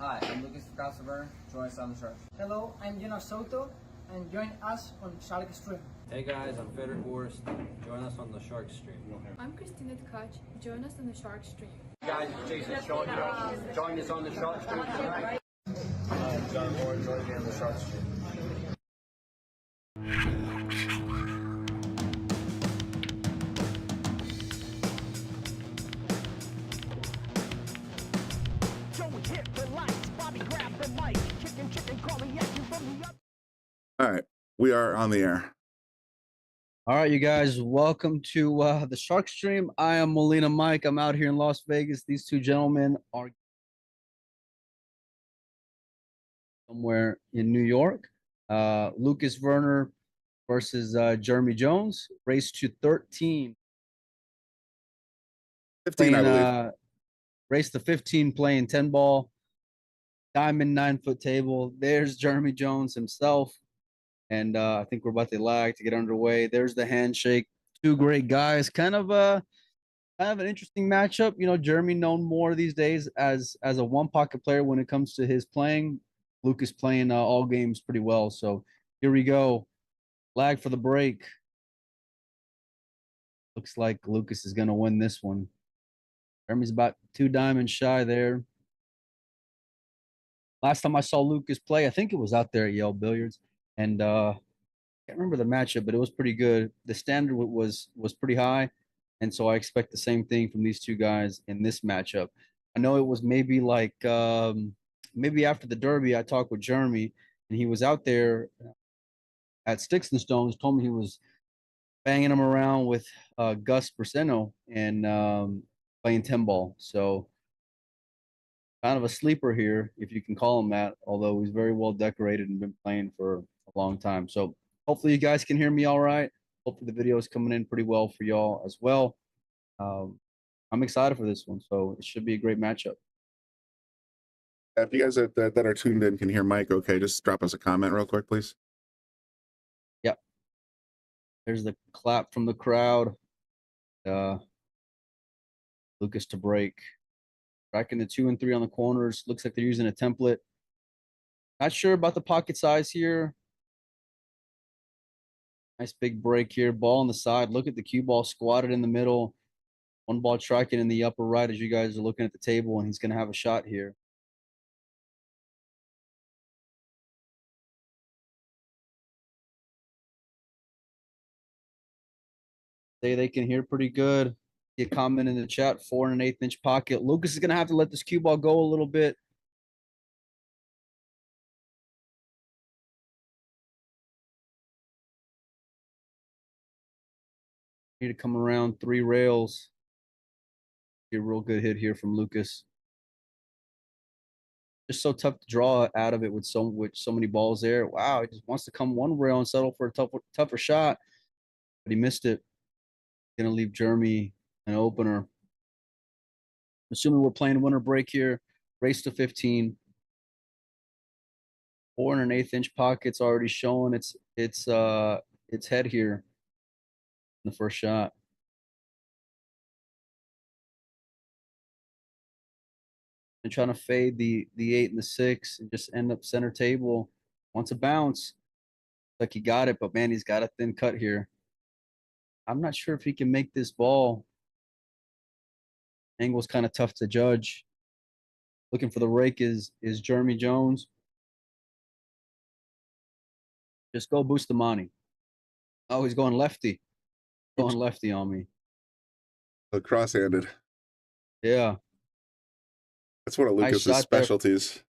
Hi, I'm Lukas Fracasso-Verner. Join us on the chart. Hello, I'm Salotto, and join us on Shark Stream. Hey guys, I'm Feder Horst. Join us on the Shark Stream. I'm Nineteenth Cues. Join us on the Shark Stream. Guys, it's Jason Sean here. Join us on the Shark Stream tonight. I'm John Moore. Join me on the Shark Stream. All right, we are on the air. All right, you guys, welcome to the Shark Stream. I am Molina Mike. I'm out here in Las Vegas. These two gentlemen are somewhere in New York. Lukas Verner versus Jeremy Jones. Race to 13. 15, I believe. Race to 15, playing 10 ball. Diamond 9-foot table. There's Jeremy Jones himself. And I think we're about to lag to get underway. There's the handshake. Two great guys. Kind of an interesting matchup. You know, Jeremy known more these days as a one pocket player when it comes to his playing. Lukas playing all games pretty well. So here we go. Lag for the break. Looks like Lukas is going to win this one. Jeremy's about 2 diamonds shy there. Last time I saw Lukas play, I think it was out there at Yale Billiards. And I can't remember the matchup, but it was pretty good. The standard was pretty high, and so I expect the same thing from these two guys in this matchup. I know it was maybe like maybe after the Derby, I talked with Jeremy, and he was out there at Sticks and Stones. Told me he was banging him around with Gus Braceno and playing 10 ball. So kind of a sleeper here, if you can call him that. Although he's very well decorated and been playing for a long time. So hopefully you guys can hear me all right. Hopefully the video is coming in pretty well for y'all as well. I'm excited for this one, so it should be a great matchup. If you guys that are tuned in can hear Mike, okay, just drop us a comment real quick, please. Yep. There's the clap from the crowd. Lukas to break. Tracking the 2 and 3 on the corners. Looks like they're using a template. Not sure about the pocket size here. Nice big break here. Ball on the side. Look at the cue ball squatted in the middle. One ball tracking in the upper right as you guys are looking at the table, and he's going to have a shot here. They can hear pretty good. See a comment in the chat, 4 1/8 inch pocket. Lukas is going to have to let this cue ball go a little bit. Need to come around 3 rails. Get a real good hit here from Lukas. Just so tough to draw out of it with so many balls there. Wow, he just wants to come 1 rail and settle for a tougher shot, but he missed it. Gonna leave Jeremy an opener. Assuming we're playing winner break here. Race to 15. 4 1/8 inch pocket's already showing its head here in the first shot. And trying to fade the 8 and the 6 and just end up center table. Wants a bounce. Like he got it, but man, he's got a thin cut here. I'm not sure if he can make this ball. Angle's kind of tough to judge. Looking for the rake is Jeremy Jones. Just go Bustamante. Oh, he's going lefty. Going lefty on me. Cross-handed. Yeah. That's one of Lukas's specialties.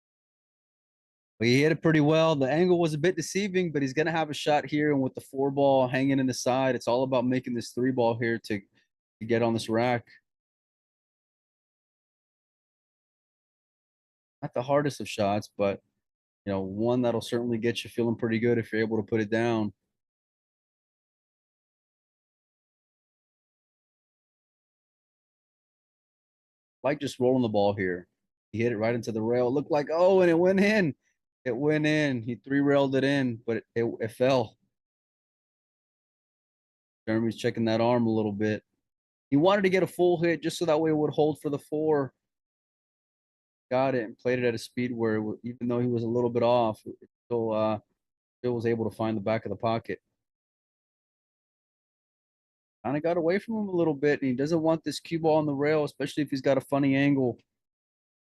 Well, he hit it pretty well. The angle was a bit deceiving, but he's going to have a shot here. And with the 4 ball hanging in the side, it's all about making this 3 ball here to get on this rack. Not the hardest of shots, but, you know, one that'll certainly get you feeling pretty good if you're able to put it down. Like just rolling the ball here. He hit it right into the rail. It looked like, oh, and it went in. It went in. He 3-railed it in, but it fell. Jeremy's checking that arm a little bit. He wanted to get a full hit just so that way it would hold for the 4. got it and played it at a speed where even though he was a little bit off, it still was able to find the back of the pocket. Kind of got away from him a little bit, and he doesn't want this cue ball on the rail, especially if he's got a funny angle.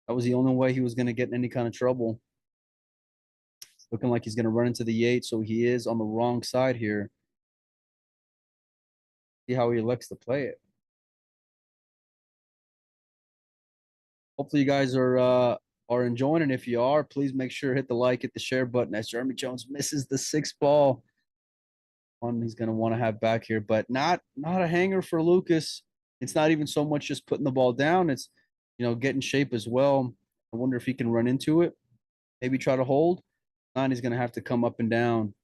That was the only way he was going to get in any kind of trouble. It's looking like he's going to run into the 8, so he is on the wrong side here. See how he elects to play it. Hopefully you guys are enjoying it. If you are, please make sure to hit the like, hit the share button as Jeremy Jones misses the 6th ball. One he's going to want to have back here, but not a hanger for Lukas. It's not even so much just putting the ball down. It's, get in shape as well. I wonder if he can run into it. Maybe try to hold. 9, he's going to have to come up and down.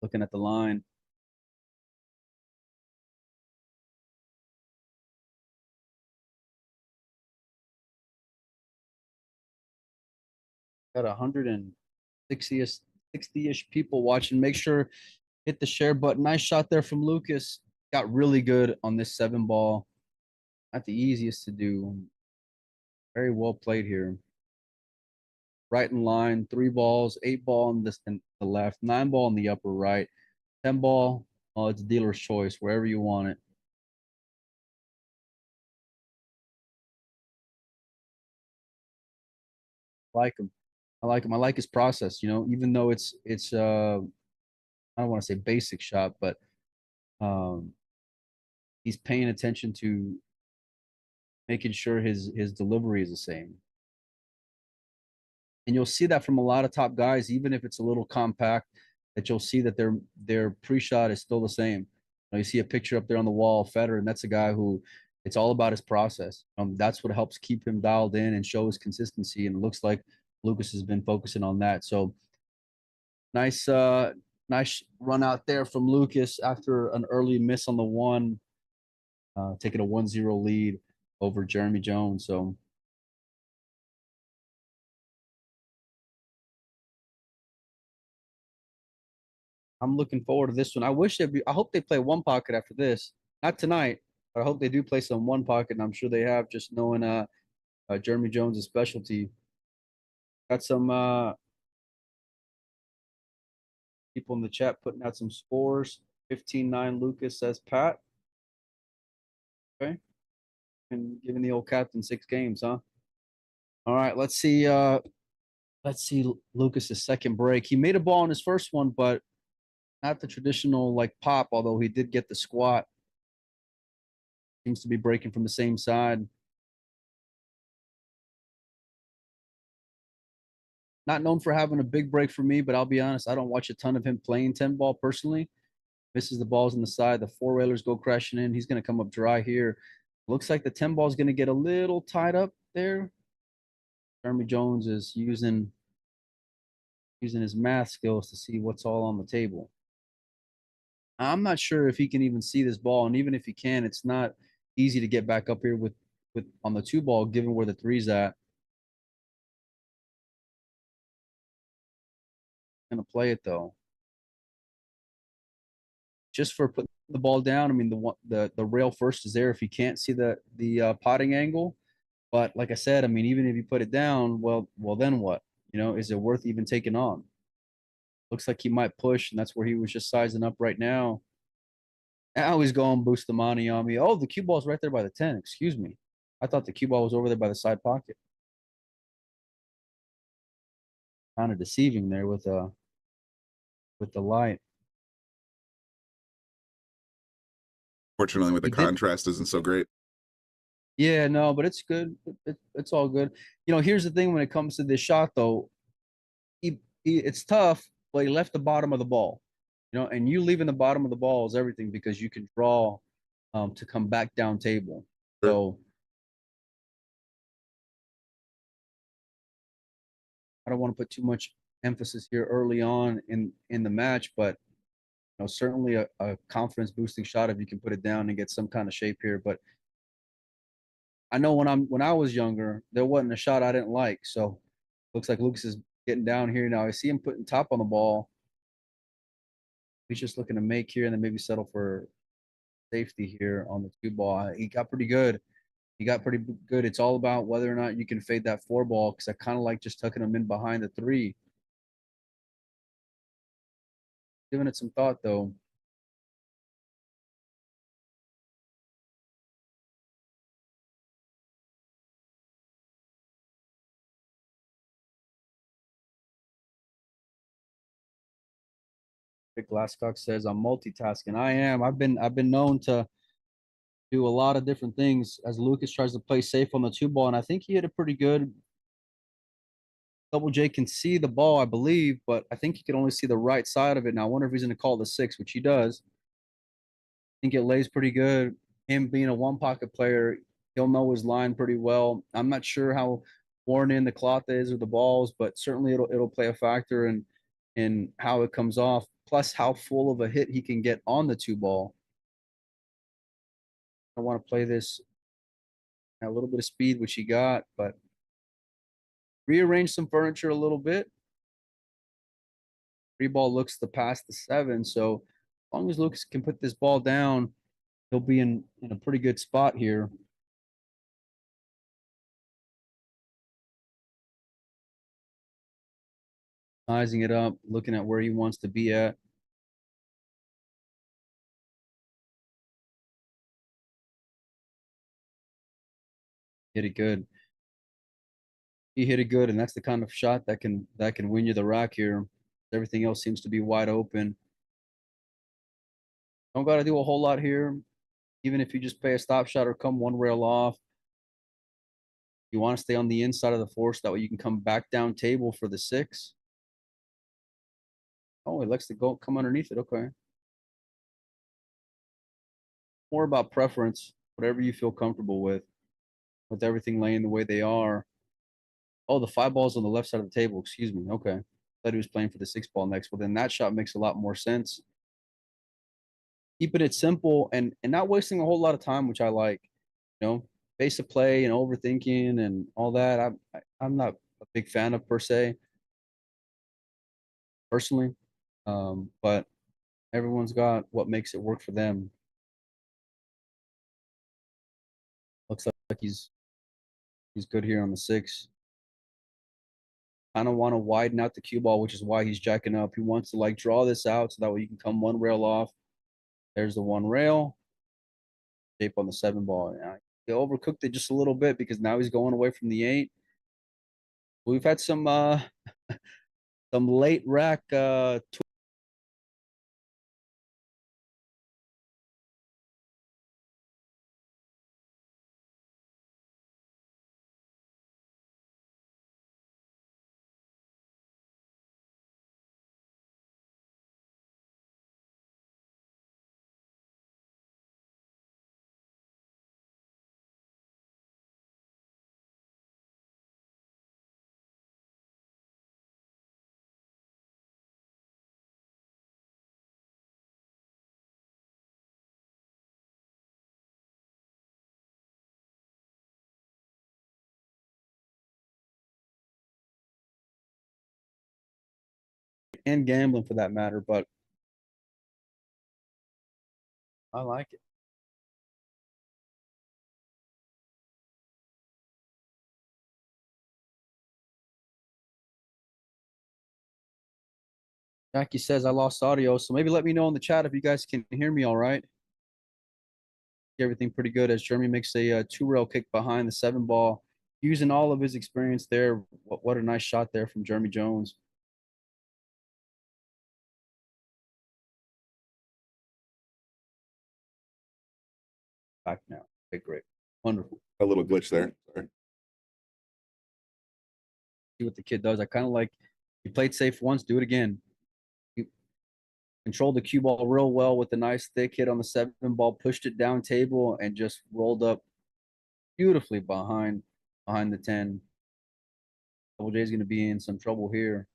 Looking at the line. Got 160-ish people watching. Make sure hit the share button. Nice shot there from Lukas. Got really good on this 7 ball. Not the easiest to do. Very well played here. Right in line. 3 balls. 8 ball on this in the left. 9 ball in the upper right. 10 ball. Oh, it's dealer's choice. Wherever you want it. Like him. I like him. I like his process, even though it's I don't want to say basic shot, but he's paying attention to making sure his delivery is the same. And you'll see that from a lot of top guys, even if it's a little compact, that you'll see that their pre-shot is still the same. You see a picture up there on the wall of Federer, and that's a guy who it's all about his process. That's what helps keep him dialed in and show his consistency. And it looks like Lukas has been focusing on that. So nice run out there from Lukas after an early miss on the 1, taking a 1-0 lead over Jeremy Jones. So I'm looking forward to this one. I hope they play 1 pocket after this. Not tonight, but I hope they do play some 1 pocket, and I'm sure they have, just knowing Jeremy Jones' specialty. Got some people in the chat putting out some scores. 15-9 Lukas, says Pat. Okay. And giving the old captain 6 games, huh? All right, let's see Lucas's second break. He made a ball in his first one, but not the traditional like pop, although he did get the squat. Seems to be breaking from the same side. Not known for having a big break for me, but I'll be honest, I don't watch a ton of him playing 10 ball personally. Misses the balls on the side. The 4-railers go crashing in. He's going to come up dry here. Looks like the 10 ball is going to get a little tied up there. Jeremy Jones is using his math skills to see what's all on the table. I'm not sure if he can even see this ball, and even if he can, it's not easy to get back up here with on the 2 ball, given where the 3's at. Gonna play it though. Just for putting the ball down. I mean, the rail first is there if you can't see the potting angle. But like I said, I mean, even if you put it down, well, then what? Is it worth even taking on? Looks like he might push, and that's where he was just sizing up right now. Now he's going boost the money on me. Oh, the cue ball's right there by the 10. Excuse me. I thought the cue ball was over there by the side pocket. Kind of deceiving there with the light. Fortunately, with the contrast isn't so great. Yeah, no, but it's good. It's all good. Here's the thing when it comes to this shot, though. It's tough, but he left the bottom of the ball. And you leaving the bottom of the ball is everything because you can draw to come back down table. Sure. So I don't want to put too much emphasis here early on in the match, but certainly a confidence boosting shot if you can put it down and get some kind of shape here. But I know when I was younger, there wasn't a shot I didn't like. So looks like Lukas is getting down here now. I see him putting top on the ball. He's just looking to make here and then maybe settle for safety here on the 2 ball. He got pretty good. He got pretty good. It's all about whether or not you can fade that 4 ball, because I kind of like just tucking him in behind the 3. Giving it some thought, though. Vic Glasscock says I'm multitasking. I am. I've been known to do a lot of different things as Lukas tries to play safe on the 2 ball, and I think he hit it pretty good. Double J can see the ball, I believe, but I think he can only see the right side of it. Now I wonder if he's going to call the 6, which he does. I think it lays pretty good. Him being a 1 pocket player, he'll know his line pretty well. I'm not sure how worn in the cloth is with the balls, but certainly it'll play a factor in how it comes off, plus how full of a hit he can get on the 2 ball. I want to play this at a little bit of speed, which he got, but rearrange some furniture a little bit. 3 ball looks to pass the 7, so as long as Lukas can put this ball down, he'll be in a pretty good spot here. Sizing it up, looking at where he wants to be at. Hit it good. He hit it good, and that's the kind of shot that can win you the rack here. Everything else seems to be wide open. Don't got to do a whole lot here. Even if you just play a stop shot or come 1 rail off, you want to stay on the inside of the 4 so that way you can come back down table for the 6. Oh, he likes to go come underneath it. Okay. More about preference, whatever you feel comfortable with everything laying the way they are. Oh, the 5 ball's on the left side of the table. Excuse me. Okay. Thought he was playing for the 6 ball next. Well, then that shot makes a lot more sense. Keeping it simple and not wasting a whole lot of time, which I like. You know, pace of play and overthinking and all that. I'm not a big fan of per se, personally. But everyone's got what makes it work for them. Looks like he's good here on the 6. Kind of want to widen out the cue ball, which is why he's jacking up. He wants to like draw this out so that way you can come 1 rail off. There's the 1 rail. Shape on the 7 ball. Yeah, he overcooked it just a little bit because now he's going away from the 8. We've had some late rack and gambling for that matter, but I like it. Jackie says I lost audio, so maybe let me know in the chat if you guys can hear me all right. Everything pretty good as Jeremy makes a 2 rail kick behind the 7 ball, using all of his experience there. What a nice shot there from Jeremy Jones. Back now. Okay, great. Wonderful. A little glitch there. Sorry. See what the kid does. I kind of like he played safe once, do it again. He controlled the cue ball real well with a nice thick hit on the 7 ball, pushed it down table, and just rolled up beautifully behind the 10. Double J is going to be in some trouble here.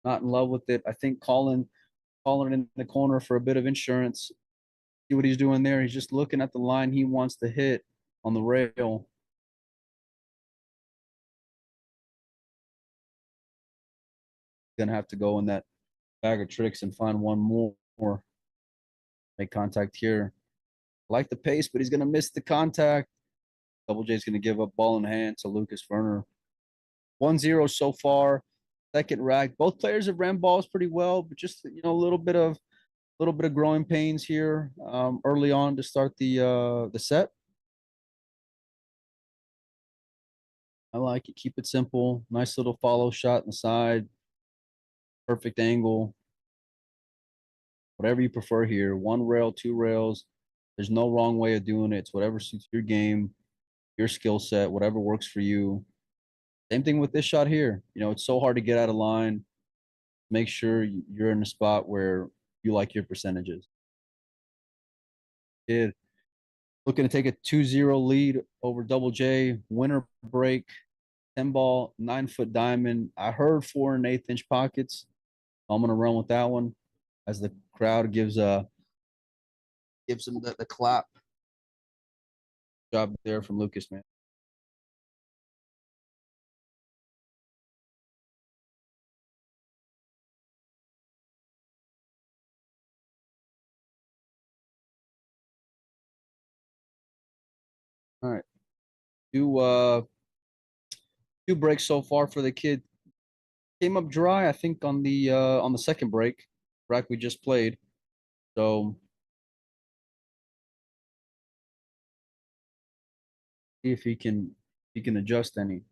Not in love with it. I think calling it in the corner for a bit of insurance. See what he's doing there. He's just looking at the line he wants to hit on the rail. Gonna have to go in that bag of tricks and find one more. Make contact here. Like the pace, but he's going to miss the contact. Double J is going to give up ball in hand to Lucas-Verner. 1-0 so far. Second rack. Both players have ran balls pretty well, but just a little bit of growing pains here early on to start the set. I like it. Keep it simple. Nice little follow shot on the side. Perfect angle. Whatever you prefer here. One rail, two rails. There's no wrong way of doing it. It's whatever suits your game, your skill set, whatever works for you. Same thing with this shot here. It's so hard to get out of line. Make sure you're in a spot where you like your percentages. Kid looking to take a 2-0 lead over Double J. Winner break. 10 ball, 9-foot diamond. I heard 4 1/8 inch pockets. I'm gonna run with that one as the crowd gives him the clap. Job there from Lucas, man. All right. Two breaks so far for the kid. Came up dry, I think, on the second break we just played. So see if he can adjust any.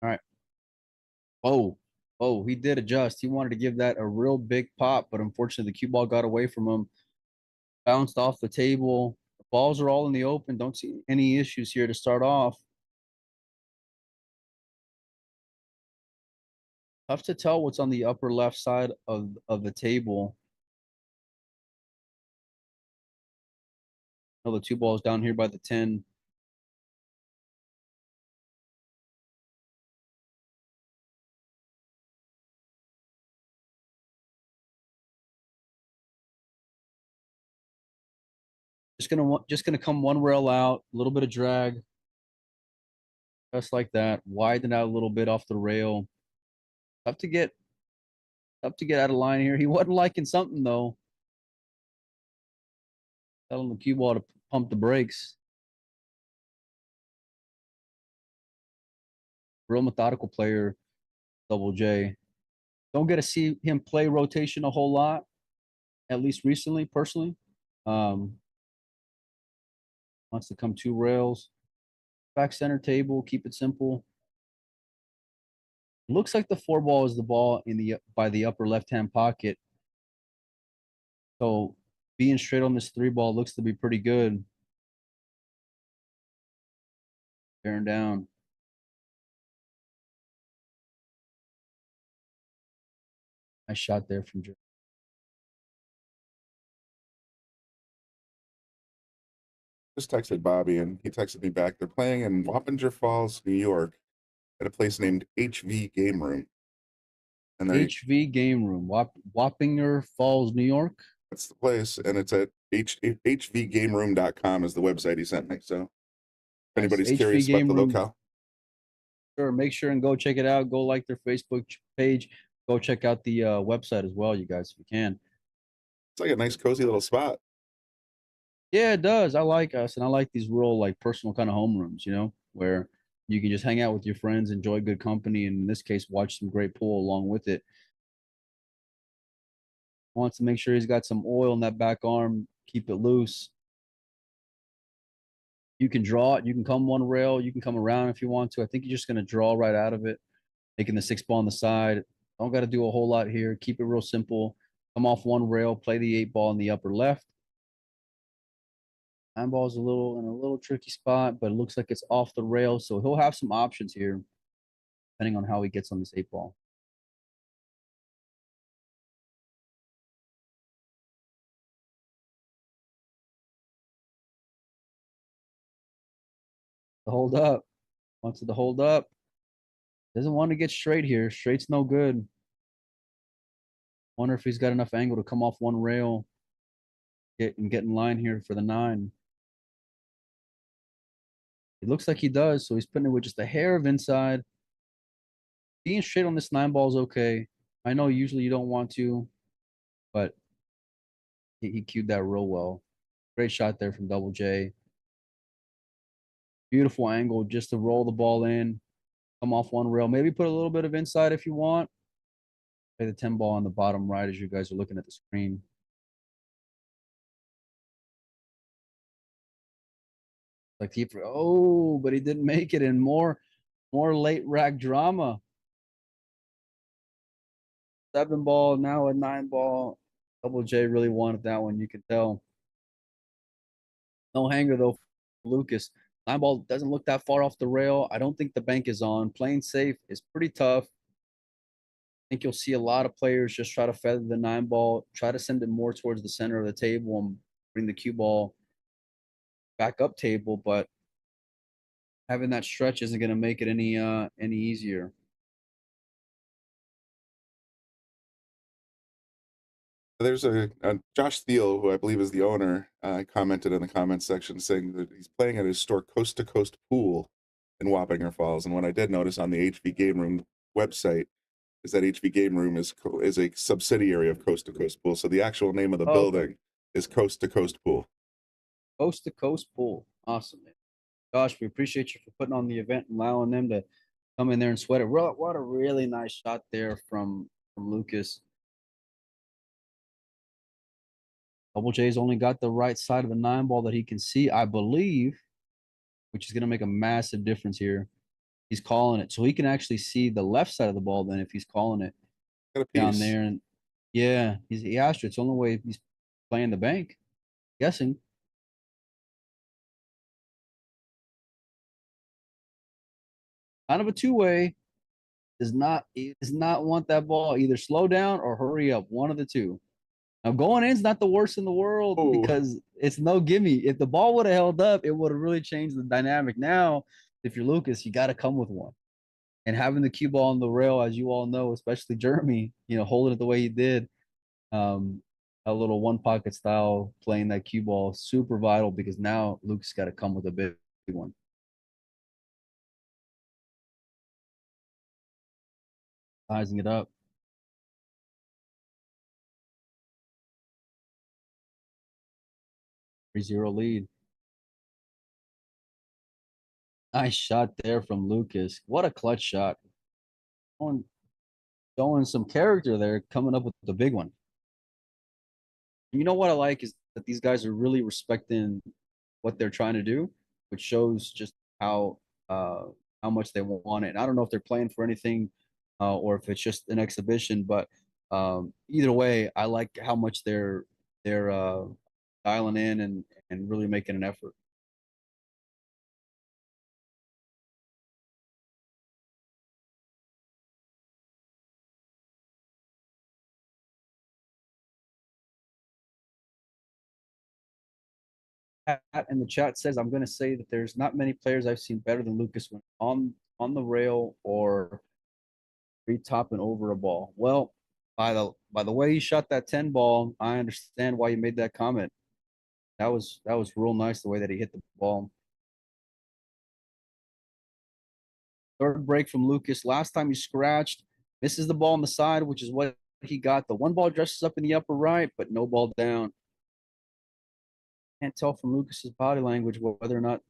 All right. Oh, he did adjust. He wanted to give that a real big pop, but unfortunately the cue ball got away from him. Bounced off the table. The balls are all in the open. Don't see any issues here to start off. Tough to tell what's on the upper left side of the table. The 2 balls down here by the 10. Just gonna come one rail out, a little bit of drag, just like that. Widen out a little bit off the rail. Tough to get out of line here. He wasn't liking something though. Telling the cue ball to pump the brakes. Real methodical player, Double J. Don't get to see him play rotation a whole lot, at least recently, personally. Wants to come 2 rails. Back center table, keep it simple. Looks like the 4 ball is the ball by the upper left-hand pocket. So being straight on this 3 ball looks to be pretty good. Bearing down. Nice shot there from Joe. Just texted Bobby, and he texted me back. They're playing in Wappinger Falls, New York, at a place named HV Game Room. And HV Game Room, Wappinger Falls, New York. That's the place, and it's at hvgameroom.com is the website he sent me. So if anybody's curious about the locale, sure, make sure and go check it out. Go like their Facebook page. Go check out the website as well, you guys, if you can. It's like a nice, cozy little spot. Yeah, it does. I like us, and I like these real, like, personal kind of homerooms, where you can just hang out with your friends, enjoy good company, and in this case, watch some great pool along with it. Wants to make sure he's got some oil in that back arm, keep it loose. You can draw it. You can come one rail. You can come around if you want to. I think you're just going to draw right out of it, making the 6 ball on the side. Don't got to do a whole lot here. Keep it real simple. Come off one rail, play the 8 ball in the upper left. 9 ball's in a little tricky spot, but it looks like it's off the rail, so he'll have some options here, depending on how he gets on this 8 ball. The hold up. Wants it to hold up. Doesn't want to get straight here. Straight's no good. Wonder if he's got enough angle to come off one rail. Get in line here for the 9. It looks like he does, so he's putting it with just a hair of inside. Being straight on this 9 ball is okay. I know usually you don't want to, but he cued that real well. Great shot there from Double J. Beautiful angle just to roll the ball in, come off one rail. Maybe put a little bit of inside if you want. Play the 10 ball on the bottom right as you guys are looking at the screen. Like oh, but he didn't make it, and more late rack drama. 7 ball, now a 9 ball. Double J really wanted that one, you can tell. No hanger though for Lukas. 9 ball doesn't look that far off the rail. I don't think the bank is on. Playing safe is pretty tough. I think you'll see a lot of players just try to feather the 9 ball, try to send it more towards the center of the table and bring the cue ball back up table, but having that stretch isn't going to make it any easier. There's a Josh Thiel, who I believe is the owner, commented in the comments section saying that he's playing at his store Coast to Coast Pool in Wappinger Falls. And what I did notice on the HV Game Room website is that HV Game Room is a subsidiary of Coast to Coast Pool. So the actual name of the building is Coast to Coast Pool. Coast to Coast Pool. Awesome, man. Josh, we appreciate you for putting on the event and allowing them to come in there and sweat it. What a really nice shot there from Lukas. Double J's only got the right side of the 9 ball that he can see, I believe, which is going to make a massive difference here. He's calling it. So he can actually see the left side of the ball then if he's calling it down there. And yeah, he asked you. It's the only way he's playing the bank. Guessing. Kind of a two-way. Does not want that ball. Either slow down or hurry up. One of the two. Now, going in is not the worst in the world because it's no gimme. If the ball would have held up, it would have really changed the dynamic. Now, if you're Lukas, you got to come with one. And having the cue ball on the rail, as you all know, especially Jeremy, holding it the way he did, a little one pocket style playing that cue ball, super vital because now Lukas got to come with a big one. Sizing it up. 3-0 lead. Nice shot there from Lukas. What a clutch shot. Showing some character there, coming up with the big one. You know what I like is that these guys are really respecting what they're trying to do, which shows just how much they want it. And I don't know if they're playing for anything or if it's just an exhibition, but either way, I like how much they're dialing in and really making an effort. In the chat says I'm going to say that there's not many players I've seen better than Lukas when on the rail or top and over a ball. Well, by the way he shot that 10 ball, I understand why you made that comment. That was real nice the way that he hit the ball. Third break from Lukas. Last time he scratched, misses the ball on the side, which is what he got. The 1 ball dresses up in the upper right, but no ball down. Can't tell from Lukas's body language whether or not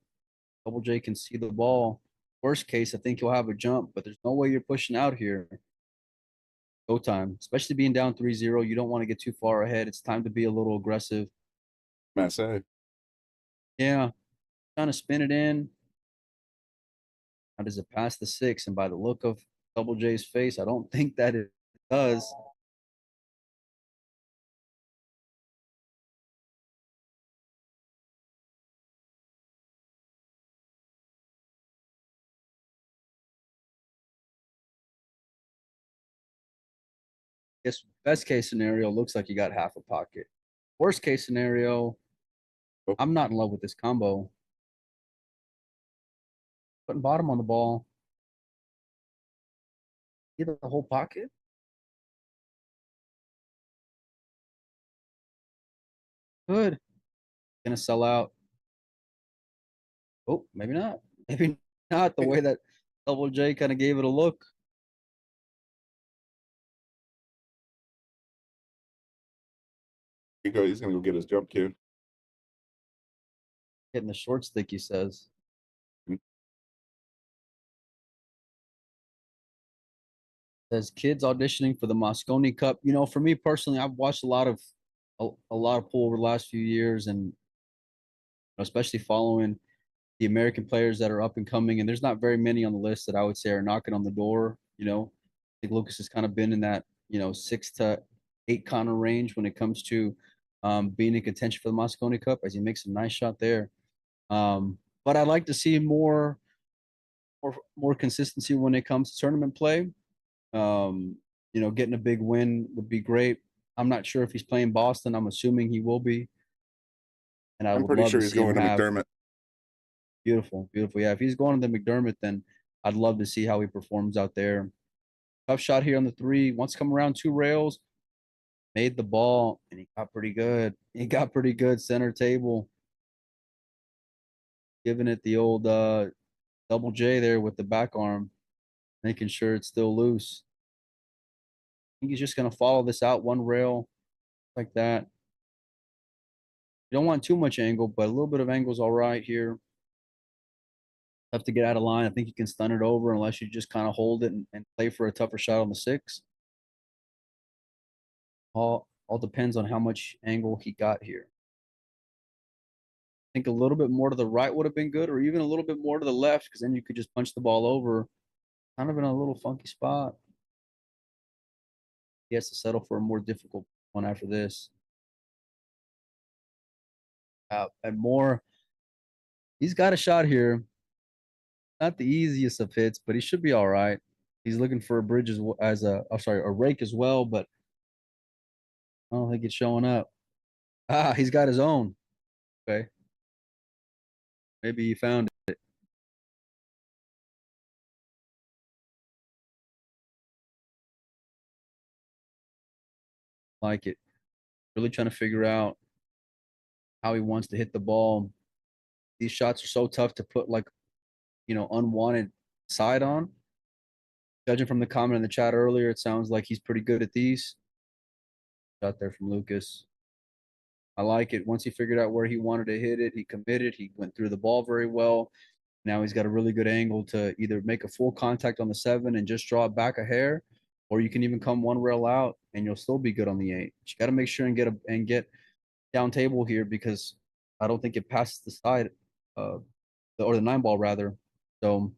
Double J can see the ball. Worst case, I think he'll have a jump, but there's no way you're pushing out here. Go time, especially being down 3-0. You don't want to get too far ahead. It's time to be a little aggressive. Massey. Yeah, trying to spin it in. How does it pass the 6? And by the look of Double J's face, I don't think that it does. Guess best case scenario looks like you got half a pocket. Worst case scenario, I'm not in love with this combo. Putting bottom on the ball. Get the whole pocket. Good. Gonna sell out. Oh, maybe not. Maybe not. The way that Double J kind of gave it a look. He's gonna go get his jump cue. Getting the short stick, he says. Says kids auditioning for the Mosconi Cup. You know, for me personally, I've watched a lot of pool over the last few years, and especially following the American players that are up and coming. And there's not very many on the list that I would say are knocking on the door. You know, I think Lukas has kind of been in that 6 to 8 kind of range when it comes to being in contention for the Mosconi Cup, as he makes a nice shot there. But I'd like to see more consistency when it comes to tournament play. Getting a big win would be great. I'm not sure if he's playing Boston. I'm assuming he will be. And I'm pretty sure he's going to McDermott. Beautiful, beautiful. Yeah, if he's going to the McDermott, then I'd love to see how he performs out there. Tough shot here on the 3. Once come around 2 rails, made the ball, and he got pretty good. He got pretty good center table. Giving it the old double J there with the back arm, making sure it's still loose. I think he's just going to follow this out 1 rail like that. You don't want too much angle, but a little bit of angle is all right here. Have to get out of line. I think you can stun it over unless you just kind of hold it and play for a tougher shot on the 6. All depends on how much angle he got here. I think a little bit more to the right would have been good, or even a little bit more to the left, because then you could just punch the ball over. Kind of in a little funky spot. He has to settle for a more difficult one after this. And more. He's got a shot here. Not the easiest of hits, but he should be all right. He's looking for a bridge a rake as well, but I don't think it's showing up. He's got his own. Okay. Maybe he found it. Like it. Really trying to figure out how he wants to hit the ball. These shots are so tough to put unwanted side on. Judging from the comment in the chat earlier, it sounds like he's pretty good at these. Shot there from Lukas. I like it. Once he figured out where he wanted to hit it, he committed. He went through the ball very well. Now he's got a really good angle to either make a full contact on the 7 and just draw it back a hair, or you can even come 1 rail out and you'll still be good on the 8. But you got to make sure and get down table here, because I don't think it passes the side, or the 9 ball rather. So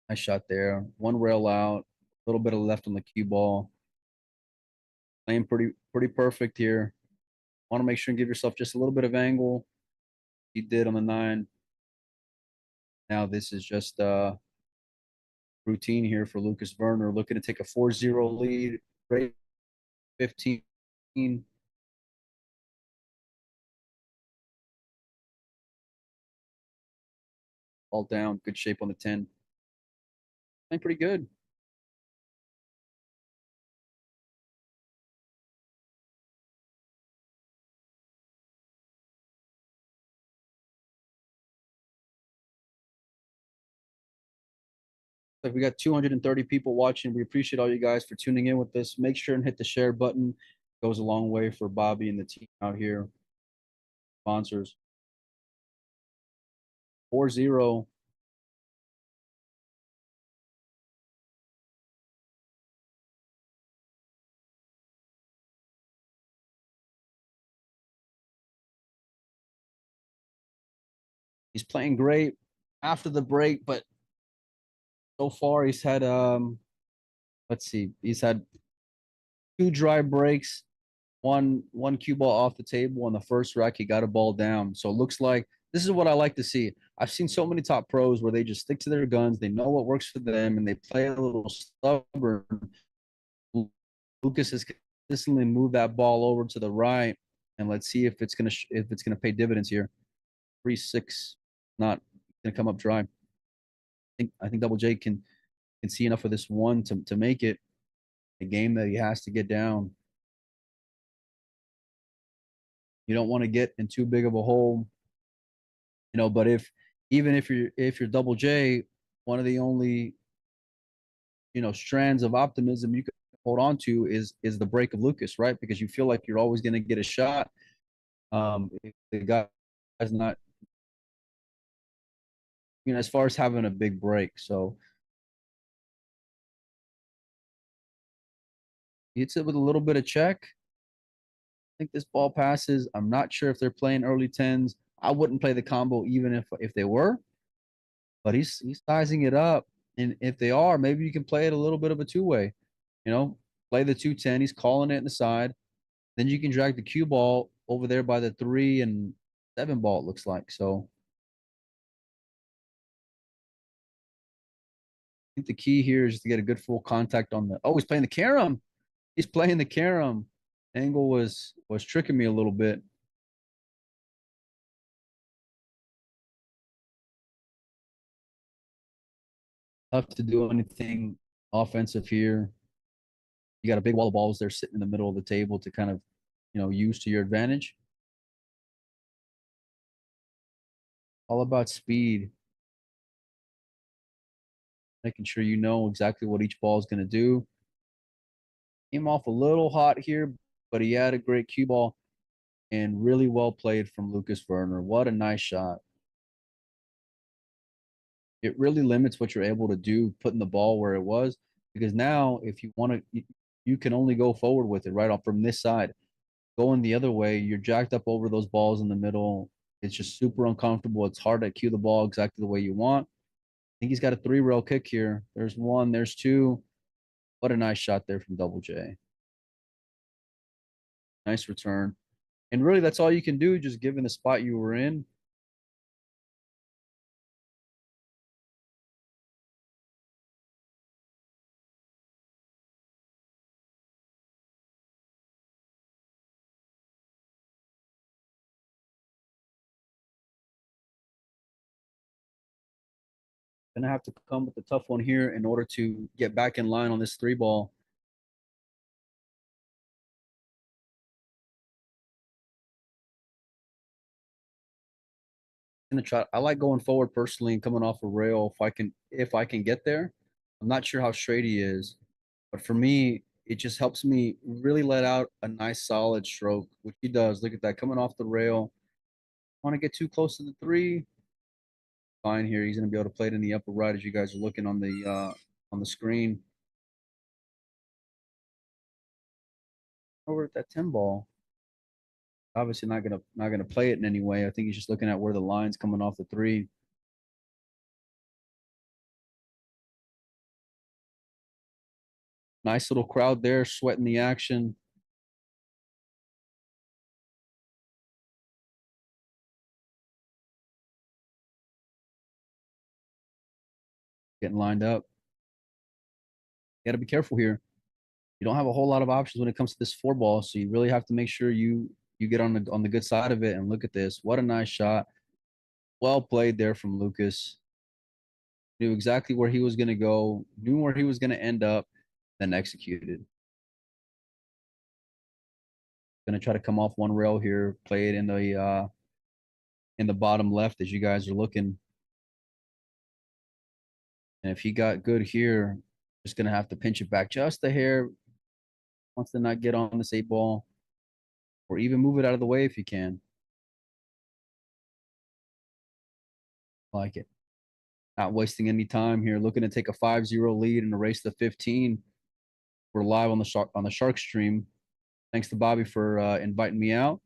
nice shot there. 1 rail out, a little bit of left on the cue ball. Playing pretty perfect here. Want to make sure and give yourself just a little bit of angle. He did on the 9. Now this is just routine here for Fracasso-Verner, looking to take a 4-0 lead. Great 15. All down, good shape on the 10. Playing pretty good. Like we got 230 people watching. We appreciate all you guys for tuning in with us. Make sure and hit the share button. It goes a long way for Bobby and the team out here. Sponsors. 4-0. He's playing great after the break, but so far he's had let's see, he's had 2 dry breaks, one cue ball off the table on the first rack. He got a ball down. So it looks like this is what I like to see. I've seen so many top pros where they just stick to their guns. They know what works for them and they play a little stubborn. Lukas has consistently moved that ball over to the right, and let's see if it's gonna pay dividends here. 3-6, not gonna come up dry. I think Double J can see enough of this one to make it a game that he has to get down. You don't want to get in too big of a hole, but even if you're Double J, one of the only strands of optimism you can hold on to is the break of Lukas, right? Because you feel like you're always going to get a shot. If the guy's not, as far as having a big break. So he hits it with a little bit of check. I think this ball passes. I'm not sure if they're playing early tens. I wouldn't play the combo even if they were, but he's sizing it up. And if they are, maybe you can play it a little bit of a two-way. Play the 2-10. He's calling it in the side. Then you can drag the cue ball over there by the 3 and 7 ball, it looks like. So I think the key here is to get a good full contact on the. Oh, he's playing the carom. He's playing the carom. Angle was tricking me a little bit. Tough to do anything offensive here. You got a big wall of balls there sitting in the middle of the table to kind of, use to your advantage. All about speed. Making sure you know exactly what each ball is going to do. Came off a little hot here, but he had a great cue ball and really well played from Fracasso-Verner. What a nice shot. It really limits what you're able to do putting the ball where it was, because now if you want to, you can only go forward with it right off from this side. Going the other way, you're jacked up over those balls in the middle. It's just super uncomfortable. It's hard to cue the ball exactly the way you want. I think he's got a 3-rail kick here. There's 1, there's 2. What a nice shot there from Double J. Nice return. And really, that's all you can do, just given the spot you were in. Gonna have to come with a tough one here in order to get back in line on this 3 ball. Gonna try. I like going forward personally and coming off a rail if I can get there. I'm not sure how straight he is, but for me, it just helps me really let out a nice solid stroke, which he does. Look at that coming off the rail. Want to get too close to the 3? Fine here. He's gonna be able to play it in the upper right as you guys are looking on the screen. Over at that 10 ball. Obviously not gonna play it in any way. I think he's just looking at where the line's coming off the 3. Nice little crowd there, sweating the action. Getting lined up. You gotta be careful here. You don't have a whole lot of options when it comes to this 4 ball, so you really have to make sure you get on the good side of it. And look at this. What a nice shot. Well played there from Lukas. Knew exactly where he was going to go, knew where he was going to end up, then executed. Going to try to come off one rail here, play it in the bottom left as you guys are looking. And if he got good here, just going to have to pinch it back just a hair. Wants to not get on this 8 ball, or even move it out of the way if you can. Like it. Not wasting any time here. Looking to take a 5-0 lead and erase the 15. We're live on the Shark stream. Thanks to Bobby for inviting me out.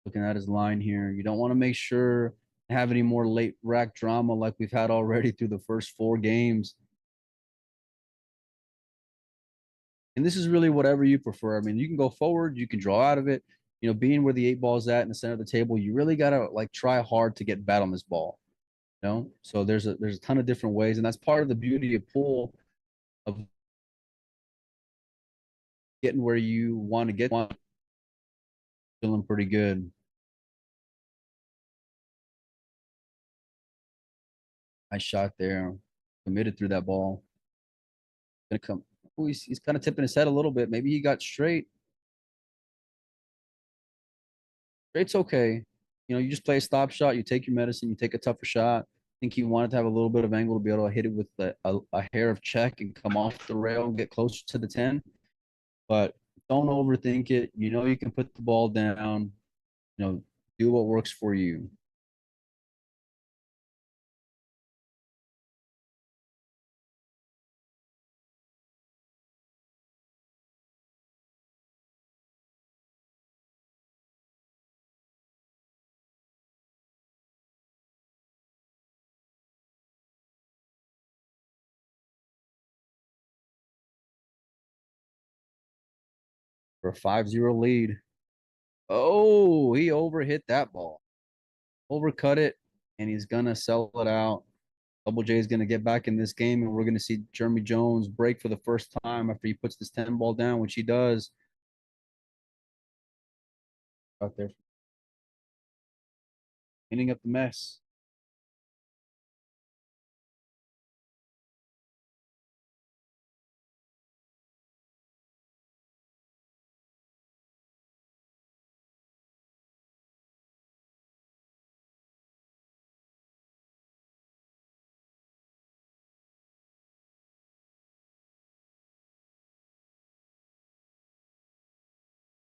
Looking at his line here. You don't want to make sure to have any more late rack drama like we've had already through the first 4 games. And this is really whatever you prefer. I mean, you can go forward, you can draw out of it. Being where the 8 ball's at in the center of the table, you really gotta try hard to get bat on this ball. So there's a ton of different ways, and that's part of the beauty of pool, of getting where you want to get. Feeling pretty good. Nice shot there. Committed through that ball. Gonna come. Oh, he's kind of tipping his head a little bit. Maybe he got straight. Straight's okay. You know, you just play a stop shot. You take your medicine. You take a tougher shot. I think he wanted to have a little bit of angle to be able to hit it with a hair of check and come off the rail and get closer to the 10. But don't overthink it. You know you can put the ball down. You know, do what works for you. For a 5-0 lead. Oh, he overhit that ball. Overcut it, and he's gonna sell it out. Double J is gonna get back in this game, and we're gonna see Jeremy Jones break for the first time after he puts this 10 ball down, which he does. Out there. Cleaning up the mess.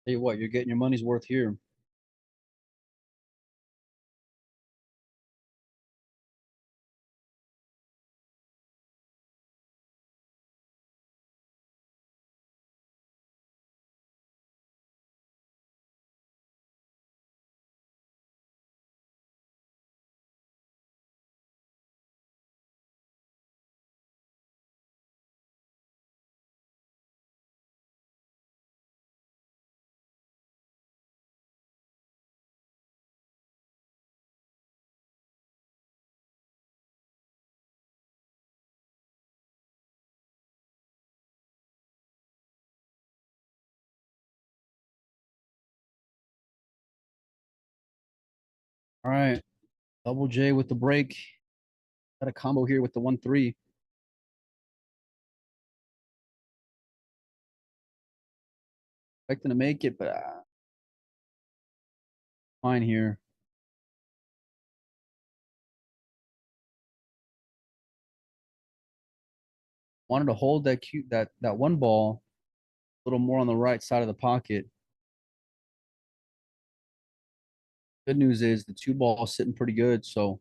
Tell you what, you're getting your money's worth here. All right. Double J with the break. Got a combo here with the 1-3. Expecting to make it, but fine here. Wanted to hold that that one ball a little more on the right side of the pocket. Good news is the 2 ball is sitting pretty good, so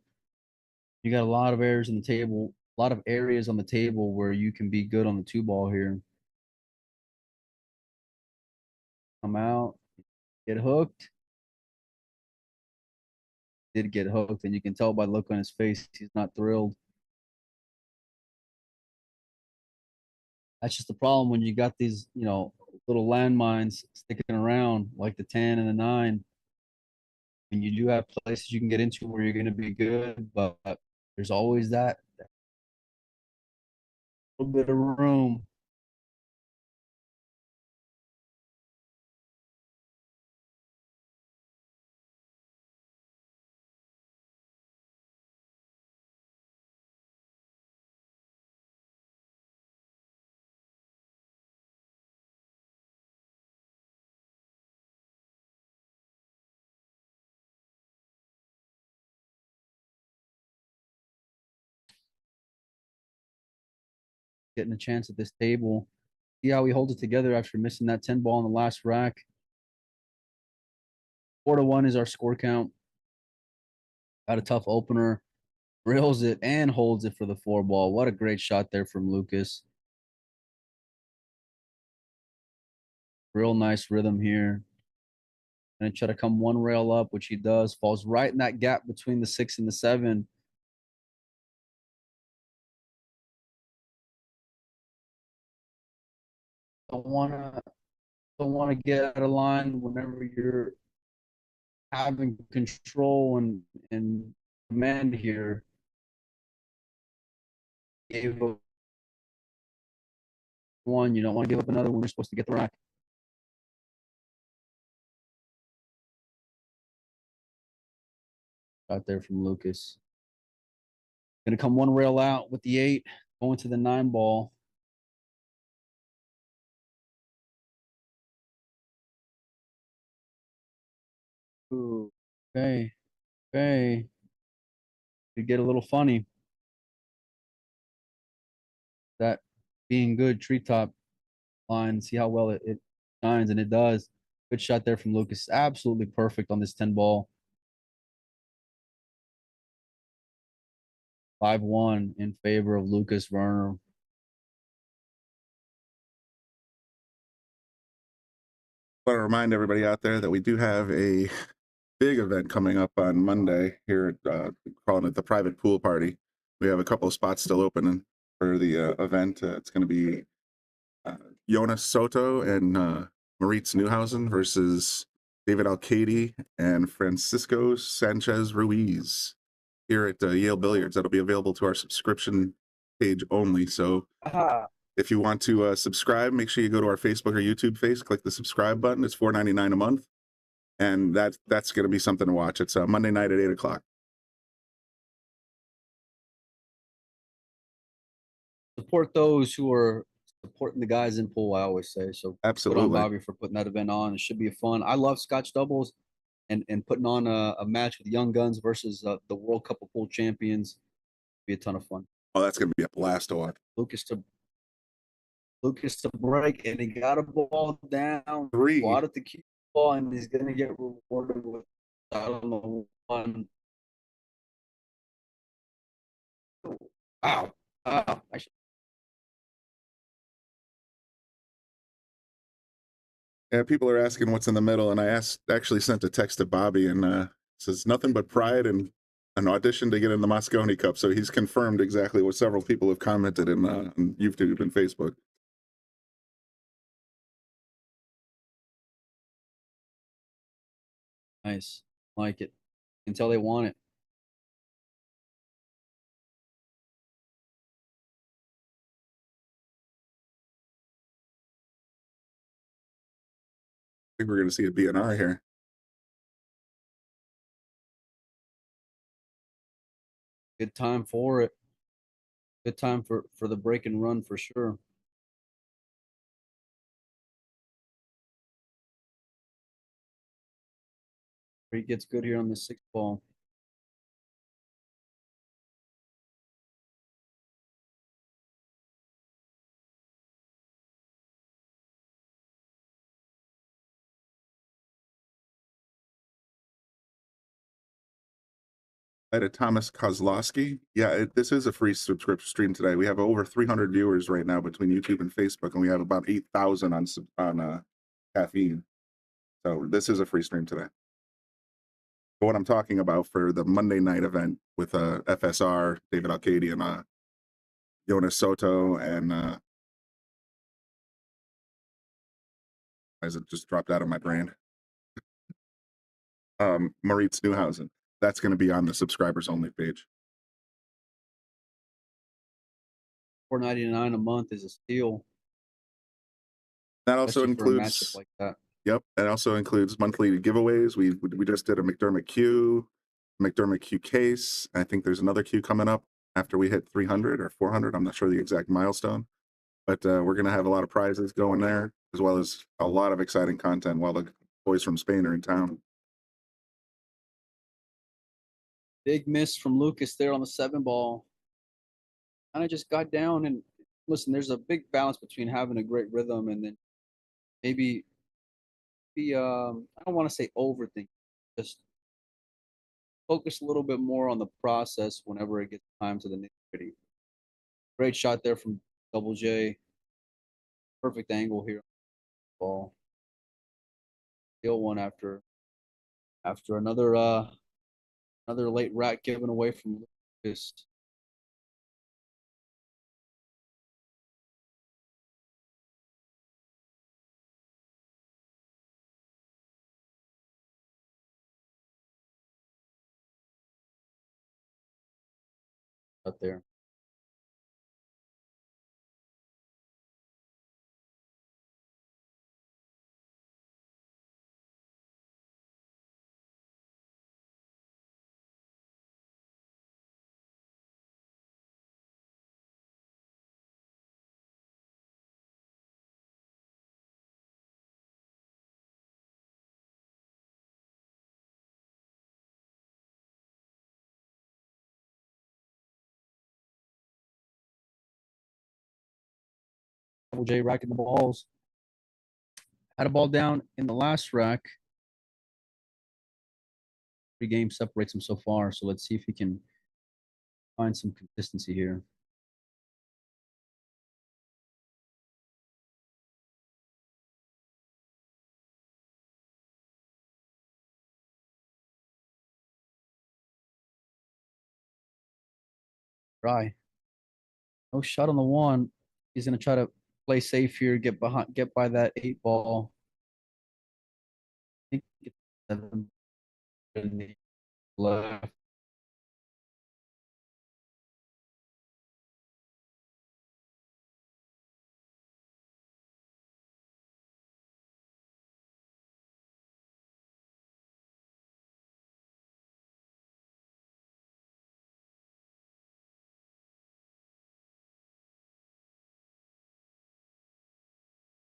you got a lot of areas on the table, a lot of areas on the table where you can be good on the 2 ball here. Come out, get hooked. Did get hooked, and you can tell by the look on his face, he's not thrilled. That's just the problem when you got these, you know, little landmines sticking around like the 10 and the 9. And you do have places you can get into where you're going to be good, but there's always that little bit of room. Getting a chance at this table. See how he holds it together after missing that 10 ball in the last rack. 4-1 is our score count. Got a tough opener. Drills it and holds it for the 4 ball. What a great shot there from Lukas. Real nice rhythm here. Gonna try to come one rail up, which he does. Falls right in that gap between the 6 and the 7. Don't wanna get out of line whenever you're having control and command here. Gave up one, you don't want to give up another one. You're supposed to get the rack. Out there from Lukas. Gonna come one rail out with the 8, going to the 9 ball. Ooh, okay, okay. Could get a little funny. That being good treetop line, see how well it shines, and it does. Good shot there from Lukas. Absolutely perfect on this 10 ball. 5-1 in favor of Lucas-Verner. I want to remind everybody out there that we do have a big event coming up on Monday here at calling it the private pool party. We have a couple of spots still open for the event. It's going to be Jonas Soto and Moritz Neuhausen versus David Alcady and Francisco Sanchez Ruiz here at Yale Billiards. That'll be available to our subscription page only. So if you want to subscribe, make sure you go to our Facebook or YouTube page, click the subscribe button. It's $4.99 a month. And that's going to be something to watch. It's Monday night at 8 o'clock. Support those who are supporting the guys in pool, I always say. So Absolutely. Good on Bobby for putting that event on. It should be fun. I love Scotch doubles and putting on a match with Young Guns versus the World Cup of Pool Champions. Be a ton of fun. Oh, that's going to be a blast to watch. Lucas to break, and he got a ball down. 3. Bought at the cue ball, and he's going to get rewarded with, I don't know, 1. Wow. Yeah, people are asking what's in the middle, and I actually sent a text to Bobby, and says nothing but pride and an audition to get in the Mosconi Cup. So he's confirmed exactly what several people have commented in on YouTube and Facebook. Nice. Like it. Until they want it. I think we're going to see a BNR here. Good time for it. Good time for the break and run for sure. He gets good here on the 6th ball. Hi to Thomas Kozlowski. Yeah, this is a free subscription stream today. We have over 300 viewers right now between YouTube and Facebook, and we have about 8,000 on caffeine. So this is a free stream today. But what I'm talking about for the Monday night event with FSR, David Alcady, and Jonas Soto, and as it just dropped out of my brain, Moritz Neuhausen. That's going to be on the subscribers only page. $4.99 a month is a steal. That also includes a matchup like that. Yep, it also includes monthly giveaways. We just did a McDermott Cue case. I think there's another cue coming up after we hit 300 or 400. I'm not sure the exact milestone, but we're going to have a lot of prizes going there, as well as a lot of exciting content while the boys from Spain are in town. Big miss from Lukas there on the 7 ball. Kind of just got down, and listen, there's a big balance between having a great rhythm and then maybe I don't want to say overthink, just focus a little bit more on the process whenever it gets time to the nitty-gritty. Great shot there from Double J. Perfect angle here. Ball. Steal one after another late rack given away from Lukas. Up there. Double J racking the balls. Had a ball down in the last rack. 3 games separates him so far, so let's see if he can find some consistency here. Try. No shot on the 1. He's gonna try to play safe here, get by that 8 ball. I think it's 7 in the left.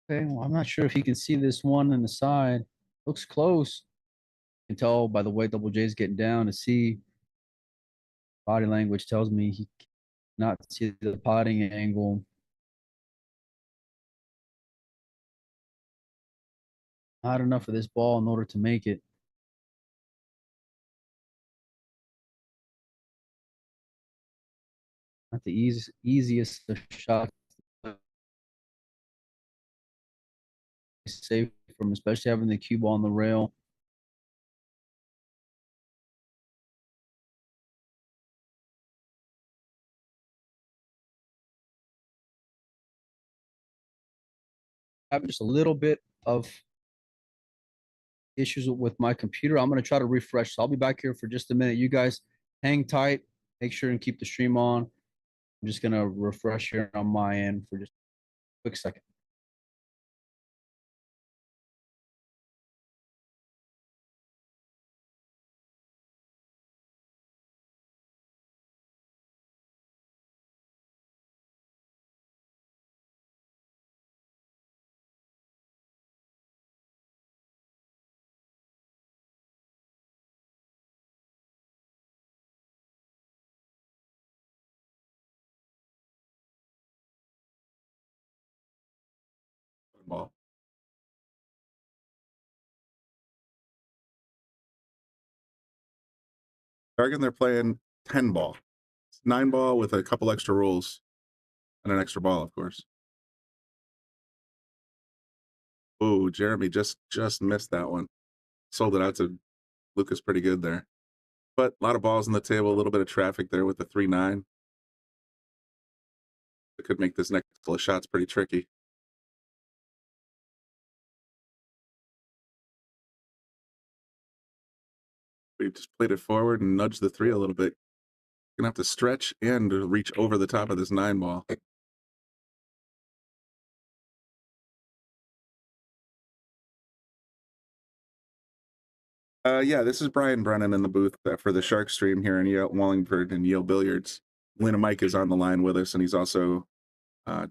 Okay, well, I'm not sure if he can see this one on the side. Looks close. You can tell by the way Double J's getting down to see. Body language tells me he cannot see the potting angle. Not enough of this ball in order to make it. Not the easiest of shots. Safe from, especially having the cue ball on the rail. I have just a little bit of issues with my computer. I'm going to try to refresh. So I'll be back here for just a minute. You guys hang tight. Make sure and keep the stream on. I'm just going to refresh here on my end for just a quick second. Ball. Jargon, they're playing 10 ball. It's 9 ball with a couple extra rolls and an extra ball, of course. Oh, Jeremy just missed that one. Sold it out to Lukas pretty good there. But a lot of balls on the table, a little bit of traffic there with the 3-9. It could make this next couple of shots pretty tricky. We just played it forward and nudged the 3 a little bit. Gonna have to stretch and reach over the top of this 9 ball. Yeah, this is Brian Brennan in the booth for the Shark stream here in Wallingford and Yale Billiards. Lena Mike is on the line with us, and he's also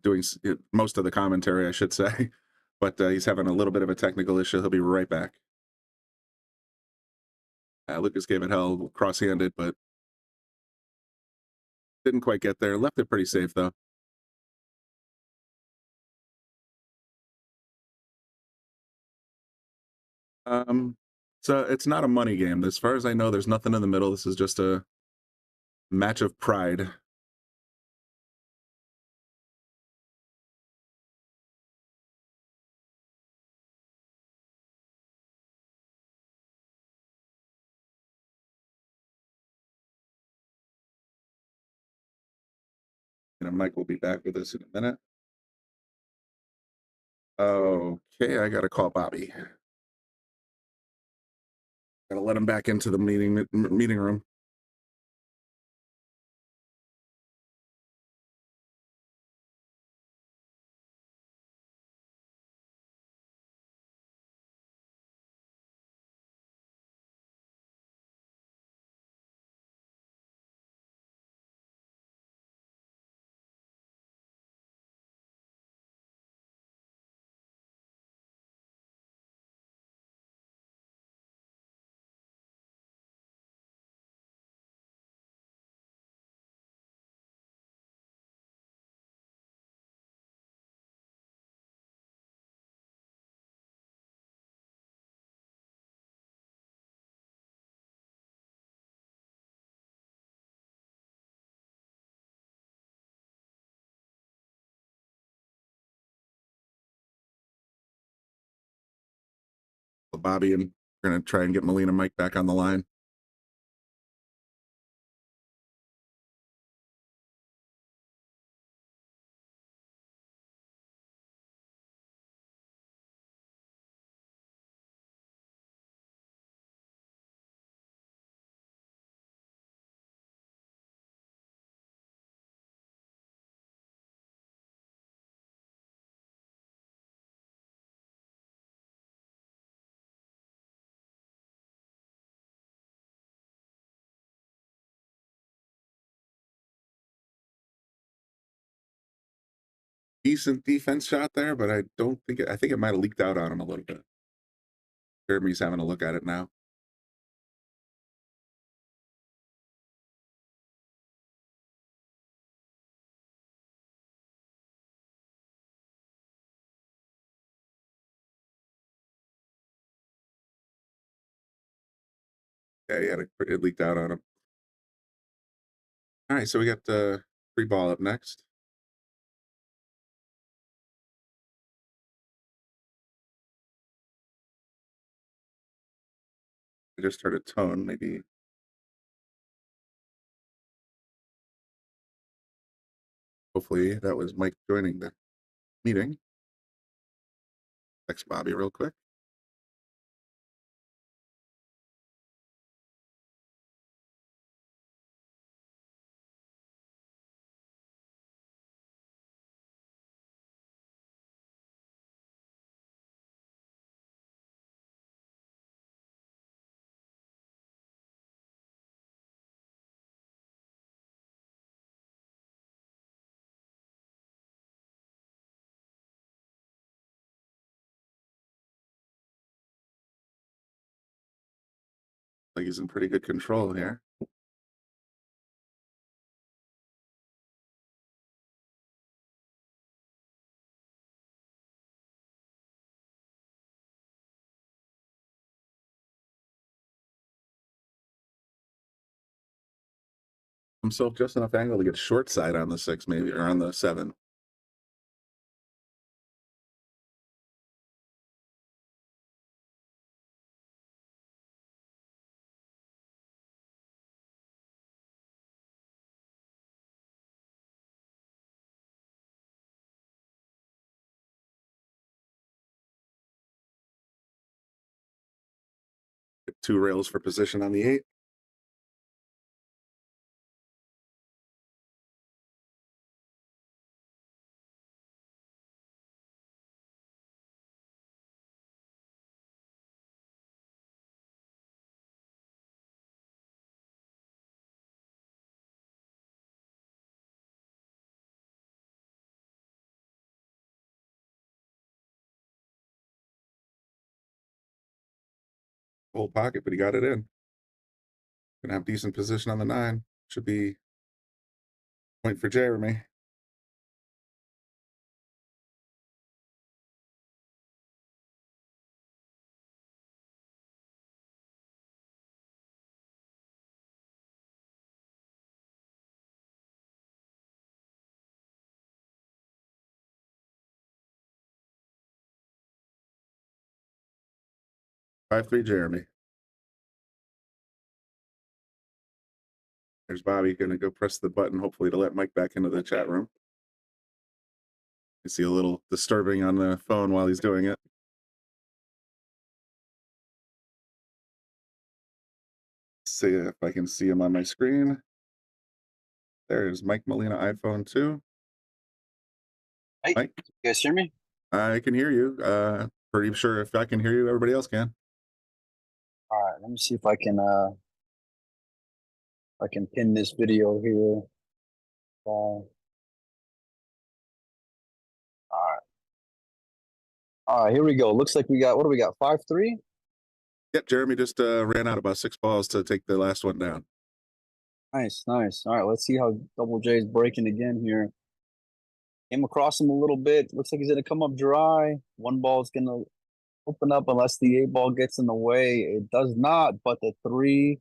doing most of the commentary, I should say. But he's having a little bit of a technical issue. He'll be right back. Lukas gave it hell cross-handed, but didn't quite get there. Left it pretty safe, though. So it's not a money game. As far as I know, there's nothing in the middle. This is just a match of pride. And Mike will be back with us in a minute. Okay, I gotta call Bobby. Gotta let him back into the meeting room. Bobby, and we're going to try and get Molina Mike back on the line. Decent defense shot there, but I don't think I think it might have leaked out on him a little bit. Jeremy's having a look at it now. Yeah, it leaked out on him. All right, so we got free ball up next. I just heard a tone, maybe. Hopefully that was Mike joining the meeting. Text Bobby real quick. Like he's in pretty good control here. Himself just enough angle to get short side on the 6, maybe, or on the 7. Get 2 rails for position on the 8. Full pocket, but he got it in. Gonna have decent position on the 9. Should be point for Jeremy. Five three Jeremy. There's Bobby gonna go press the button, hopefully to let Mike back into the chat room. You see a little disturbing on the phone while he's doing it. See if I can see him on my screen. There's Mike Molina, iPhone 2. Hey, Mike, you guys hear me? I can hear you. Pretty sure if I can hear you, everybody else can. All right, let me see if I can pin this video here. All right, here we go. Looks like we got, what do we got, 5-3? Yep, Jeremy just ran out about 6 balls to take the last one down. Nice, nice. All right, let's see how Double J is breaking again here. Came across him a little bit. Looks like he's going to come up dry. 1 ball is going to open up unless the 8 ball gets in the way. It does not, but the 3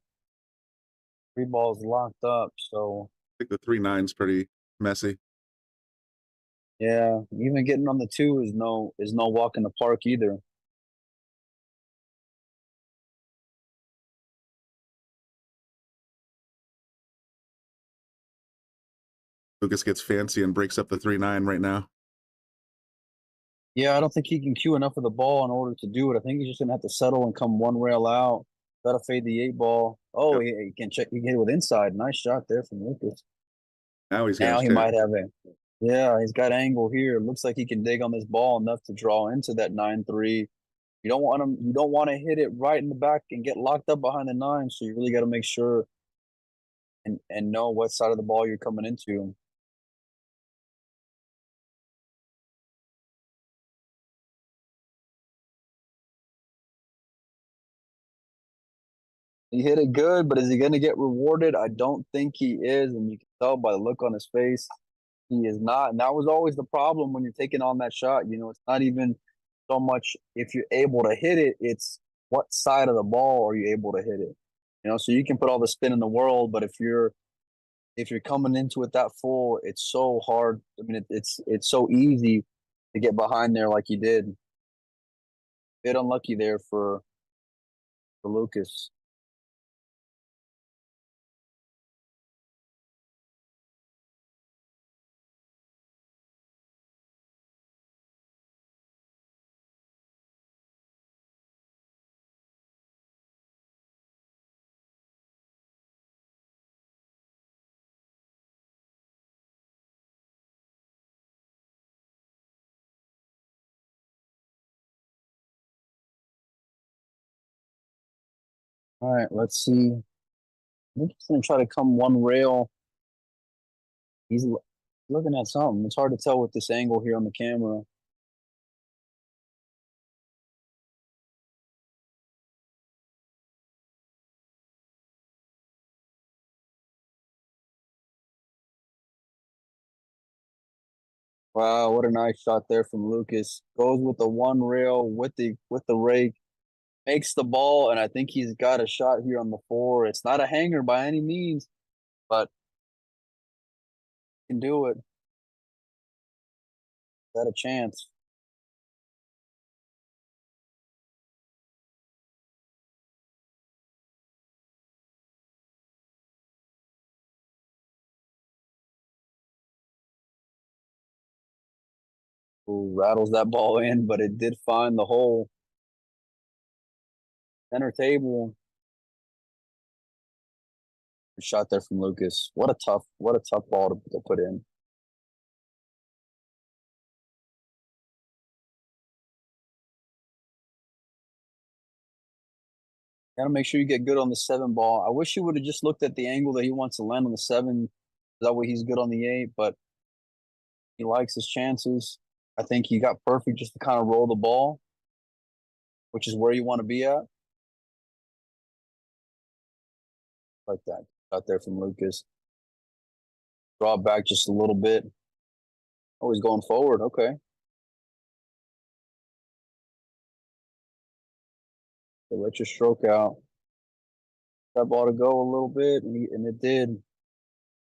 balls locked up. So I think the 3-9's pretty messy. yeah, even getting on the 2 is no walk in the park either. Lukas gets fancy and breaks up the 3-9 right now. Yeah, I don't think he can cue enough of the ball in order to do it. I think he's just gonna have to settle and come one rail out. Gotta fade the 8 ball. Oh, Yep. he can check. He can hit it with inside. Nice shot there from Lukas. Now he's got Now his he chance. might have it. Yeah, he's got angle here. Looks like he can dig on this ball enough to draw into that 9-3. You don't want him. You don't want to hit it right in the back and get locked up behind the 9. So you really got to make sure and know what side of the ball you're coming into. He hit it good, but is he going to get rewarded? I don't think he is, and you can tell by the look on his face. He is not. And that was always the problem when you're taking on that shot. You know, it's not even so much if you're able to hit it, it's what side of the ball are you able to hit it. You know, so you can put all the spin in the world, but if you're coming into it that full, it's so hard. I mean, it's so easy to get behind there like he did. Bit unlucky there for Lukas. All right, let's see. I think he's gonna try to come one rail. He's looking at something. It's hard to tell with this angle here on the camera. Wow, what a nice shot there from Lukas. Goes with the one rail with the rake, makes the ball, and I think he's got a shot here on the 4. It's not a hanger by any means, but can do it. Got a chance. Ooh, rattles that ball in, but it did find the hole. Center table. Shot there from Lukas. What a tough ball to put in. Gotta make sure you get good on the 7 ball. I wish he would have just looked at the angle that he wants to land on the 7. That way he's good on the 8, but he likes his chances. I think he got perfect just to kind of roll the ball, which is where you want to be at. Like that. Out there from Lukas. Draw it back just a little bit. Oh, he's going forward. Okay. They let your stroke out. That ball to go a little bit, and it did.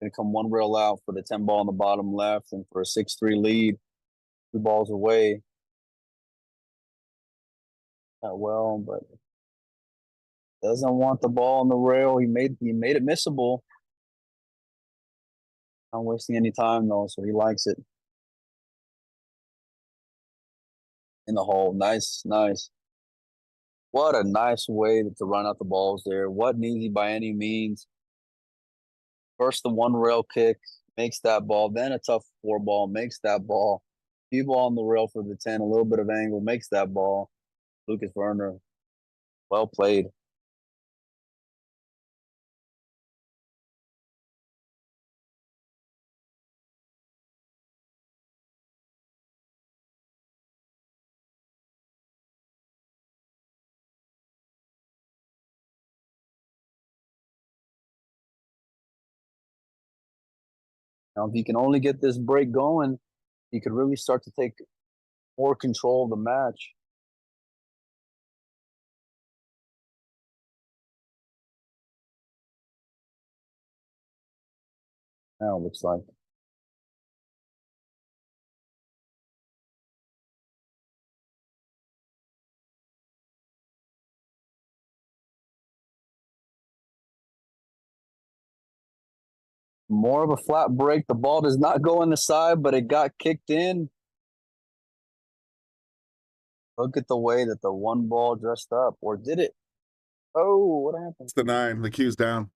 Gonna come one rail out for the 10 ball on the bottom left, and for a 6-3 lead. 2 balls away. Not well, but doesn't want the ball on the rail. He made it missable. Not wasting any time though, so he likes it. In the hole. Nice, nice. What a nice way to run out the balls there. Wasn't easy by any means. First the one rail kick, makes that ball, then a tough 4 ball, makes that ball. Few ball on the rail for the 10, a little bit of angle, makes that ball. Fracasso-Verner, well played. Now, if he can only get this break going, he could really start to take more control of the match. Now it looks like. More of a flat break. The ball does not go in the side, but it got kicked in. Look at the way that the one ball dressed up. Or did it? Oh, what happened? It's the 9. The cue's down.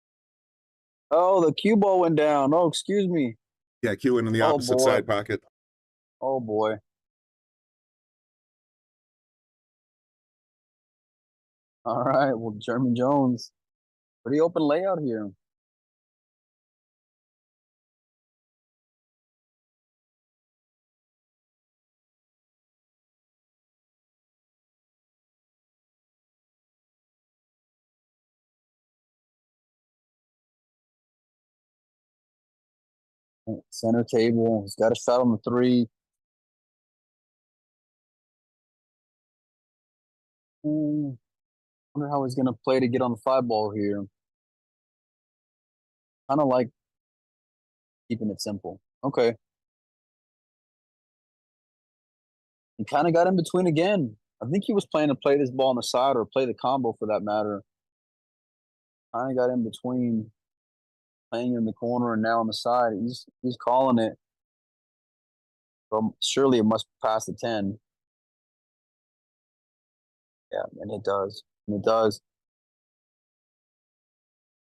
Oh, the cue ball went down. Oh, excuse me. Yeah, cue in the Oh, opposite boy. side pocket. Oh, boy. All right. Well, Jeremy Jones. Pretty open layout here. Center table. He's got a shot on the 3. Wonder how he's going to play to get on the 5 ball here. Kind of like keeping it simple. Okay. He kind of got in between again. I think he was planning to play this ball on the side or play the combo for that matter. Kind of got in between playing in the corner and now on the side. He's calling it. Well, surely it must pass the 10. Yeah, and it does. And it does.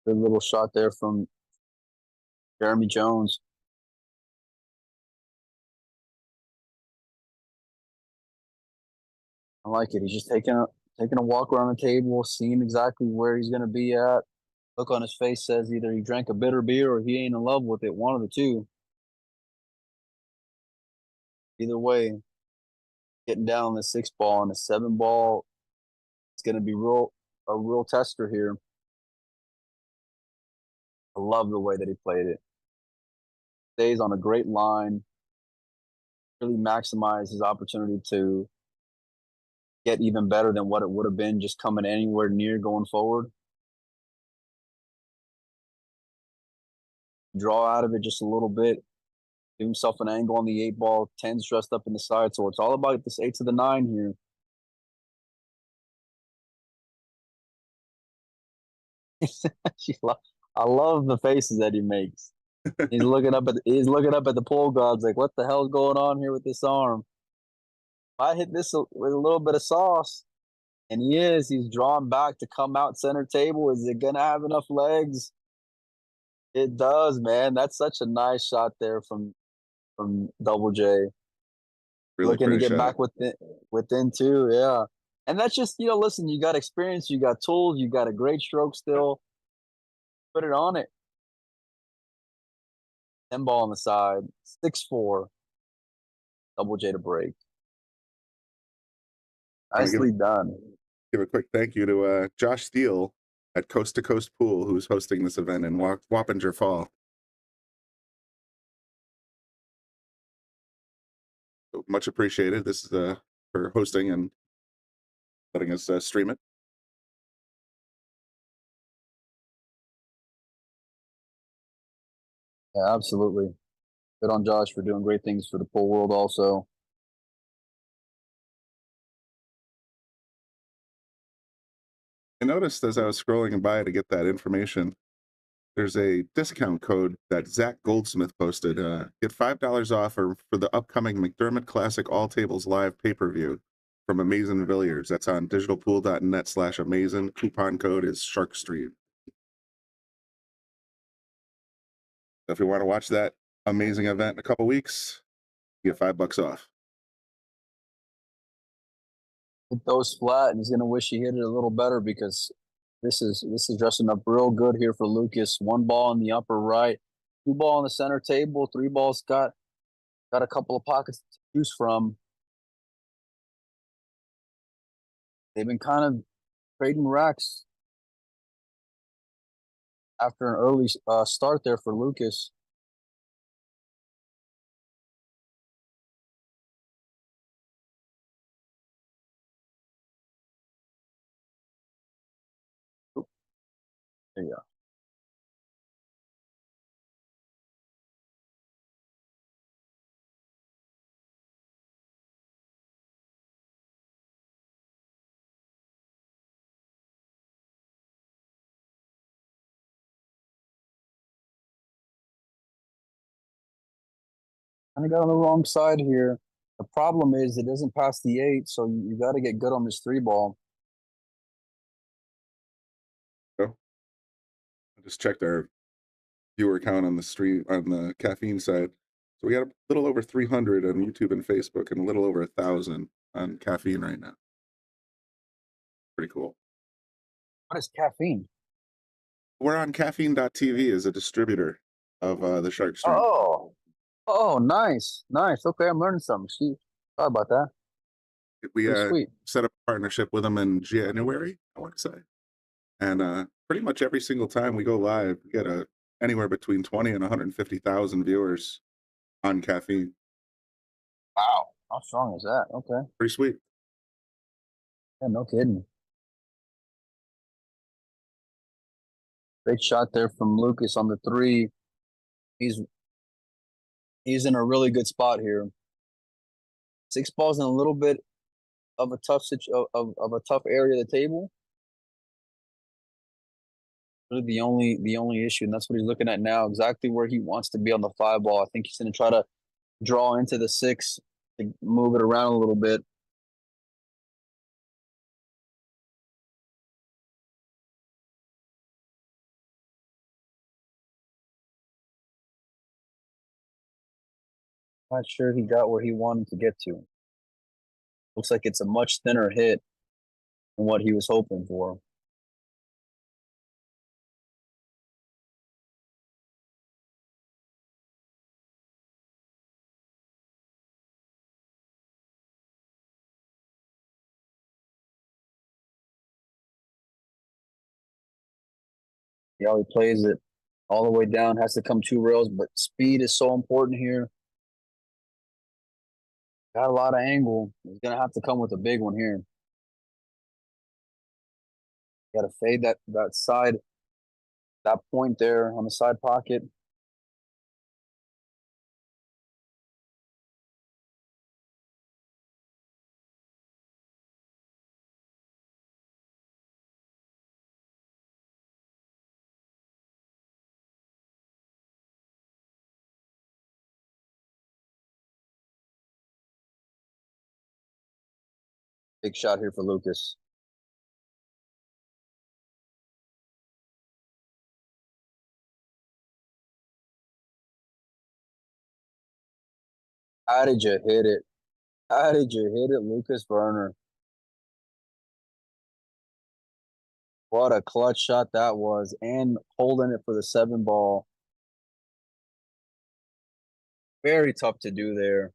Good little shot there from Jeremy Jones. I like it. He's just taking a walk around the table, seeing exactly where he's going to be at. Look on his face says either he drank a bitter beer or he ain't in love with it. One of the two. Either way, getting down on the 6 ball and the 7 ball, it's going to be a real tester here. I love the way that he played it. Stays on a great line. Really maximize his opportunity to get even better than what it would have been just coming anywhere near going forward. Draw out of it just a little bit. Give himself an angle on the 8 ball. 10's dressed up in the side. So it's all about this 8 to the 9 here. I love the faces that he makes. He's looking up at the pole gods like, what the hell's going on here with this arm? If I hit this with a little bit of sauce, and he's drawn back to come out center table. Is it gonna have enough legs? It does, man. That's such a nice shot there from Double J. Really Looking to pretty get shot. back within 2, yeah. And that's just, listen, you got experience, you got tools, you got a great stroke still. Put it on it. 10 ball on the side, 6-4. Double J to break. Nicely done. Give a quick thank you to Josh Steele at Coast to Coast Pool, who's hosting this event in Wappinger Fall. So much appreciated. This is for hosting and letting us stream it. Yeah, absolutely. Good on Josh for doing great things for the pool world also. I noticed as I was scrolling by to get that information, there's a discount code that Zach Goldsmith posted. Get $5 off for the upcoming McDermott Classic All Tables Live pay-per-view from Amazin' Billiards. That's on digitalpool.net/Amazin'. Coupon code is SharkStream. So if you want to watch that amazing event in a couple weeks, you get $5 off. Hit those flat, and he's gonna wish he hit it a little better because this is dressing up real good here for Lukas. 1 ball in the upper right, 2 ball on the center table, 3 balls got a couple of pockets to choose from. They've been kind of trading racks after an early start there for Lukas. There you go. Kind of got on the wrong side here. The problem is it doesn't pass the 8, so you got to get good on this 3 ball. I just checked our viewer count on the stream on the caffeine side. So we got a little over 300 on YouTube and Facebook, and a little over 1,000 on caffeine right now. Pretty cool. What is caffeine? We're on caffeine.tv as a distributor of the Shark Stream. Oh, nice. Okay, I'm learning something. Steve, sorry about that. We Sweet. set up a partnership with them in January, I want to say. And pretty much every single time we go live, we get anywhere between 20 and 150,000 viewers on caffeine. Wow, how strong is that? Okay. Pretty sweet. Yeah, no kidding. Great shot there from Lukas on the 3. He's in a really good spot here. 6 balls in a little bit of a tough of a tough area of the table. Really the only issue, and that's what he's looking at now, exactly where he wants to be on the 5 ball. I think he's going to try to draw into the 6 to move it around a little bit. Not sure he got where he wanted to get to. Looks like it's a much thinner hit than what he was hoping for. He always plays it all the way down, has to come 2 rails, but speed is so important here. Got a lot of angle. He's going to have to come with a big one here. Got to fade that side, that point there on the side pocket. Big shot here for Lukas. How did you hit it? How did you hit it, Fracasso-Verner? What a clutch shot that was, and holding it for the 7 ball. Very tough to do there.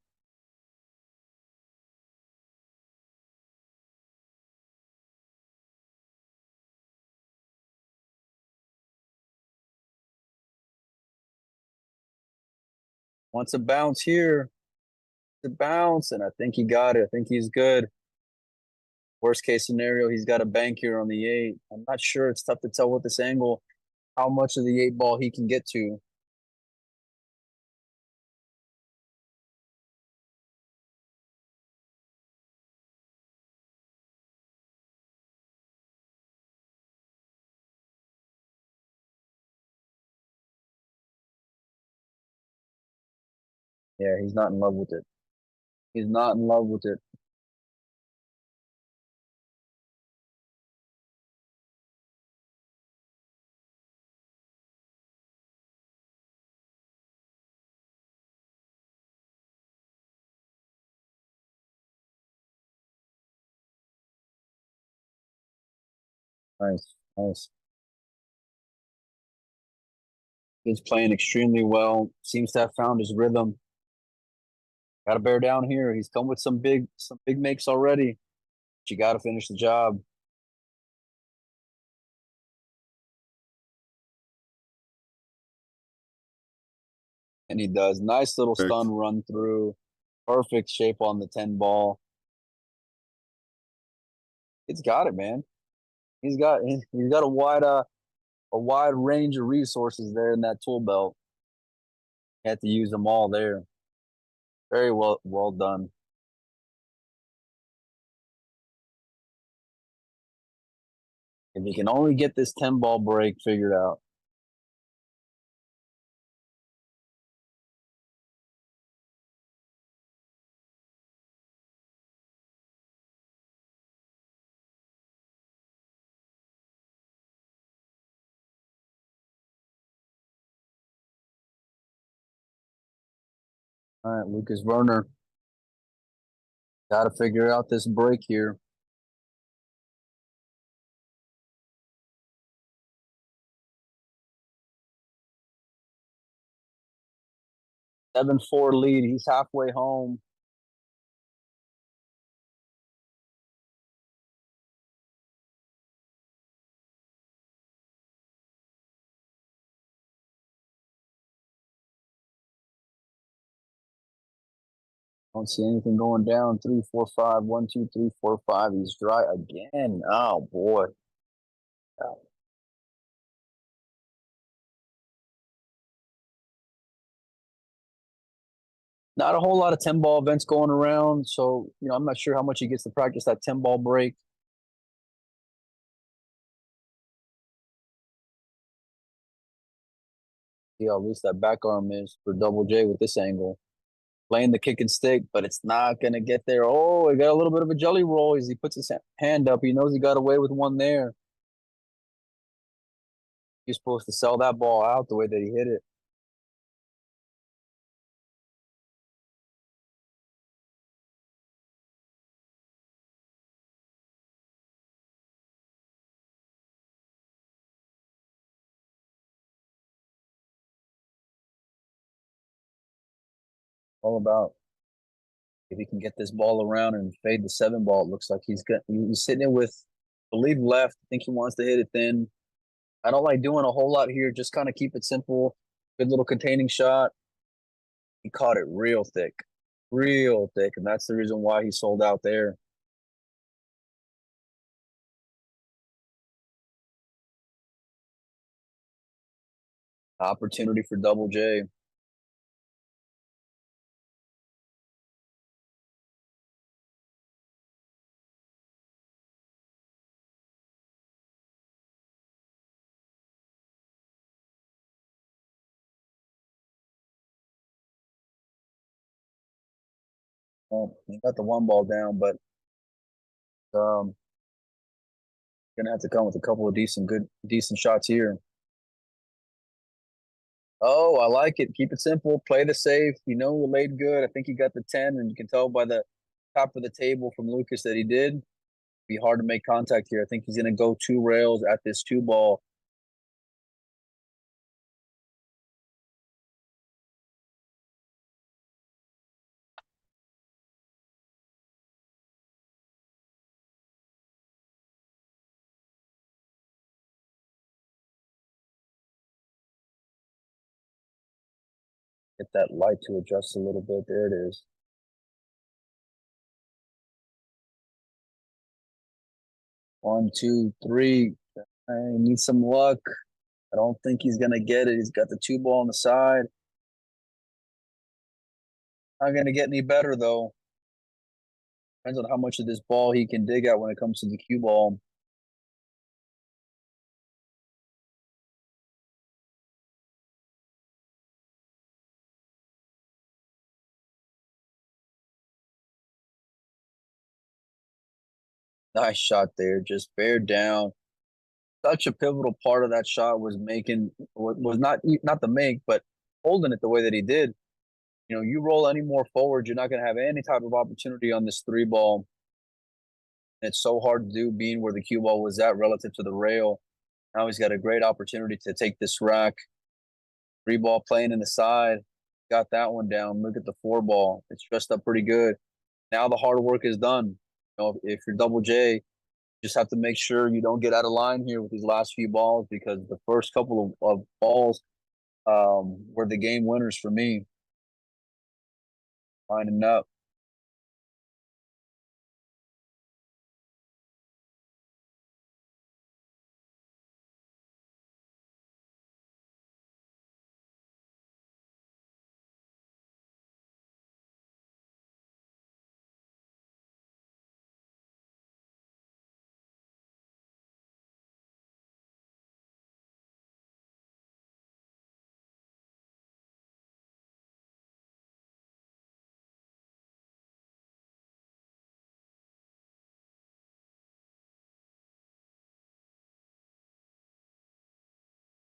Wants a bounce here. The bounce, and I think he got it. I think he's good. Worst case scenario, he's got a bank here on the 8. I'm not sure. It's tough to tell with this angle how much of the 8 ball he can get to. Yeah, he's not in love with it. He's not in love with it. Nice. He's playing extremely well. Seems to have found his rhythm. Got to bear down here. He's come with some big makes already. But you got to finish the job. And he does. Nice little stun run through. Perfect shape on the 10 ball. It's got it, man. He's got a wide range of resources there in that tool belt. Had to use them all there. Very well done. If you can only get this 10 ball break figured out. All right, Lukas Werner. Got to figure out this break here. Seven 4 lead. He's halfway home. Don't see anything going down. 3, 4, 5. 1, 2, 3, 4, 5. He's dry again. Oh boy. Not a whole lot of 10 ball events going around, so I'm not sure how much he gets to practice that 10 ball break. See how loose that back arm is for Double J with this angle. Playing the kick and stick, but it's not going to get there. Oh, he got a little bit of a jelly roll as he puts his hand up. He knows he got away with one there. He's supposed to sell that ball out the way that he hit it. All about if he can get this ball around and fade the 7 ball. It looks like he's sitting it with, I believe, left. I think he wants to hit it thin. I don't like doing a whole lot here. Just kind of keep it simple. Good little containing shot. He caught it real thick, and that's the reason why he sold out there. Opportunity for Double J. Well, he got the 1 ball down, but gonna have to come with a couple of decent shots here. Oh, I like it. Keep it simple. Play the safe. You laid good. I think he got the 10, and you can tell by the top of the table from Lukas that he did. Be hard to make contact here. I think he's gonna go 2 rails at this 2 ball. Get that light to adjust a little bit. There it is. 1, 2, 3. I need some luck. I don't think he's gonna get it. He's got the 2 ball on the side. Not gonna get any better though. Depends on how much of this ball he can dig out when it comes to the cue ball. Nice shot there. Just bear down. Such a pivotal part of that shot was not the make, but holding it the way that he did. You roll any more forward, you're not going to have any type of opportunity on this 3 ball. And it's so hard to do, being where the cue ball was at relative to the rail. Now he's got a great opportunity to take this rack. 3 ball playing in the side. Got that one down. Look at the 4 ball. It's dressed up pretty good. Now the hard work is done. If you're Double J, just have to make sure you don't get out of line here with these last few balls, because the first couple of balls were the game winners for me. Lining up.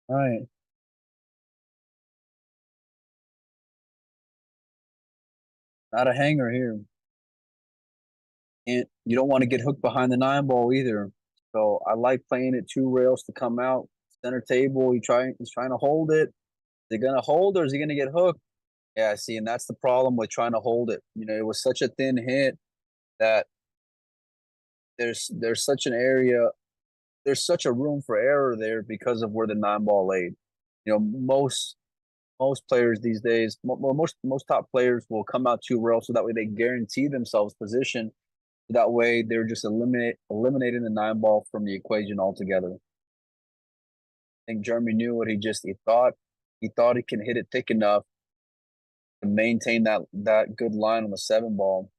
All right. Not a hanger here. And you don't want to get hooked behind the 9 ball either. So I like playing it 2 rails to come out. Center table, he's trying to hold it. Is he gonna hold or is he gonna get hooked? Yeah, see, and that's the problem with trying to hold it. You know, it was such a thin hit that there's such an area, there's such a room for error there because of where the 9 ball laid. You know, most players these days, most top players will come out 2 rails so that way they guarantee themselves position. That way they're just eliminating the 9 ball from the equation altogether. I think Jeremy knew what he thought he can hit it thick enough to maintain that good line on the 7 ball.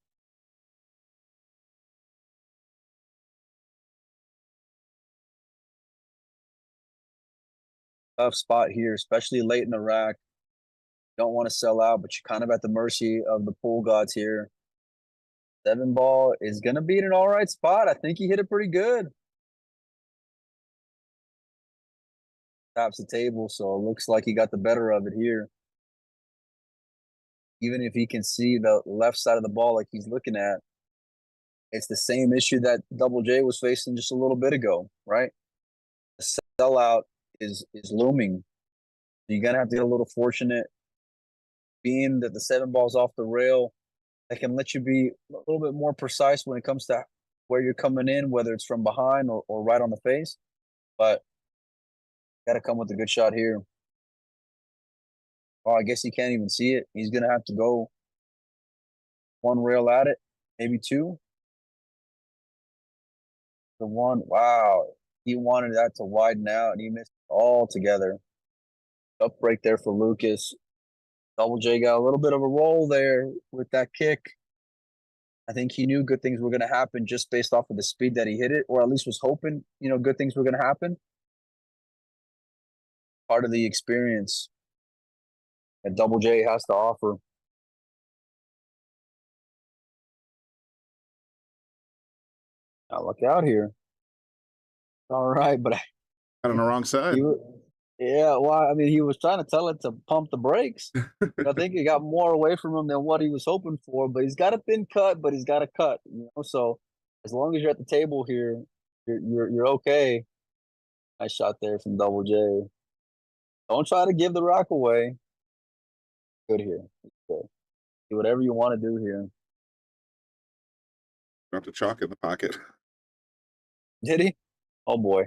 Tough spot here, especially late in the rack. Don't want to sell out, but you're kind of at the mercy of the pool gods here. 7 ball is gonna be in an all right spot. I think he hit it pretty good. Taps the table, so it looks like he got the better of it here. Even if he can see the left side of the ball like he's looking at, it's the same issue that Double J was facing just a little bit ago, right? The sellout is looming. You're gonna have to get a little fortunate, being that the 7 ball's off the rail. That can let you be a little bit more precise when it comes to where you're coming in, whether it's from behind or right on the face. But got to come with a good shot here. Oh, I guess he can't even see it. He's gonna have to go 1 rail at it, maybe 2. The 1, wow, he wanted that to widen out, and he missed it altogether. Up break there for Lukas. Double J got a little bit of a roll there with that kick. I think he knew good things were going to happen just based off of the speed that he hit it, or at least was hoping, you know, good things were going to happen. Part of the experience that Double J has to offer. Now look out here. All right, but Got on the wrong side. yeah, well, I mean, he was trying to tell it to pump the brakes. I think he got more away from him than what he was hoping for, but he's got a thin cut, but he's got a cut, you know. So as long as you're at the table here, you're okay. Nice shot there from Double J. Don't try to give the rock away. Good here. Good. Do whatever you want to do here. Dropped a chalk in the pocket. Did he? Oh boy.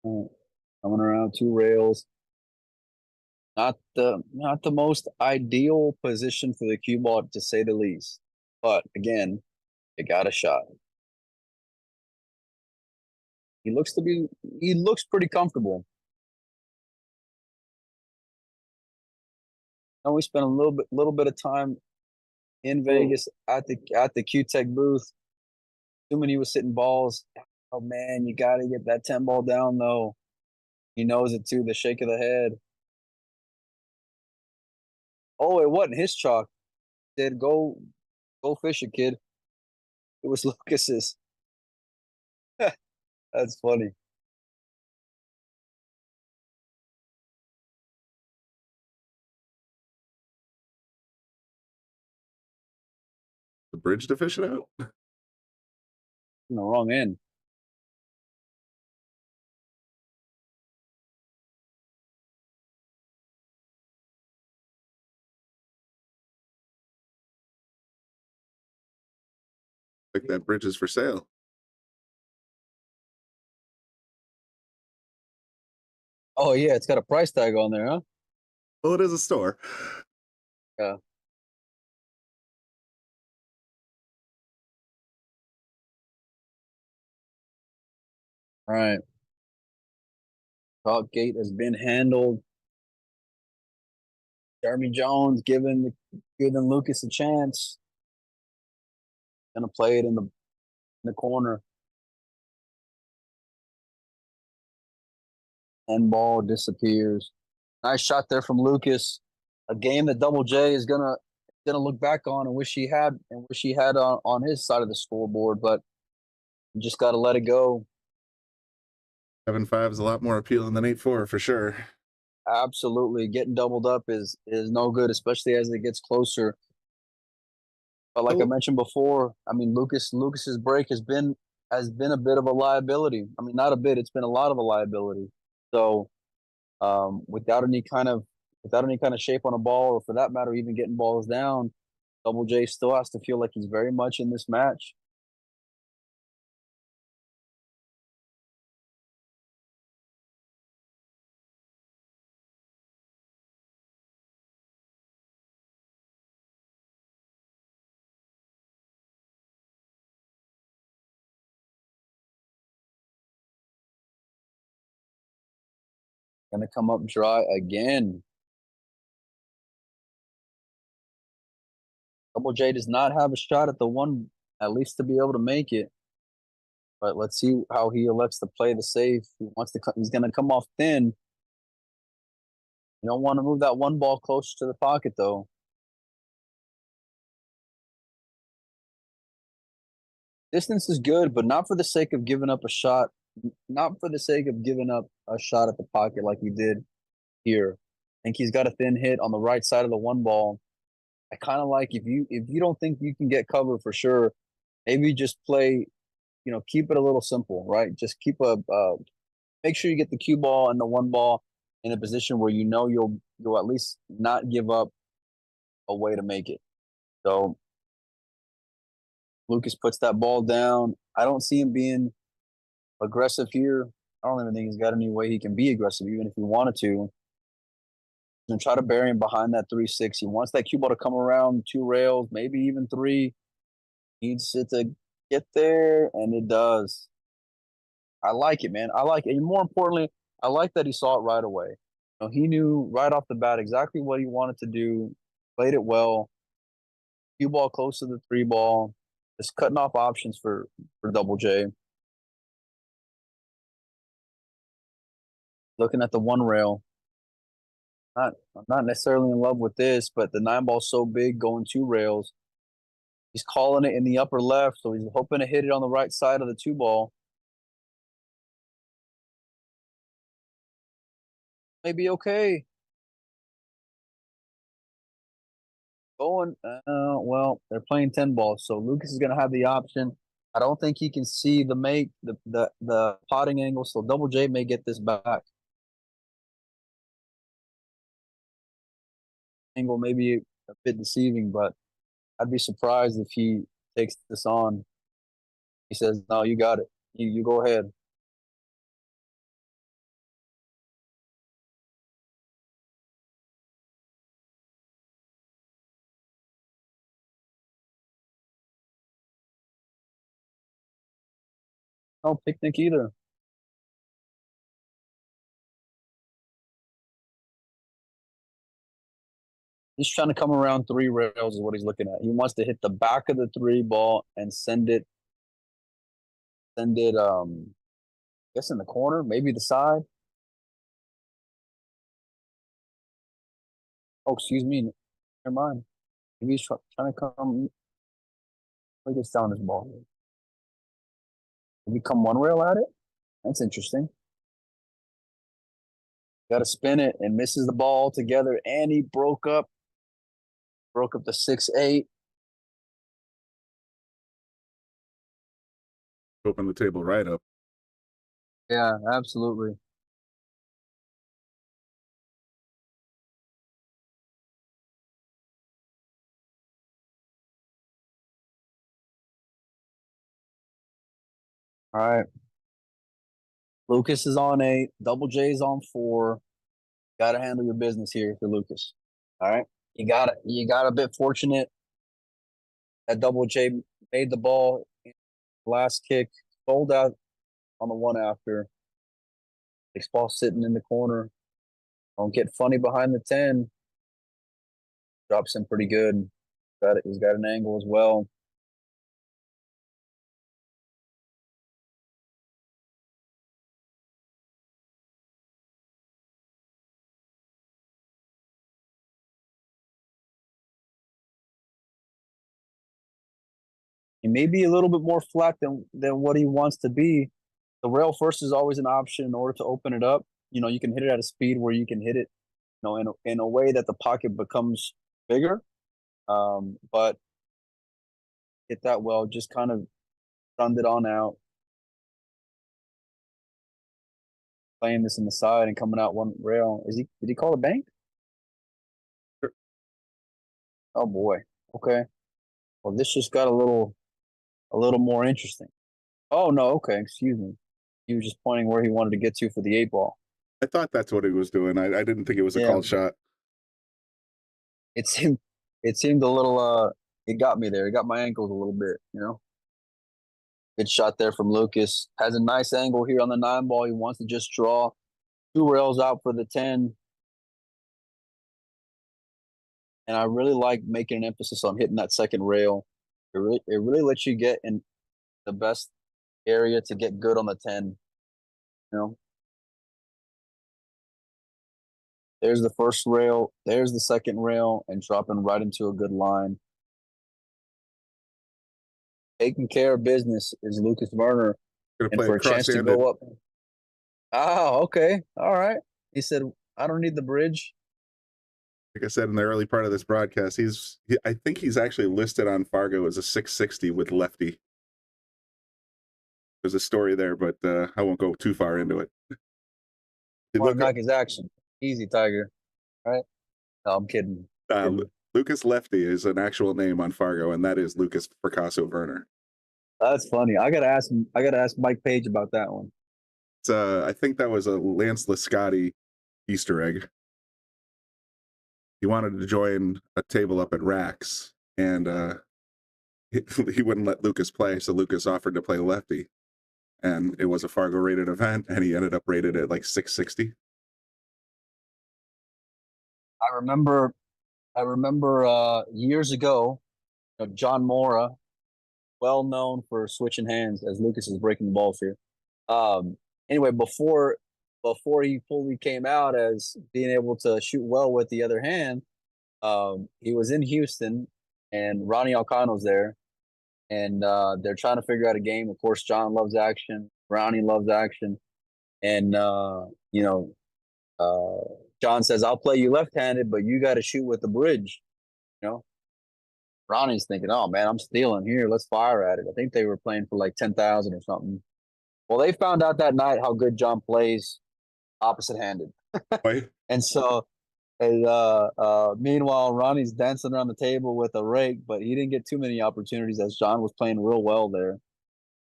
Coming around 2 rails. Not the most ideal position for the cue ball, to say the least. But again, it got a shot. He looks pretty comfortable. And we spent a little bit of time in Vegas at the Q-Tech booth. Assuming he was sitting balls. Oh man, you gotta get that 10 ball down though. He knows it too, the shake of the head. Oh, it wasn't his chalk. He said, go fish it, kid. It was Lukas's. That's funny. The bridge to fish it out. In the wrong end. Like that bridge is for sale. Oh yeah, it's got a price tag on there, huh? Well, it is a store. Yeah. All right. Talk gate has been handled. Jeremy Jones giving Lukas a chance. Gonna play it in the corner. and ball disappears. Nice shot there from Lukas. A game that Double J is gonna look back on and wish he had on his side of the scoreboard, but you just got to let it go. 7-5 is a lot more appealing than 8-4 for sure. Absolutely, getting doubled up is no good, especially as it gets closer. But like I mentioned before, I mean Lukas's break has been a bit of a liability. I mean, not a bit; it's been a lot of a liability. So, without any kind of shape on a ball, or for that matter, even getting balls down, Double J still has to feel like he's very much in this match. Gonna come up dry again. Double J does not have a shot at the one, at least to be able to make it. But let's see how he elects to play the safe. He's gonna come off thin. You don't want to move that one ball closer to the pocket though. Distance is good, but not for the sake of giving up a shot. Not for the sake of giving up a shot at the pocket like he did here. I think he's got a thin hit on the right side of the one ball. I kind of like if you don't think you can get cover for sure, maybe just play, keep it a little simple, right? Just make sure you get the cue ball and the one ball in a position where you'll at least not give up a way to make it. So Lukas puts that ball down. I don't see him being aggressive here. I don't even think he's got any way he can be aggressive, even if he wanted to. And try to bury him behind that 3-6. He wants that cue ball to come around 2 rails, maybe even 3. Needs it to get there, and it does. I like it, man. I like it. And more importantly, I like that he saw it right away. He knew right off the bat exactly what he wanted to do, played it well. Cue ball close to the 3 ball, just cutting off options for Double J. Looking at the 1 rail. I'm not necessarily in love with this, but the 9 ball's so big going 2 rails. He's calling it in the upper left, so he's hoping to hit it on the right side of the 2 ball. Maybe okay. Going, well, they're playing 10 balls, so Lukas is going to have the option. I don't think he can see the potting angle, so Double J may get this back. Angle may be a bit deceiving, but I'd be surprised if he takes this on. He says, no, you got it. You go ahead. No picnic either. He's trying to come around 3 rails is what he's looking at. He wants to hit the back of the 3 ball and send it, I guess in the corner, maybe the side. Oh, excuse me. Never mind. Maybe he's trying to come. He gets down this ball. Maybe come 1 rail at it. That's interesting. Got to spin it and misses the ball altogether, and he broke up the 6-8. Open the table right up. Yeah, absolutely. All right. Lukas is on 8. Double J is on 4. Got to handle your business here for Lukas. All right. You got a bit fortunate that Double J made the ball last kick, sold out on the one after. Six ball sitting in the corner. Don't get funny behind the 10. Drops in pretty good. He's got an angle as well. He may be a little bit more flat than what he wants to be. The rail first is always an option in order to open it up. You know, you can hit it at a speed where you can hit it, you know, in a way that the pocket becomes bigger. But hit that well, just kind of thumbed it on out. Playing this in the side and coming out one rail. Did he call a bank? Sure. Oh boy. Okay. Well, this just got a little more interesting. Oh no, okay, excuse me. He was just pointing where he wanted to get to for the 8-ball. I thought that's what he was doing. I didn't think it was a called shot. It seemed a little it got me there. It got my ankles a little bit, you know. Good shot there from Lukas. Has a nice angle here on the 9-ball. He wants to just draw 2 rails out for the 10. And I really like making an emphasis on hitting that second rail. It really lets you get in the best area to get good on the 10. You know. There's the first rail. There's the second rail, and dropping right into a good line. Taking care of business is Fracasso-Verner, and for a chance to go up. Oh, okay, all right. He said, "I don't need the bridge." Like I said in the early part of this broadcast, I think he's actually listed on Fargo as a 660 with lefty. There's a story there, but I won't go too far into it. Knock his action. Easy, Tiger. All right? No, I'm kidding. Lukas Lefty is an actual name on Fargo, and that is Lukas Fracasso-Verner. That's funny. I gotta ask Mike Page about that one. It's I think that was a Lance Lascotti Easter egg. He wanted to join a table up at Rax, and he wouldn't let Lukas play, so Lukas offered to play lefty. And it was a Fargo rated event, and he ended up rated at like 660. I remember years ago, John Mora, well known for switching hands as Lukas is breaking the balls here. Anyway, before he fully came out as being able to shoot well with the other hand, he was in Houston, and Ronnie Alcano's there, and they're trying to figure out a game. Of course, John loves action, Ronnie loves action, and John says, "I'll play you left-handed, but you got to shoot with the bridge." You know, Ronnie's thinking, "Oh man, I'm stealing here. Let's fire at it." I think they were playing for like 10,000 or something. Well, they found out that night how good John plays opposite-handed, and so, meanwhile, Ronnie's dancing around the table with a rake, but he didn't get too many opportunities as John was playing real well there,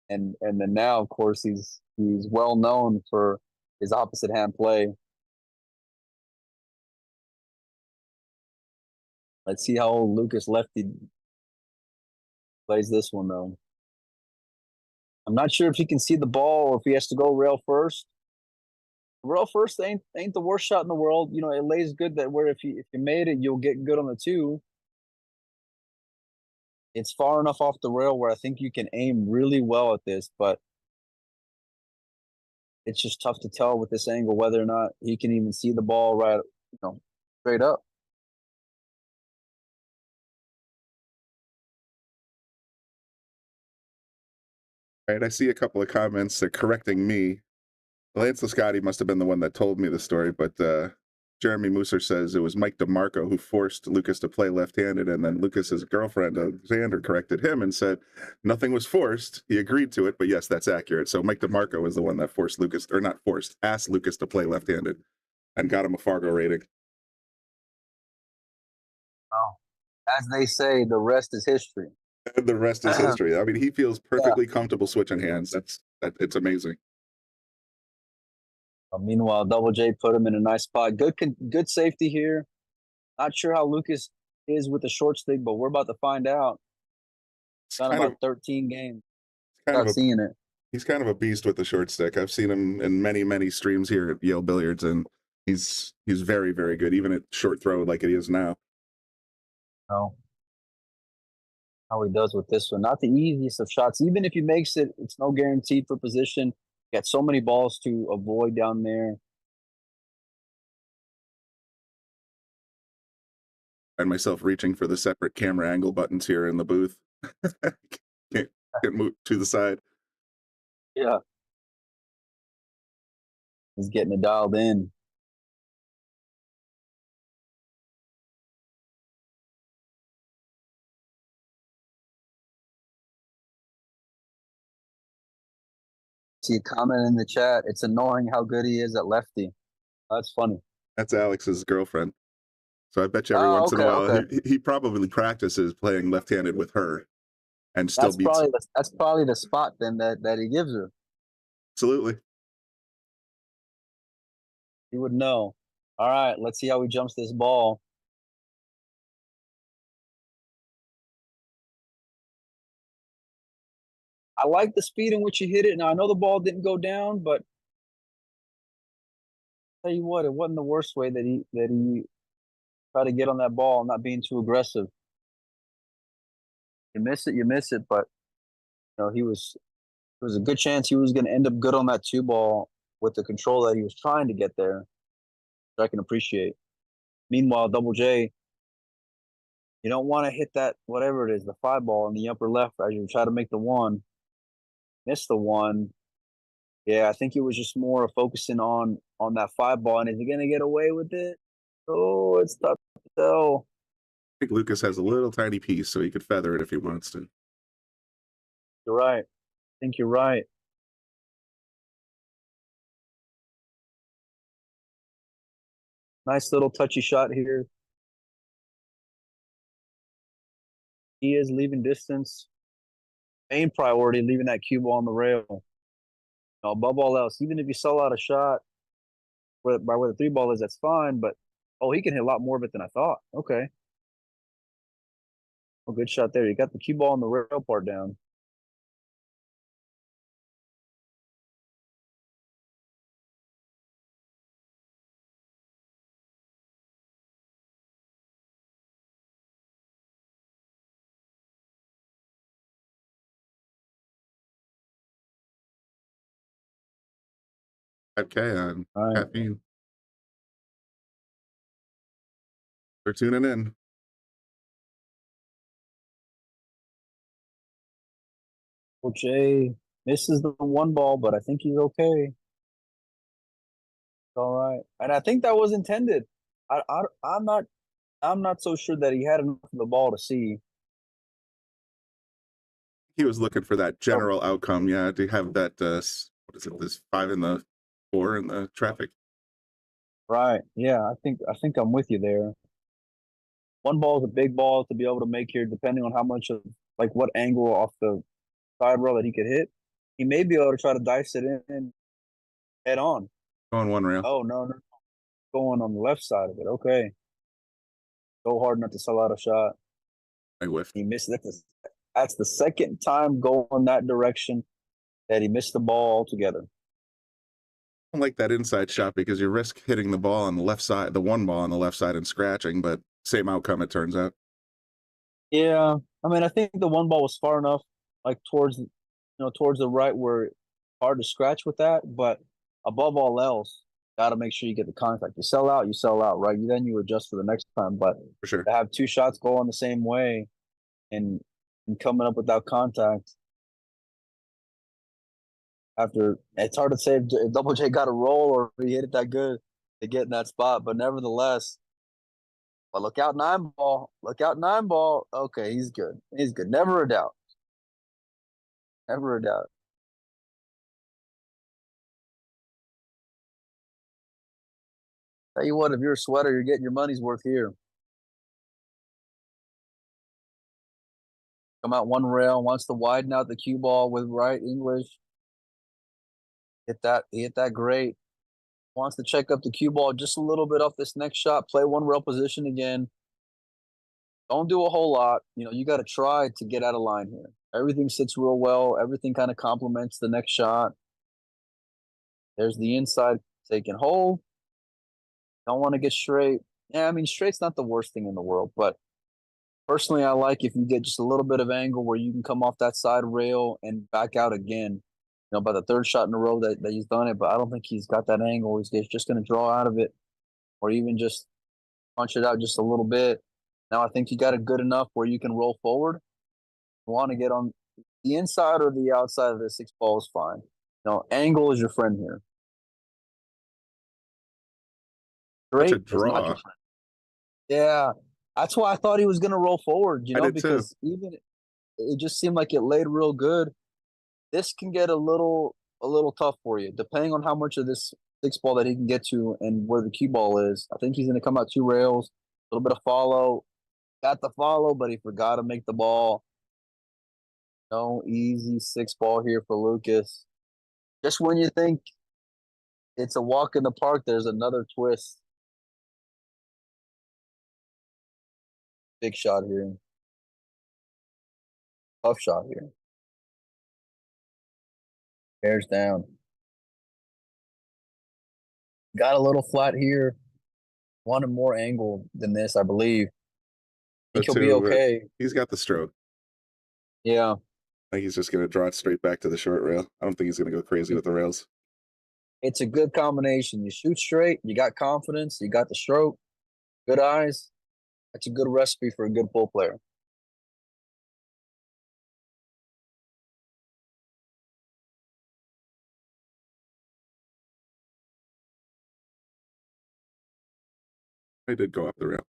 and then now, of course, he's well known for his opposite-hand play. Let's see how old Lukas Lefty plays this one, though. I'm not sure if he can see the ball or if he has to go rail first. Rail first ain't the worst shot in the world. You know, it lays good that where if you made it, you'll get good on the 2. It's far enough off the rail where I think you can aim really well at this, but it's just tough to tell with this angle whether or not he can even see the ball right, straight up. Right, I see a couple of comments correcting me. Lance Lascotti must have been the one that told me the story, but Jeremy Mooser says it was Mike DeMarco who forced Lukas to play left-handed, and then Lukas's girlfriend, Xander, corrected him and said nothing was forced. He agreed to it, but yes, that's accurate. So Mike DeMarco was the one that forced Lukas, or not forced, asked Lukas to play left-handed and got him a Fargo rating. Oh, as they say, the rest is history. The rest is history. I mean, he feels perfectly comfortable switching hands. It's amazing. Meanwhile, Double J put him in a nice spot. Good safety here. Not sure how Lukas is with the short stick, but we're about to find out. It's got about 13 games. Seeing it. He's kind of a beast with the short stick. I've seen him in many, many streams here at Yale Billiards, and he's very, very good, even at short throw like it is now. Oh. How he does with this one. Not the easiest of shots. Even if he makes it, it's no guaranteed for position. Got so many balls to avoid down there. I find myself reaching for the separate camera angle buttons here in the booth. Can't Can't move to the side. Yeah. He's getting it dialed in. See a comment in the chat. It's annoying how good he is at lefty. That's funny. That's Alex's girlfriend. So I bet you every Oh, once in a okay, while okay. he probably practices playing left-handed with her, and still beats. That's probably the spot then that he gives her. Absolutely. He would know. All right, let's see how he jumps this ball. I like the speed in which he hit it. Now I know the ball didn't go down, but tell you what, it wasn't the worst way that he tried to get on that ball, not being too aggressive. You miss it, but you know, there was a good chance he was going to end up good on that 2-ball with the control that he was trying to get there, which I can appreciate. Meanwhile, Double J, you don't want to hit that, whatever it is, the 5-ball in the upper left as you try to make the 1. Miss the 1. Yeah, I think he was just more focusing on that 5-ball. And is he going to get away with it? Oh, it's tough to tell. I think Lukas has a little tiny piece, so he could feather it if he wants to. You're right. I think you're right. Nice little touchy shot here. He is leaving distance. Main priority, leaving that cue ball on the rail. Now, above all else, even if you sell out a shot by where the 3-ball is, that's fine. But, oh, he can hit a lot more of it than I thought. Okay. Oh, good shot there. You got the cue ball on the rail part down. Okay, on All right. caffeine. They're tuning in. Jay misses the 1-ball, but I think he's okay. All right, and I think that was intended. I'm not so sure that he had enough of the ball to see. He was looking for that general outcome, yeah, to have that what is it, this 5 and the 4 in the traffic. Right. Yeah, I think I'm with you there. 1-ball is a big ball to be able to make here, depending on how much of what angle off the side rail that he could hit. He may be able to try to dice it in head on. Going 1 rail. Oh no, going on the left side of it. Okay. Go hard not to sell out a shot. I whiffed. He missed it. That's the second time going that direction that he missed the ball altogether. I don't like that inside shot because you risk hitting the ball on the left side, the 1-ball on the left side, and scratching, but same outcome it turns out. Yeah, I mean, I think the 1-ball was far enough, towards the right where it's hard to scratch with that. But above all else, got to make sure you get the contact. You sell out, right? Then you adjust for the next time. But For sure. to have 2 shots go on the same way and coming up without contact, after it's hard to say if Double J got a roll or if he hit it that good to get in that spot. But nevertheless, but look out 9-ball. Look out 9-ball. Okay, he's good. He's good. Never a doubt. Never a doubt. Tell you what, if you're a sweater, you're getting your money's worth here. Come out 1 rail, wants to widen out the cue ball with right English. Hit that great. Wants to check up the cue ball just a little bit off this next shot. Play 1 rail position again. Don't do a whole lot. You got to try to get out of line here. Everything sits real well. Everything kind of complements the next shot. There's the inside taking hold. Don't want to get straight. Yeah, I mean, straight's not the worst thing in the world, but personally, I like if you get just a little bit of angle where you can come off that side rail and back out again. By the 3rd shot in a row that he's done it, but I don't think he's got that angle. He's just going to draw out of it or even just punch it out just a little bit. Now I think you got it good enough where you can roll forward. You want to get on the inside or the outside of the 6 ball is fine. Angle is your friend here. Such a Straight is not draw. your friend. Yeah, that's why I thought he was going to roll forward, I did because even it just seemed like it laid real good. This can get a little tough for you, depending on how much of this 6 ball that he can get to and where the cue ball is. I think he's going to come out 2 rails, a little bit of follow. Got the follow, but he forgot to make the ball. No easy 6 ball here for Lukas. Just when you think it's a walk in the park, there's another twist. Big shot here. Tough shot here. Bears down. Got a little flat here. Wanted more angle than this, I believe. Think he'll be okay. He's got the stroke. Yeah. I think he's just going to draw it straight back to the short rail. I don't think he's going to go crazy with the rails. It's a good combination. You shoot straight, you got confidence, you got the stroke, good eyes. That's a good recipe for a good pool player. I did go up the rail.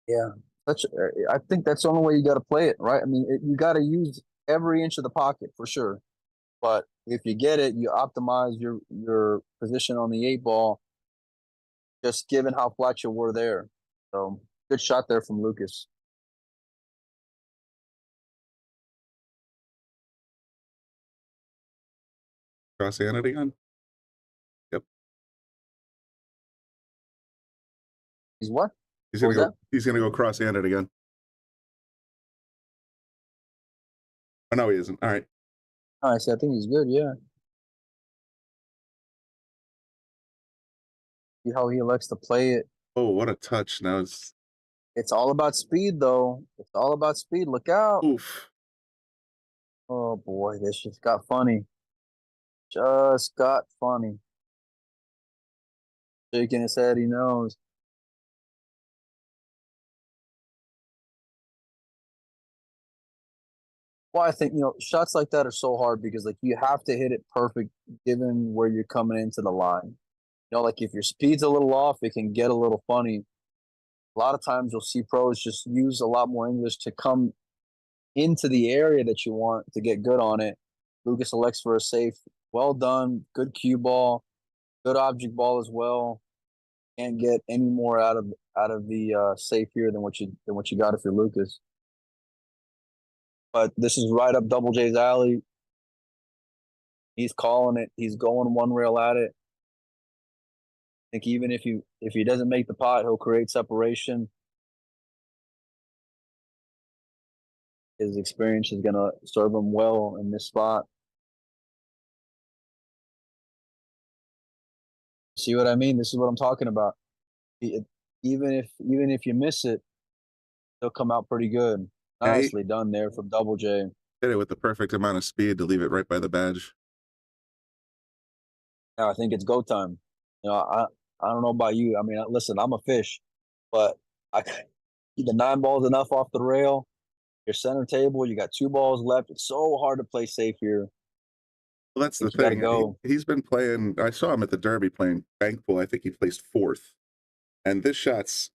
Yeah. I think that's the only way you got to play it, right? I mean, you got to use every inch of the pocket for sure. But if you get it, you optimize your position on the 8 ball, just given how flat you were there. So good shot there from Lukas. Cross hand it again. Yep. He's what? He's What gonna was go. He's gonna go cross hand it again. Oh no, he isn't. All right. I see. I think he's good. Yeah. See how he likes to play it. Oh, what a touch! Now It's all about speed, though. It's all about speed. Look out. oof. Oh, boy. This just got funny. Just got funny. Shaking his head. He knows. Well, I think, shots like that are so hard because, like, you have to hit it perfect given where you're coming into the line. Like, if your speed's a little off, it can get a little funny. A lot of times you'll see pros just use a lot more English to come into the area that you want to get good on it. Lukas elects for a safe. Well done. Good cue ball. Good object ball as well. Can't get any more out of the safe here than what you got if you're Lukas. But this is right up Double J's alley. He's calling it. He's going 1 rail at it. I think even if he doesn't make the pot, he'll create separation. His experience is gonna serve him well in this spot. See what I mean? This is what I'm talking about. Even if you miss it, he'll come out pretty good. Nicely done there from Double J. Hit it with the perfect amount of speed to leave it right by the badge. Now I think it's go time. I don't know about you. I mean, listen, I'm a fish, but the 9 ball's enough off the rail. Your center table, you got 2 balls left. It's so hard to play safe here. Well, that's the thing. He's been playing. I saw him at the Derby playing bank pool. I think he placed 4th, and this shot's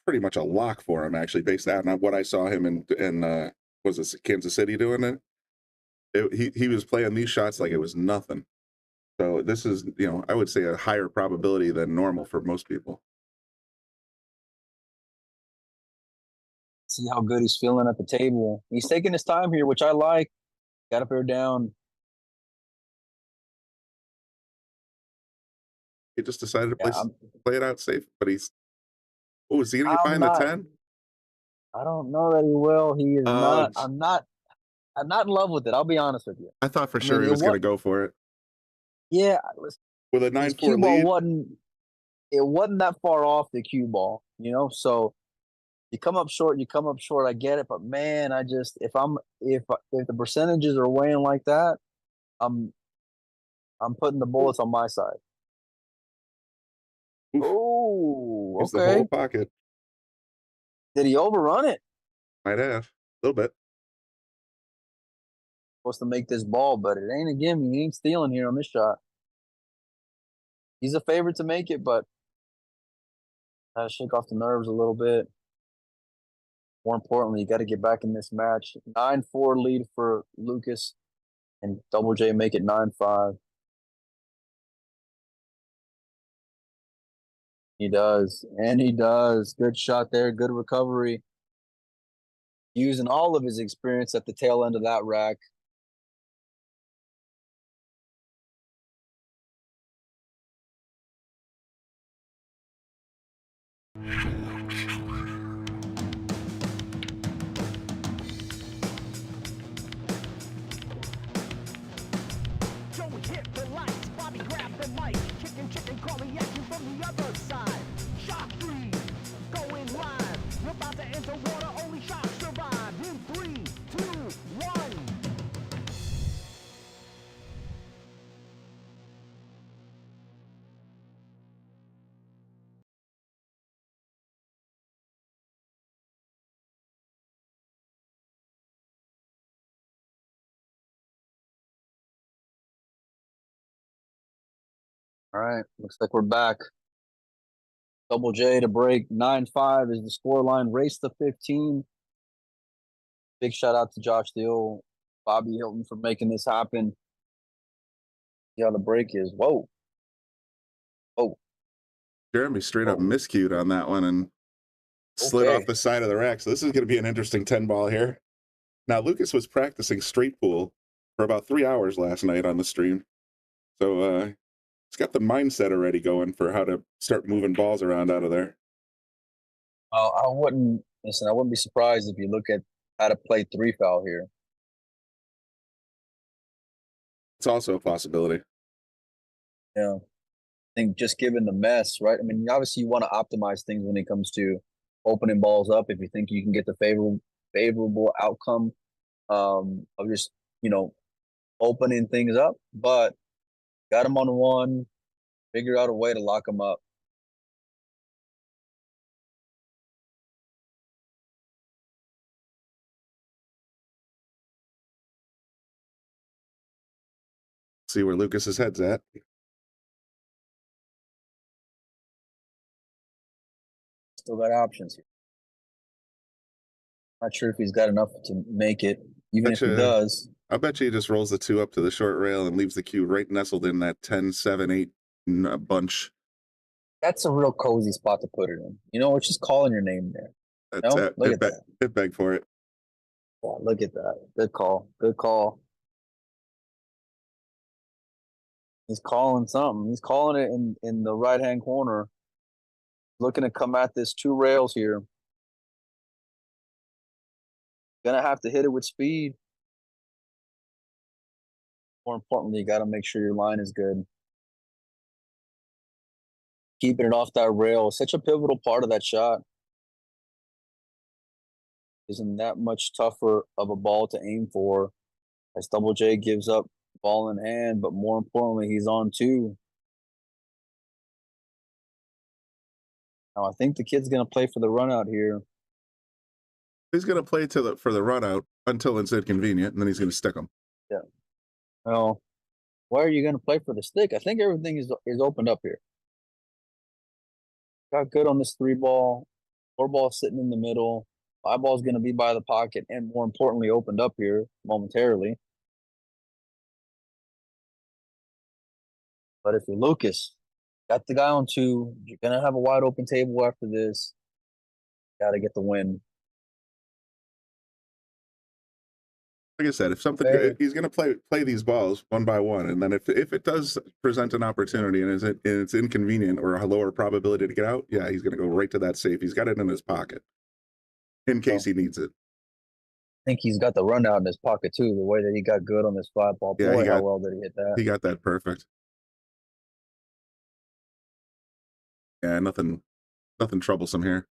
pretty much a lock for him, actually, based on what I saw him in was this Kansas City doing it. He was playing these shots like it was nothing. So this is, I would say a higher probability than normal for most people. See how good he's feeling at the table. He's taking his time here, which I like. Got up here down. He just decided to play it out safe, but is he gonna get behind the 10? I don't know that he will. He is not. I'm not in love with it. I'll be honest with you. I thought for sure he was gonna go for it. Yeah, with a 9-4 cue lead. Ball wasn't that far off the cue ball, So you come up short. I get it, but man, if the percentages are weighing like that, I'm putting the bullets on my side. Oh, okay. It's the whole pocket. Did he overrun it? Might have a little bit. Supposed to make this ball, but it ain't a gimme. He ain't stealing here on this shot. He's a favorite to make it, but gotta shake off the nerves a little bit. More importantly, you got to get back in this match. 9-4 lead for Lukas, and Double J make it 9-5. He does, and he does. Good shot there, good recovery. Using all of his experience at the tail end of that rack. Joey hit the lights, Bobby grabbed the mic. Chicken, call the action from the other side. Shock freeze, going live. We're about to enter water, only shock survive. In 3, 2, 1. All right, looks like we're back. Double J to break. 9-5 is the scoreline. Race to 15. Big shout out to Josh Steele, Bobby Hilton for making this happen. See how the break is. Whoa. Oh. Jeremy straight up miscued on that one and slid off the side of the rack. So this is going to be an interesting 10 ball here. Now, Lukas was practicing straight pool for about 3 hours last night on the stream. So he's got the mindset already going for how to start moving balls around out of there. I wouldn't be surprised if you look at how to play 3 foul here. It's also a possibility. Yeah. I think just given the mess, right? I mean, obviously you want to optimize things when it comes to opening balls up if you think you can get the favorable outcome of just, opening things up. But got him on one, figure out a way to lock him up. See where Lukas's head's at. Still got options here. Not sure if he's got enough to make it, even if he does. I bet you he just rolls the 2 up to the short rail and leaves the cue right nestled in that 10, 7, 8 bunch. That's a real cozy spot to put it in. It's just calling your name there. That's it. Look at that. Hit beg for it. Yeah, look at that. Good call. Good call. He's calling something. He's calling it in the right-hand corner. Looking to come at this 2 rails here. Gonna have to hit it with speed. More importantly, you got to make sure your line is good. Keeping it off that rail, such a pivotal part of that shot. Isn't that much tougher of a ball to aim for as Double J gives up ball in hand, but more importantly, he's on 2. Now, I think the kid's going to play for the run out here. He's going to play for the run out until it's inconvenient, and then he's going to stick him. Yeah. Well, why are you going to play for the stick? I think everything is opened up here. Got good on this 3 ball. 4 ball sitting in the middle. 5 ball's going to be by the pocket, and more importantly, opened up here momentarily. But if you're Lukas, got the guy on 2, you're going to have a wide open table after this. Got to get the win. Like I said, if he's going to play these balls one by one, and then if it does present an opportunity and it's inconvenient or a lower probability to get out, yeah, he's going to go right to that safe. He's got it in his pocket in case he needs it. I think he's got the run out in his pocket too. The way that he got good on this 5 ball. Yeah, Boy, how well did he hit that? He got that perfect. Yeah, nothing troublesome here.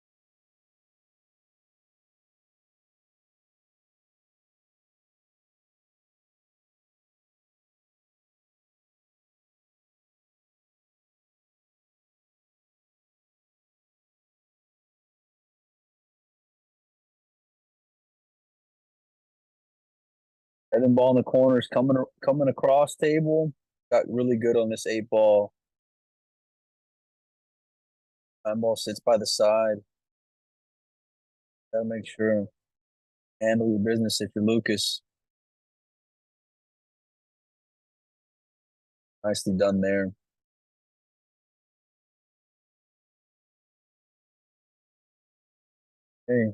Heading ball in the corners, coming across table. Got really good on this 8 ball. 9 ball sits by the side. Gotta make sure handle your business if you're Lukas. Nicely done there. Hey.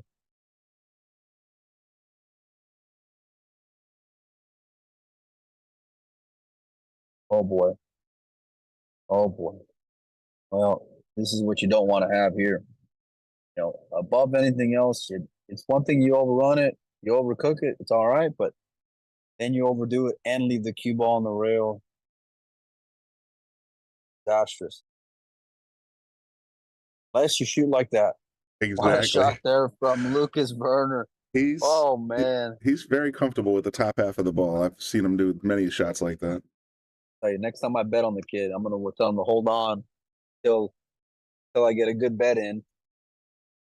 Oh boy. Oh boy. Well, this is what you don't want to have here. You know, above anything else, it's one thing you overrun it, you overcook it, it's all right, but then you overdo it and leave the cue ball on the rail. Disastrous. Unless you shoot like that. What a Exactly. shot there from Fracasso-Verner. He's Oh man. he's very comfortable with the top half of the ball. I've seen him do many shots like that. Tell you, next time I bet on the kid, I'm gonna tell him to hold on till I get a good bet in.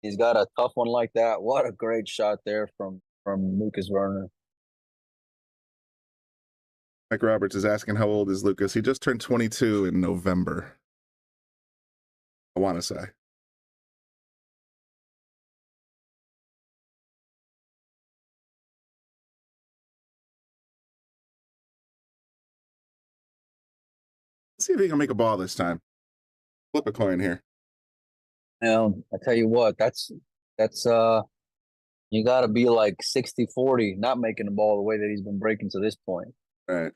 He's got a tough one like that. What a great shot there from Fracasso-Verner. Mike Roberts is asking how old is Lukas. He just turned 22 in November. I want to say. Let's see if he can make a ball this time. Flip a coin here. I tell you what, that's you got to be like 60-40, not making the ball the way that he's been breaking to this point. Right.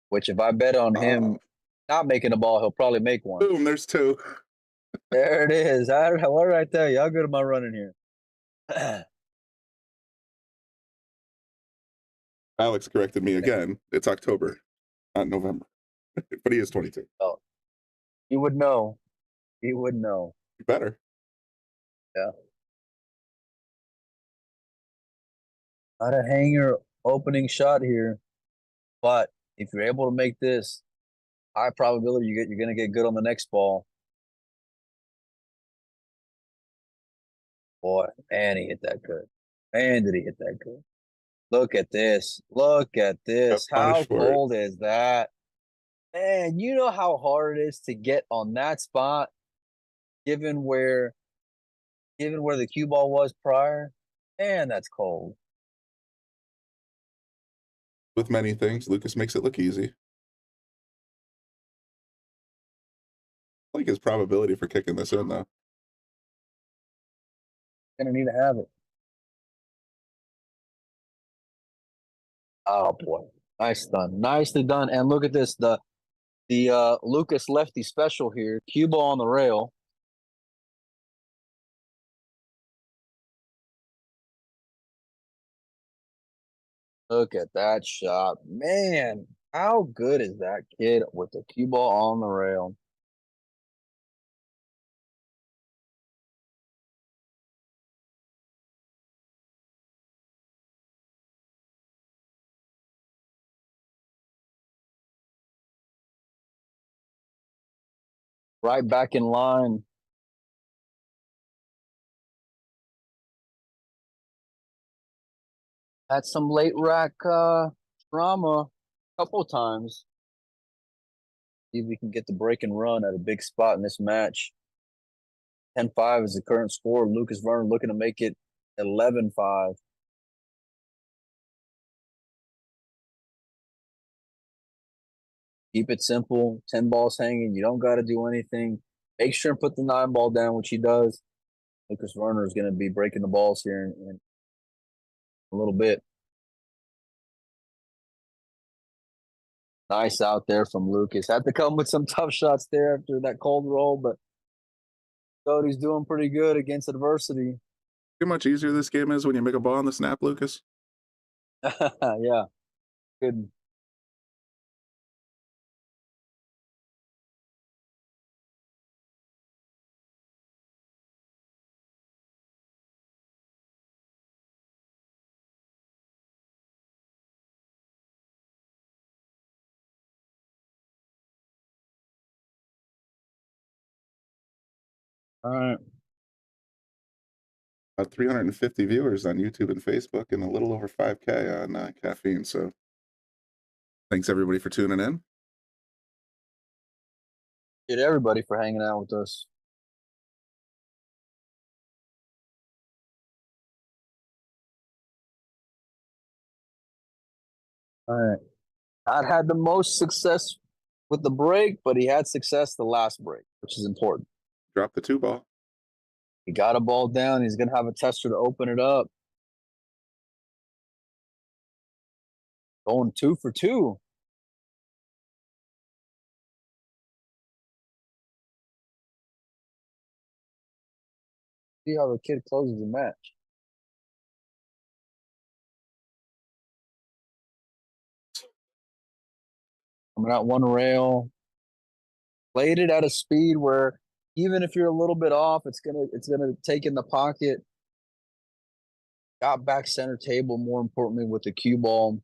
Which if I bet on him not making the ball, he'll probably make one. Boom, there's 2. There it is. What did I tell you? How good am I running here? Alex corrected me again. It's October, not November. But he is 22. Oh, you would know. You would know. You better. Yeah. Not a hanger opening shot here, but if you're able to make this, high probability you're going to get good on the next ball. Boy, man, he hit that good. Man, did he hit that good. Look at this. Look at this. How cold is that? Man, you know how hard it is to get on that spot, given where the cue ball was prior. Man, that's cold. With many things, Lukas makes it look easy. I like his probability for kicking this in, though. Gonna need to have it. Oh boy, nice done, nicely done. And look at this, the Lukas lefty special here. Cue ball on the rail. Look at that shot, man. How good is that kid with the cue ball on the rail? Right back in line. Had some late rack drama a couple times. See if we can get the break and run at a big spot in this match. 10-5 is the current score. Fracasso-Verner looking to make it 11-5. Keep it simple. 10 balls hanging. You don't got to do anything. Make sure and put the 9 ball down, which he does. Fracasso-Verner is going to be breaking the balls here in a little bit. Nice out there from Lukas. Had to come with some tough shots there after that cold roll, but Cody's doing pretty good against adversity. See how much easier this game is when you make a ball on the snap, Lukas? Yeah. Good. All right. about 350 viewers on YouTube and Facebook, and a little over 5K on Caffeine. So thanks everybody for tuning in. Get everybody for hanging out with us. All right. Not had the most success with the break, but he had success the last break, which is important. Drop the 2-ball. He got a ball down. He's going to have a tester to open it up. Going 2 for 2. See how the kid closes the match. Coming out one rail. Played it at a speed where even if you're a little bit off, it's gonna take in the pocket. Got back center table, more importantly, with the cue ball.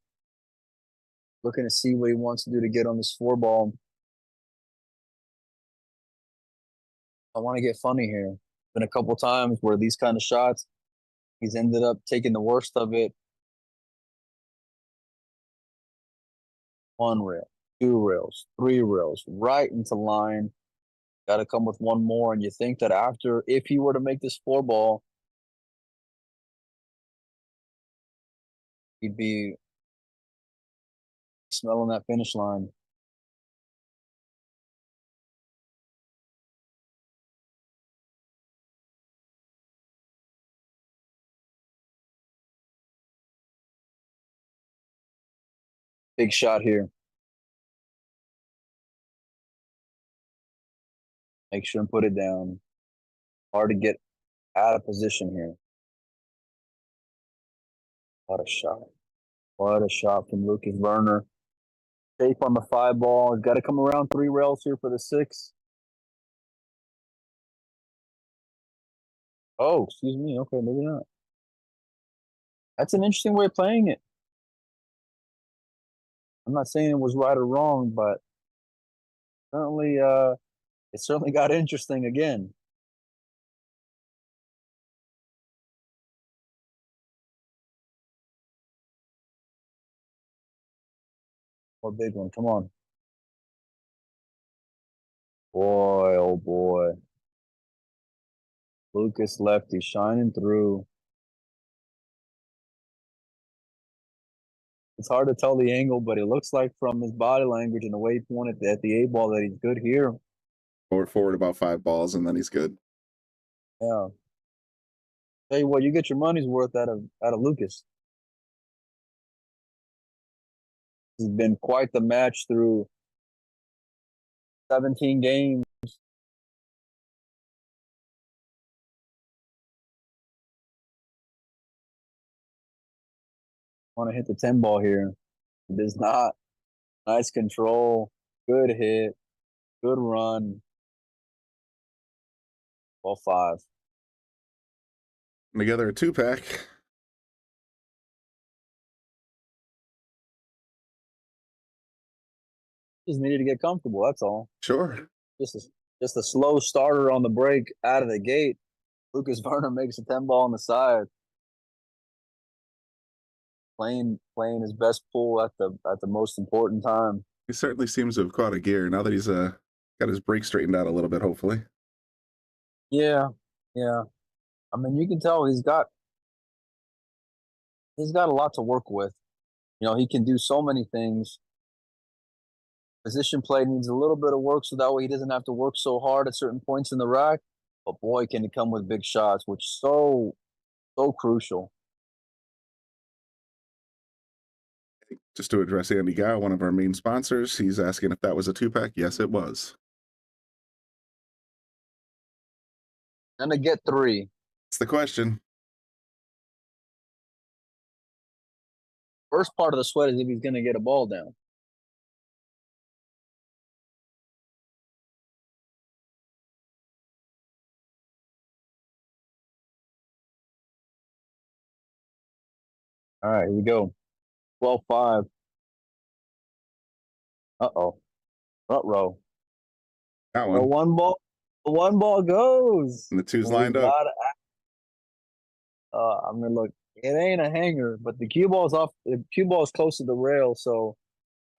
Looking to see what he wants to do to get on this 4-ball. I want to get funny here. Been a couple times where these kind of shots, he's ended up taking the worst of it. 1 rail, 2 rails, 3 rails, right into line. Got to come with 1 more, and you think that after, if he were to make this 4-ball, he'd be smelling that finish line. Big shot here. Make sure and put it down. Hard to get out of position here. What a shot. What a shot from Fracasso-Verner. Shape on the 5-ball. Got to come around 3 rails here for the 6. Oh, excuse me. Okay, maybe not. That's an interesting way of playing it. I'm not saying it was right or wrong, but certainly it certainly got interesting again. More big one, come on. Boy, oh boy. Lukas lefty shining through. It's hard to tell the angle, but it looks like from his body language and the way he pointed at the 8-ball that he's good here. Forward about 5 balls, and then he's good. Yeah. Tell you what, you get your money's worth out of Lukas. This has been quite the match through 17 games. Want to hit the 10-ball here. It does not. Nice control. Good hit. Good run. Ball 5. Together a 2-pack. Just needed to get comfortable, that's all. Sure. Just a slow starter on the break out of the gate. Fracasso-Verner makes a 10-ball on the side. Playing his best pool at the most important time. He certainly seems to have caught a gear now that he's got his break straightened out a little bit, hopefully. Yeah. I mean, you can tell he's got a lot to work with. You know, he can do so many things. Position play needs a little bit of work, so that way he doesn't have to work so hard at certain points in the rack. But boy, can he come with big shots, which is so crucial. Just to address Andy Gow, one of our main sponsors, he's asking if that was a 2-pack. Yes, it was. Gonna get 3. That's the question. First part of the sweat is if he's gonna get a ball down. All right, here we go. 12-5. Uh-oh. Front row. That The one. one ball goes. And the 2's We lined up. I mean, look, it ain't a hanger, but the cue ball's off. The cue ball's close to the rail, so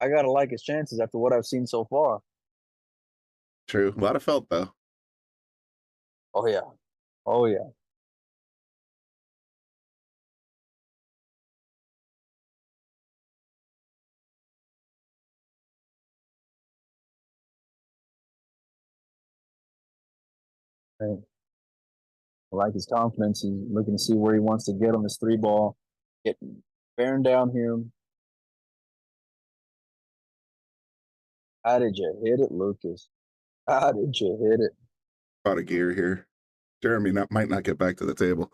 I gotta like his chances after what I've seen so far. True. A lot of felt though. Oh yeah, oh yeah. Right. I like his confidence. He's looking to see where he wants to get on this three ball. Get bearing down here. How did you hit it, Lucas? How did you hit it? Out of gear here. Jeremy might not get back to the table.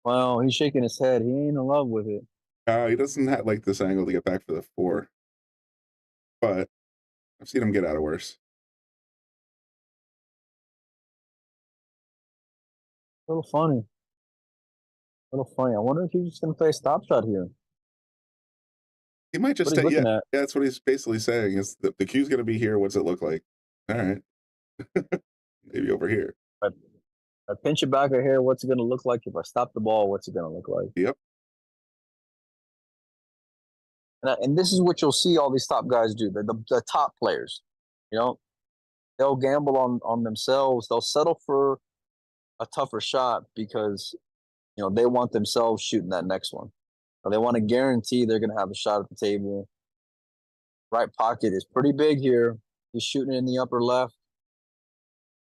Well, he's shaking his head. He ain't in love with it. He doesn't have like this angle to get back for the 4. But I've seen him get out of worse. A little funny. A little funny. I wonder if he's just gonna play a stop shot here. He might just What he's stay. Yeah, looking at. yeah, that's what he's basically saying is the cue's going to be here. What's it look like? All right. Maybe over here. I pinch it back here. What's it gonna look like if I stop the ball? What's it gonna look like? Yep. And this is what you'll see all these top guys do. The top players, you know, they'll gamble on themselves. They'll settle for a tougher shot because you know they want themselves shooting that next one. Or they want to guarantee they're going to have a shot at the table. Right pocket is pretty big here. He's shooting it in the upper left.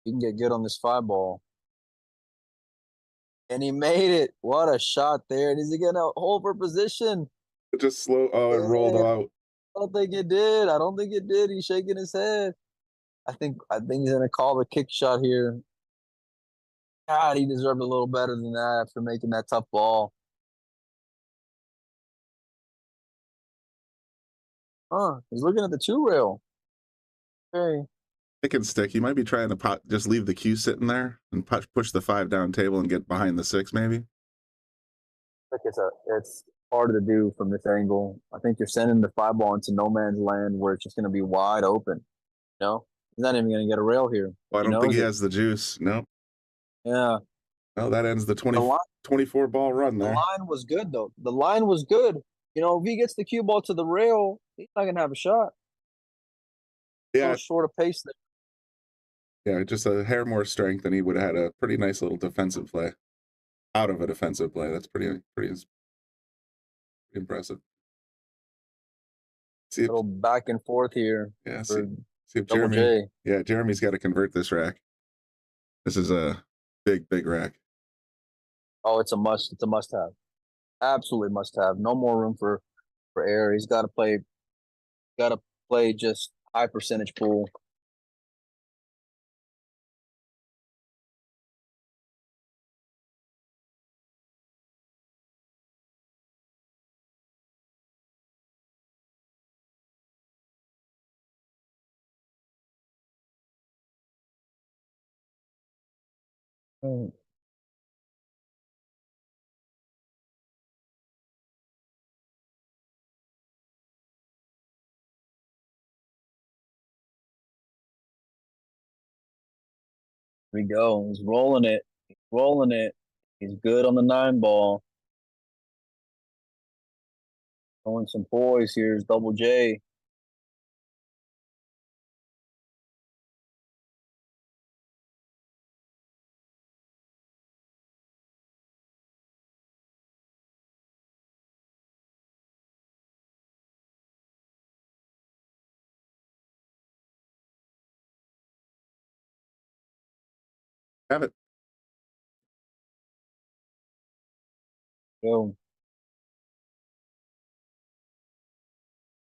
He can get good on this 5 ball. And he made it. What a shot there. And is he going to hold for position? It just slow. Oh, it rolled out. I don't think it did. I don't think it did. He's shaking his head. I think he's going to call the kick shot here. God, he deserved a little better than that after making that tough ball. He's looking at the 2 rail. Okay. Pick and stick. He might be trying to just leave the cue sitting there and push the 5 down table and get behind the 6, maybe. I think it's hard to do from this angle. I think you're sending the 5 ball into no man's land where it's just going to be wide open. You know, he's not even going to get a rail here. Well, I don't think he has the juice. No. Yeah. Well, that ends the 24 ball run there. The line was good though. The line was good. You know, if he gets the cue ball to the rail, he's not going to have a shot. Yeah. Short of pace there. Yeah, just a hair more strength, and he would have had a pretty nice little defensive play. Out of a defensive play, that's pretty impressive. See little back and forth here. Yeah, see if Double Jeremy. J. Yeah, Jeremy's got to convert this rack. This is a big rack. Oh, it's a must. It's a must-have. Absolutely must-have. No more room for error. He's got to play. Got to play just high percentage pool. Here we go. He's rolling it. He's rolling it. He's good on the 9 ball. Throwing some poise. Here's Double J. Have it. Go.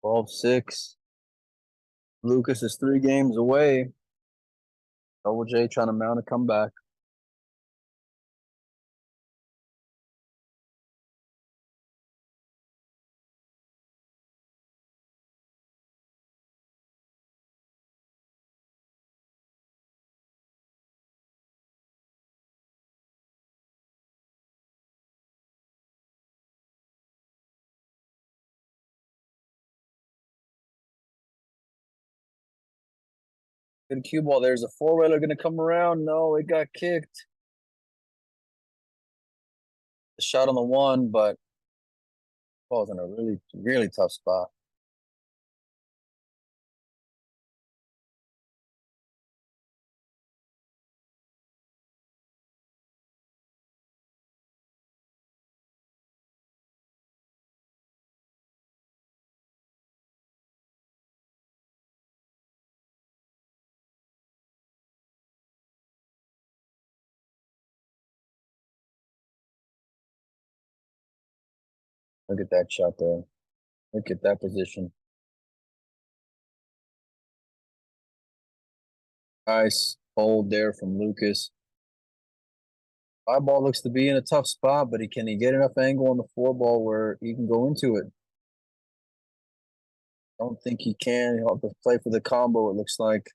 12-6. Lukas is 3 games away. Double J trying to mount a comeback. Good cue ball. There's a 4-railer going to come around. No, it got kicked. the shot on the one, but ball's in a really, really tough spot. Look at that shot there. Look at that position. Nice hold there from Lukas. High ball looks to be in a tough spot, but can he get enough angle on the four ball where he can go into it? Don't think he can. He'll have to play for the combo, it looks like.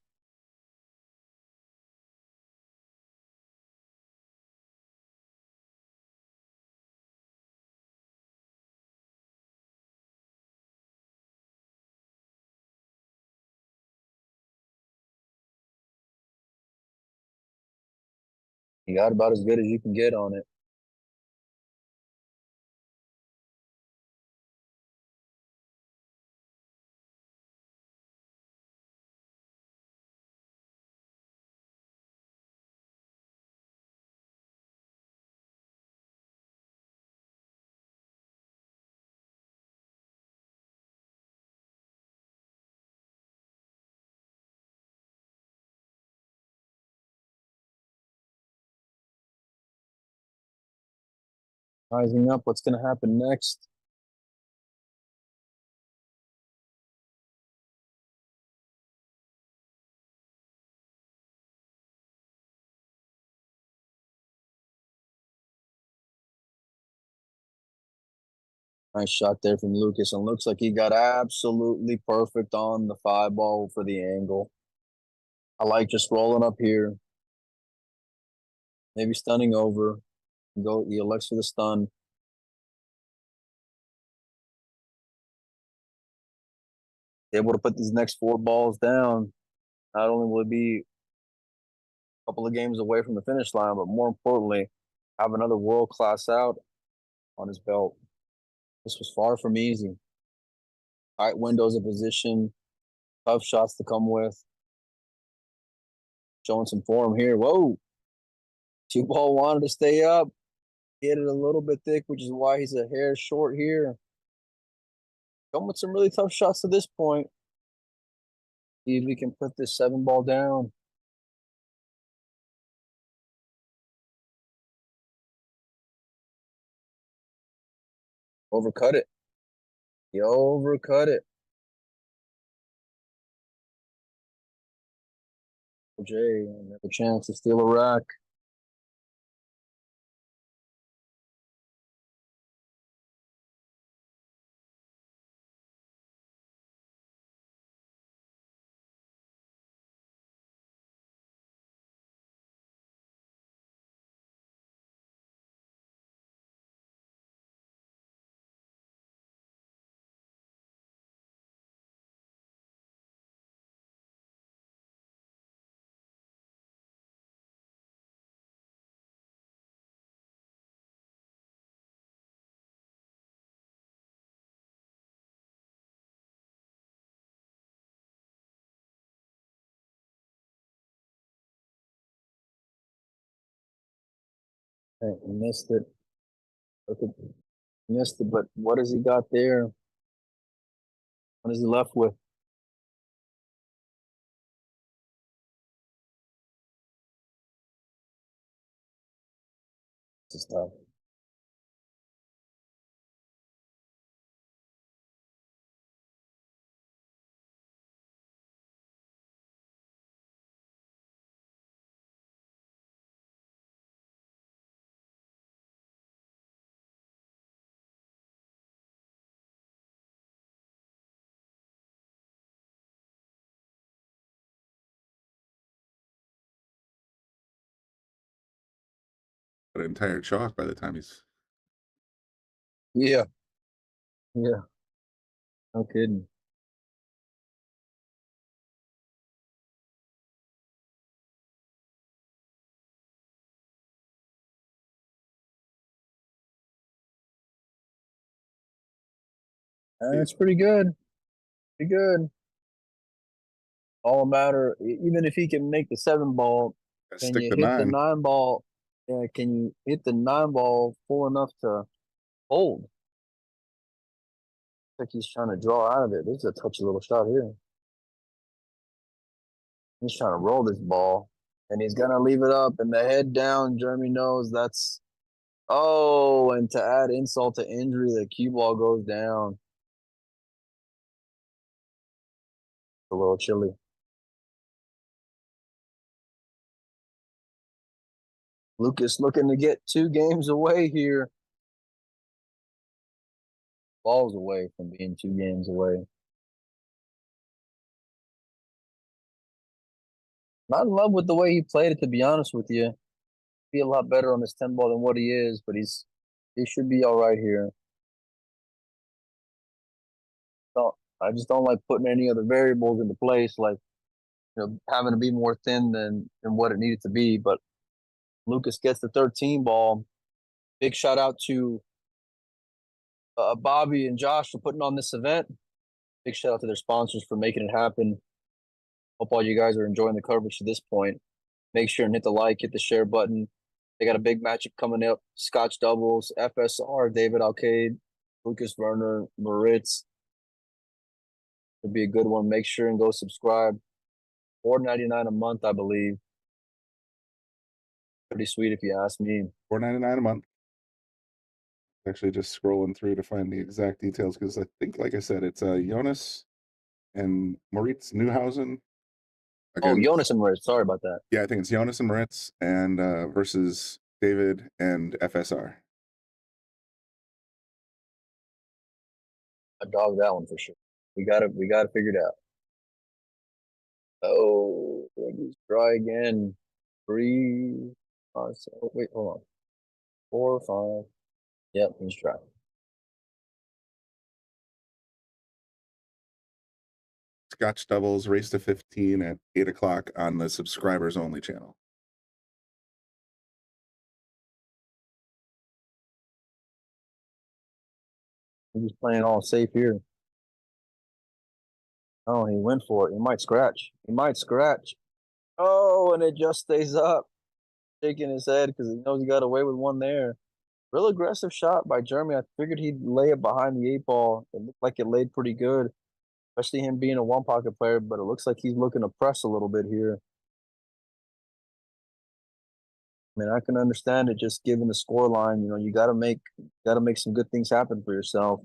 He got about as good as you can get on it. Rising up, what's going to happen next? Nice shot there from Lukas, and looks like he got absolutely perfect on the five ball for the angle. I like just rolling up here, maybe stunning over. Go, he elects for the stun. Able to put these next four balls down. Not only will it be a couple of games away from the finish line, but more importantly, have another world-class out on his belt. This was far from easy. Tight windows of position, tough shots to come with. Showing some form here. Whoa. Two ball wanted to stay up. Hit it a little bit thick, which is why he's a hair short here. Come with some really tough shots to this point. See if we can put this seven ball down. Overcut it. You overcut it. Jay, another chance to steal a rack. Hey, he missed it. Missed it, but what has he got there? What is he left with? This is tough. An entire chalk by the time he's. Yeah. Yeah. No kidding. That's pretty good. Pretty good. All a matter, even if he can make the 7 ball, Gotta can stick you the hit the 9. 9 ball? Yeah, can you hit the 9 ball full enough to hold? Like he's trying to draw out of it. This is a touchy little shot here. He's trying to roll this ball, and he's gonna leave it up, and the head down. Jeremy knows that's. Oh, and to add insult to injury, the cue ball goes down. A little chilly. Lukas looking to get 2 games away here. Balls away from being 2 games away. Not in love with the way he played it, to be honest with you. Be a lot better on this 10 ball than what he is, but he should be all right here. I just don't like putting any other variables into place, like having to be more thin than what it needed to be. But Lukas gets the 13 ball. Big shout out to Bobby and Josh for putting on this event. Big shout out to their sponsors for making it happen. Hope all you guys are enjoying the coverage to this point. Make sure and hit the like, hit the share button. They got a big matchup coming up. Scotch doubles, FSR, David Alcade, Fracasso-Verner, Moritz. It'll be a good one. Make sure and go subscribe. $4.99 a month, I believe. Pretty sweet if you ask me. $4.99 a month. Actually, just scrolling through to find the exact details because I think, like I said, it's Jonas and Moritz Neuhausen. Oh, Again, Jonas and Moritz. Sorry about that. yeah, I think it's Jonas and Moritz and versus David and FSR. I dogged that one for sure. We got it figured out. Oh, he's dry again. 3, 5, 7, wait, hold on. 4, 5. Yep, he's dry. Scotch doubles race to 15 at 8 o'clock on the subscribers only channel. He's playing all safe here. Oh, he went for it. He might scratch. Oh, and it just stays up. Shaking his head because he knows he got away with one there. Real aggressive shot by Jeremy. I figured he'd lay it behind the 8 ball. It looked like it laid pretty good, especially him being a one pocket player, but it looks like he's looking to press a little bit here. I mean, I can understand it just given the score line. You gotta make some good things happen for yourself.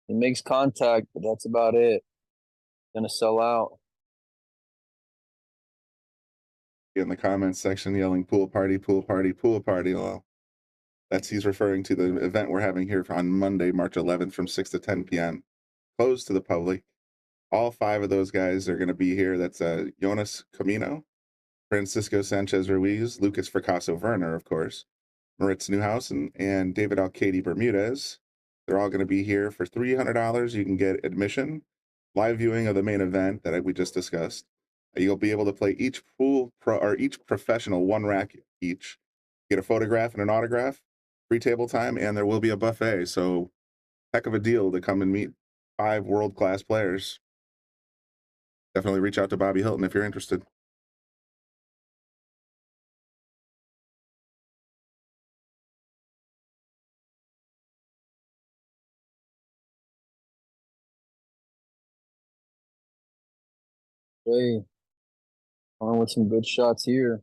He makes contact, but that's about it. Gonna sell out. In the comments section, yelling "pool party, pool party, pool party." Well, he's referring to the event we're having here on Monday, March 11th, from 6 to 10 p.m. Closed to the public. All 5 of those guys are going to be here. That's Jonas Camino, Francisco Sanchez Ruiz, Lukas Fracasso-Verner, of course, Moritz Neuhausen, and David Alcade Bermudez. They're all going to be here for $300. You can get admission, live viewing of the main event that we just discussed. You'll be able to play each each professional 1 rack each. Get a photograph and an autograph, free table time, and there will be a buffet. So, heck of a deal to come and meet 5 world-class players. Definitely reach out to Bobby Hilton if you're interested. Hey, on with some good shots here.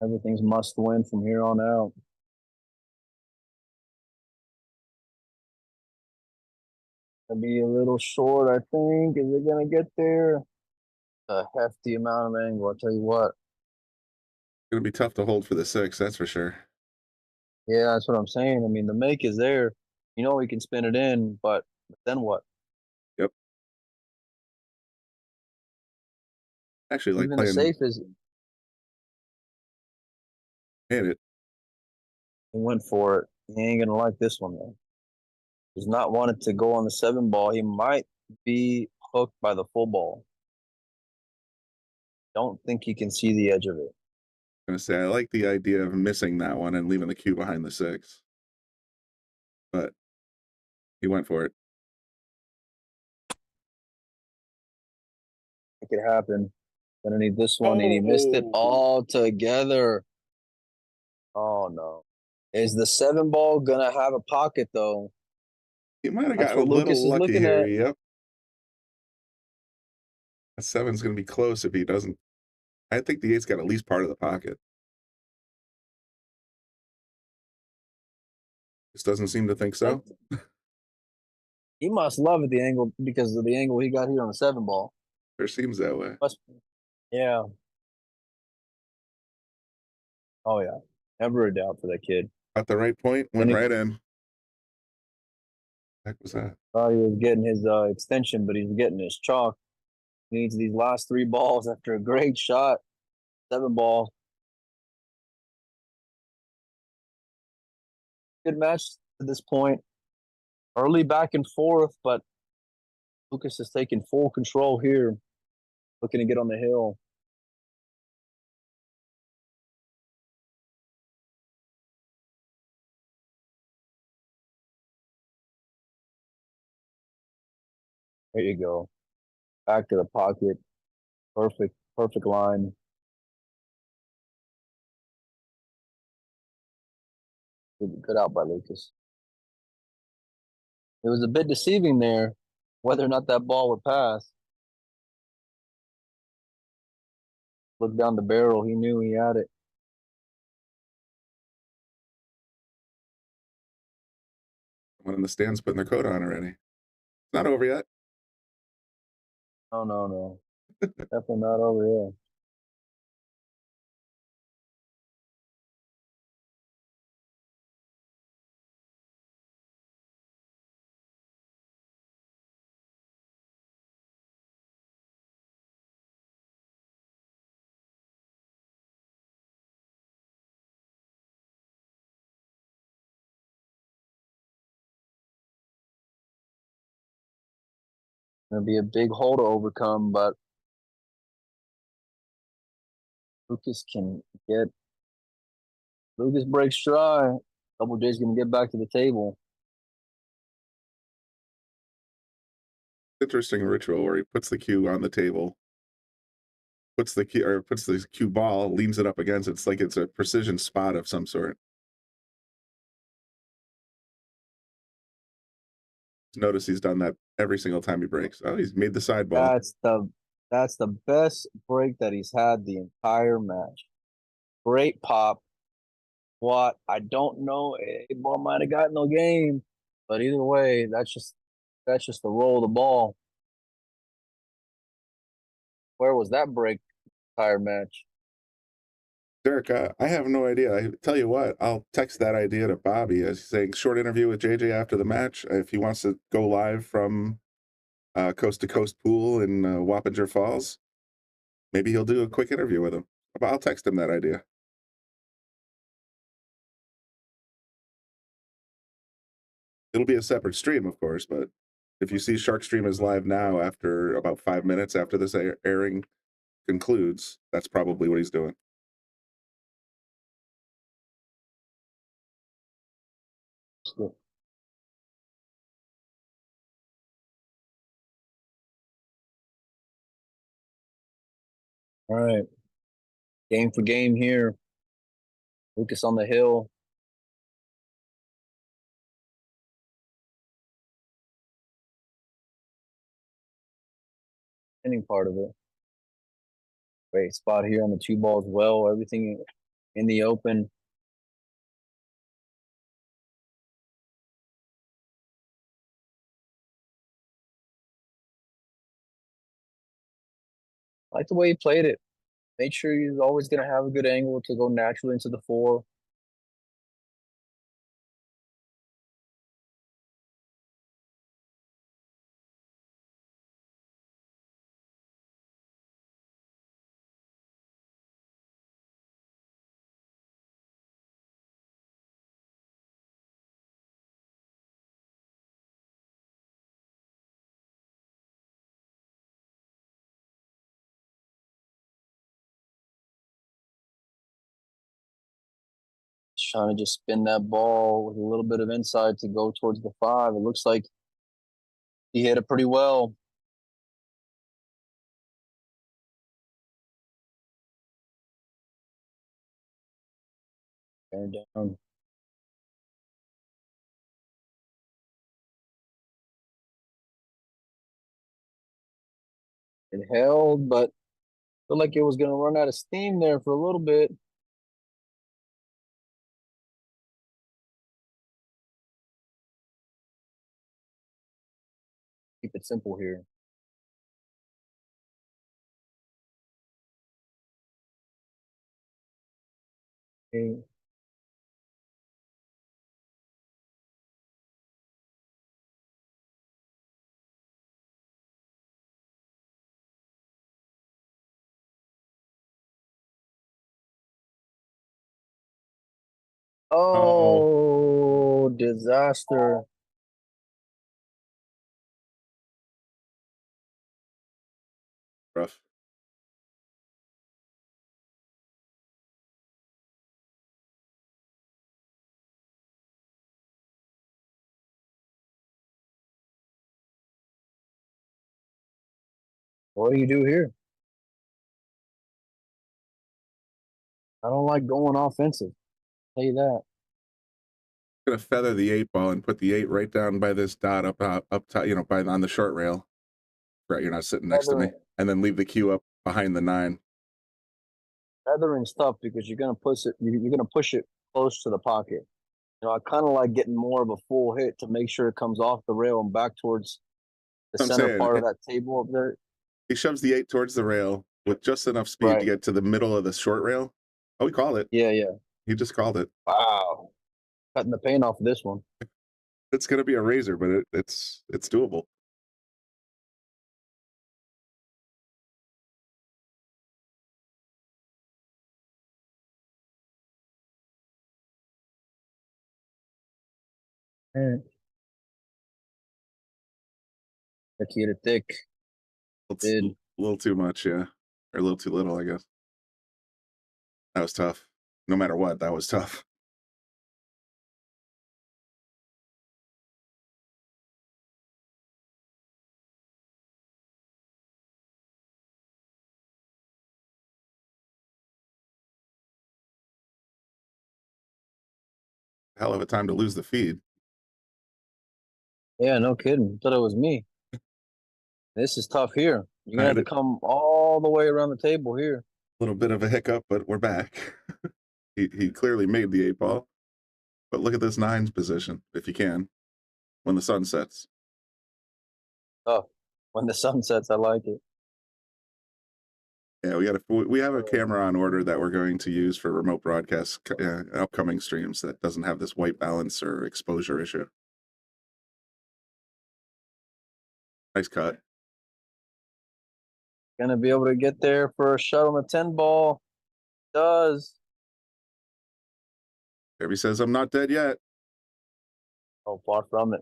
Everything's must win from here on out. Gonna be a little short, I think. Is it gonna get there? A hefty amount of angle, I'll tell you what. It's going to be tough to hold for the 6, that's for sure. Yeah, that's what I'm saying. I mean, the make is there. We can spin it in, but then what? Yep. Actually, like Even the playing. safe is Hit it. He went for it. He ain't gonna like this one though. Does not want it to go on the 7 ball. He might be hooked by the full ball. Don't think he can see the edge of it. I'm gonna say I like the idea of missing that one and leaving the cue behind the 6. But he went for it. Make it happen. Gonna need this one, and he missed it all together. Oh no. Is the 7 ball gonna have a pocket though? He might have That's gotten a what Lukas is little lucky looking here. at. Yep. That 7's gonna be close if he doesn't. I think the 8's got at least part of the pocket. This doesn't seem to think so. He must love it the angle because of the angle he got here on the 7 ball. Sure seems that way. Yeah. Oh yeah. Never a doubt for that kid. At the right point, went right in. What the heck was that? Thought he was getting his extension, but he's getting his chalk. He needs these last 3 balls after a great shot. 7 ball. Good match to this point. Early back and forth, but Lukas is taking full control here. Looking to get on the hill. There you go. Back to the pocket. Perfect line. Good out by Lukas. It was a bit deceiving there, whether or not that ball would pass. Looked down the barrel. He knew he had it. One in the stands putting their coat on already. It's not over yet. Oh, no. Definitely not over here. Gonna be a big hole to overcome, but Lukas breaks dry. Double J's gonna get back to the table. Interesting ritual where he puts the cue on the table, puts the cue ball, leans it up against it. It's like it's a precision spot of some sort. Notice he's done that every single time he breaks. Oh, he's made the side ball. That's the best break that he's had the entire match. Great pop. What I don't know, a ball might have gotten no game, but either way, that's just the roll of the ball. Where was that break entire match? Derek, I have no idea. I tell you what, I'll text that idea to Bobby as saying short interview with JJ after the match. If he wants to go live from Coast to Coast Pool in Wappinger Falls, maybe he'll do a quick interview with him. I'll text him that idea. It'll be a separate stream, of course, but if you see Shark Stream is live now after about 5 minutes after this airing concludes, that's probably what he's doing. All right. Game for game here. Lukas on the hill. Ending part of it. Great spot here on the 2 balls. Well, everything in the open. I like the way he played it. Made sure he's always going to have a good angle to go naturally into the 4. He's trying to just spin that ball with a little bit of inside to go towards the 5. It looks like he hit it pretty well. Bearing down. It held, but looked like it was going to run out of steam there for a little bit. Keep it simple here. Okay. Oh, disaster. Rough. What do you do here? I don't like going offensive. I'll tell you that. Gonna feather the 8 ball and put the 8 right down by this dot up top, you know, by on the short rail. Right, you're not sitting next to me, and then leave the cue up behind the 9. Feathering's tough because you're gonna push it. You're gonna push it close to the pocket. You know, I kind of like getting more of a full hit to make sure it comes off the rail and back towards the center part of that table up there. He shoves the 8 towards the rail with just enough speed to get to the middle of the short rail. Oh, he called it. Yeah, yeah. He just called it. Wow, cutting the paint off of this one. It's gonna be a razor, but it's doable. The kid thick. It's a little too much, yeah, or a little too little, I guess. That was tough. No matter what, that was tough. Hell of a time to lose the feed. Yeah, no kidding. Thought it was me. This is tough here. You're gonna have to come all the way around the table here. A little bit of a hiccup, but we're back. he clearly made the 8 ball. But look at this 9's position, if you can, when the sun sets. Oh, when the sun sets, I like it. Yeah, we have a camera on order that we're going to use for remote broadcasts, upcoming streams that doesn't have this white balance or exposure issue. Nice cut. Gonna be able to get there for a shot on the 10 ball. Does. Jeremy says, I'm not dead yet. Oh, far from it.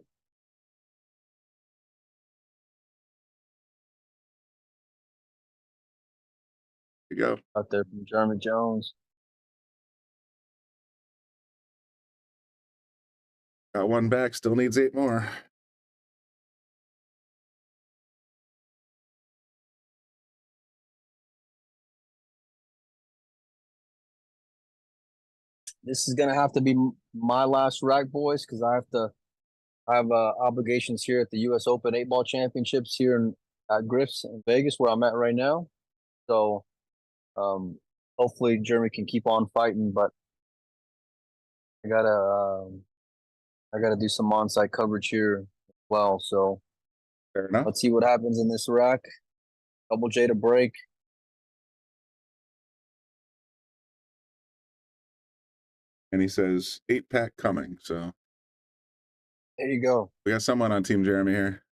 Here you go. Out there from Jeremy Jones. Got 1 back, still needs 8 more. This is gonna have to be my last rack, boys, because I have obligations here at the U.S. Open 8-ball championships here at Griff's in Vegas, where I'm at right now. So, hopefully Jeremy can keep on fighting, but I gotta do some on-site coverage here as well. So, fair enough. Let's see what happens in this rack. Double J to break. And he says 8-pack coming. So there you go. We got someone on Team Jeremy here.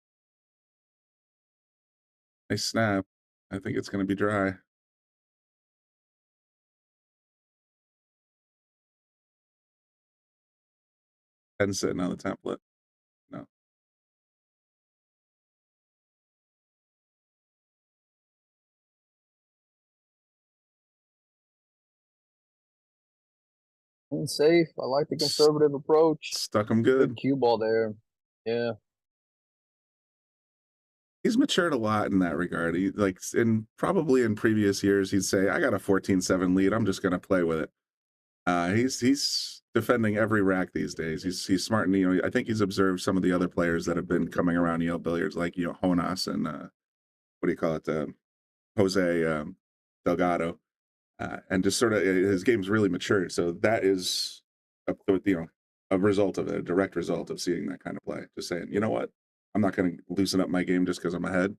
Nice snap. I think it's going to be dry. And sitting on the template. No. Safe. I like the conservative approach. Stuck him Good good. cue ball there. Yeah. He's matured a lot in that regard. He probably in previous years he'd say, "I got a 14-7 lead. I'm just going to play with it." He's defending every rack these days. He's smart, and I think he's observed some of the other players that have been coming around Yale billiards, like Jonas and what do you call it, Jose Delgado, and just sort of his game's really matured. So that is a result of it, a direct result of seeing that kind of play. Just saying, you know what, I'm not going to loosen up my game just because I'm ahead.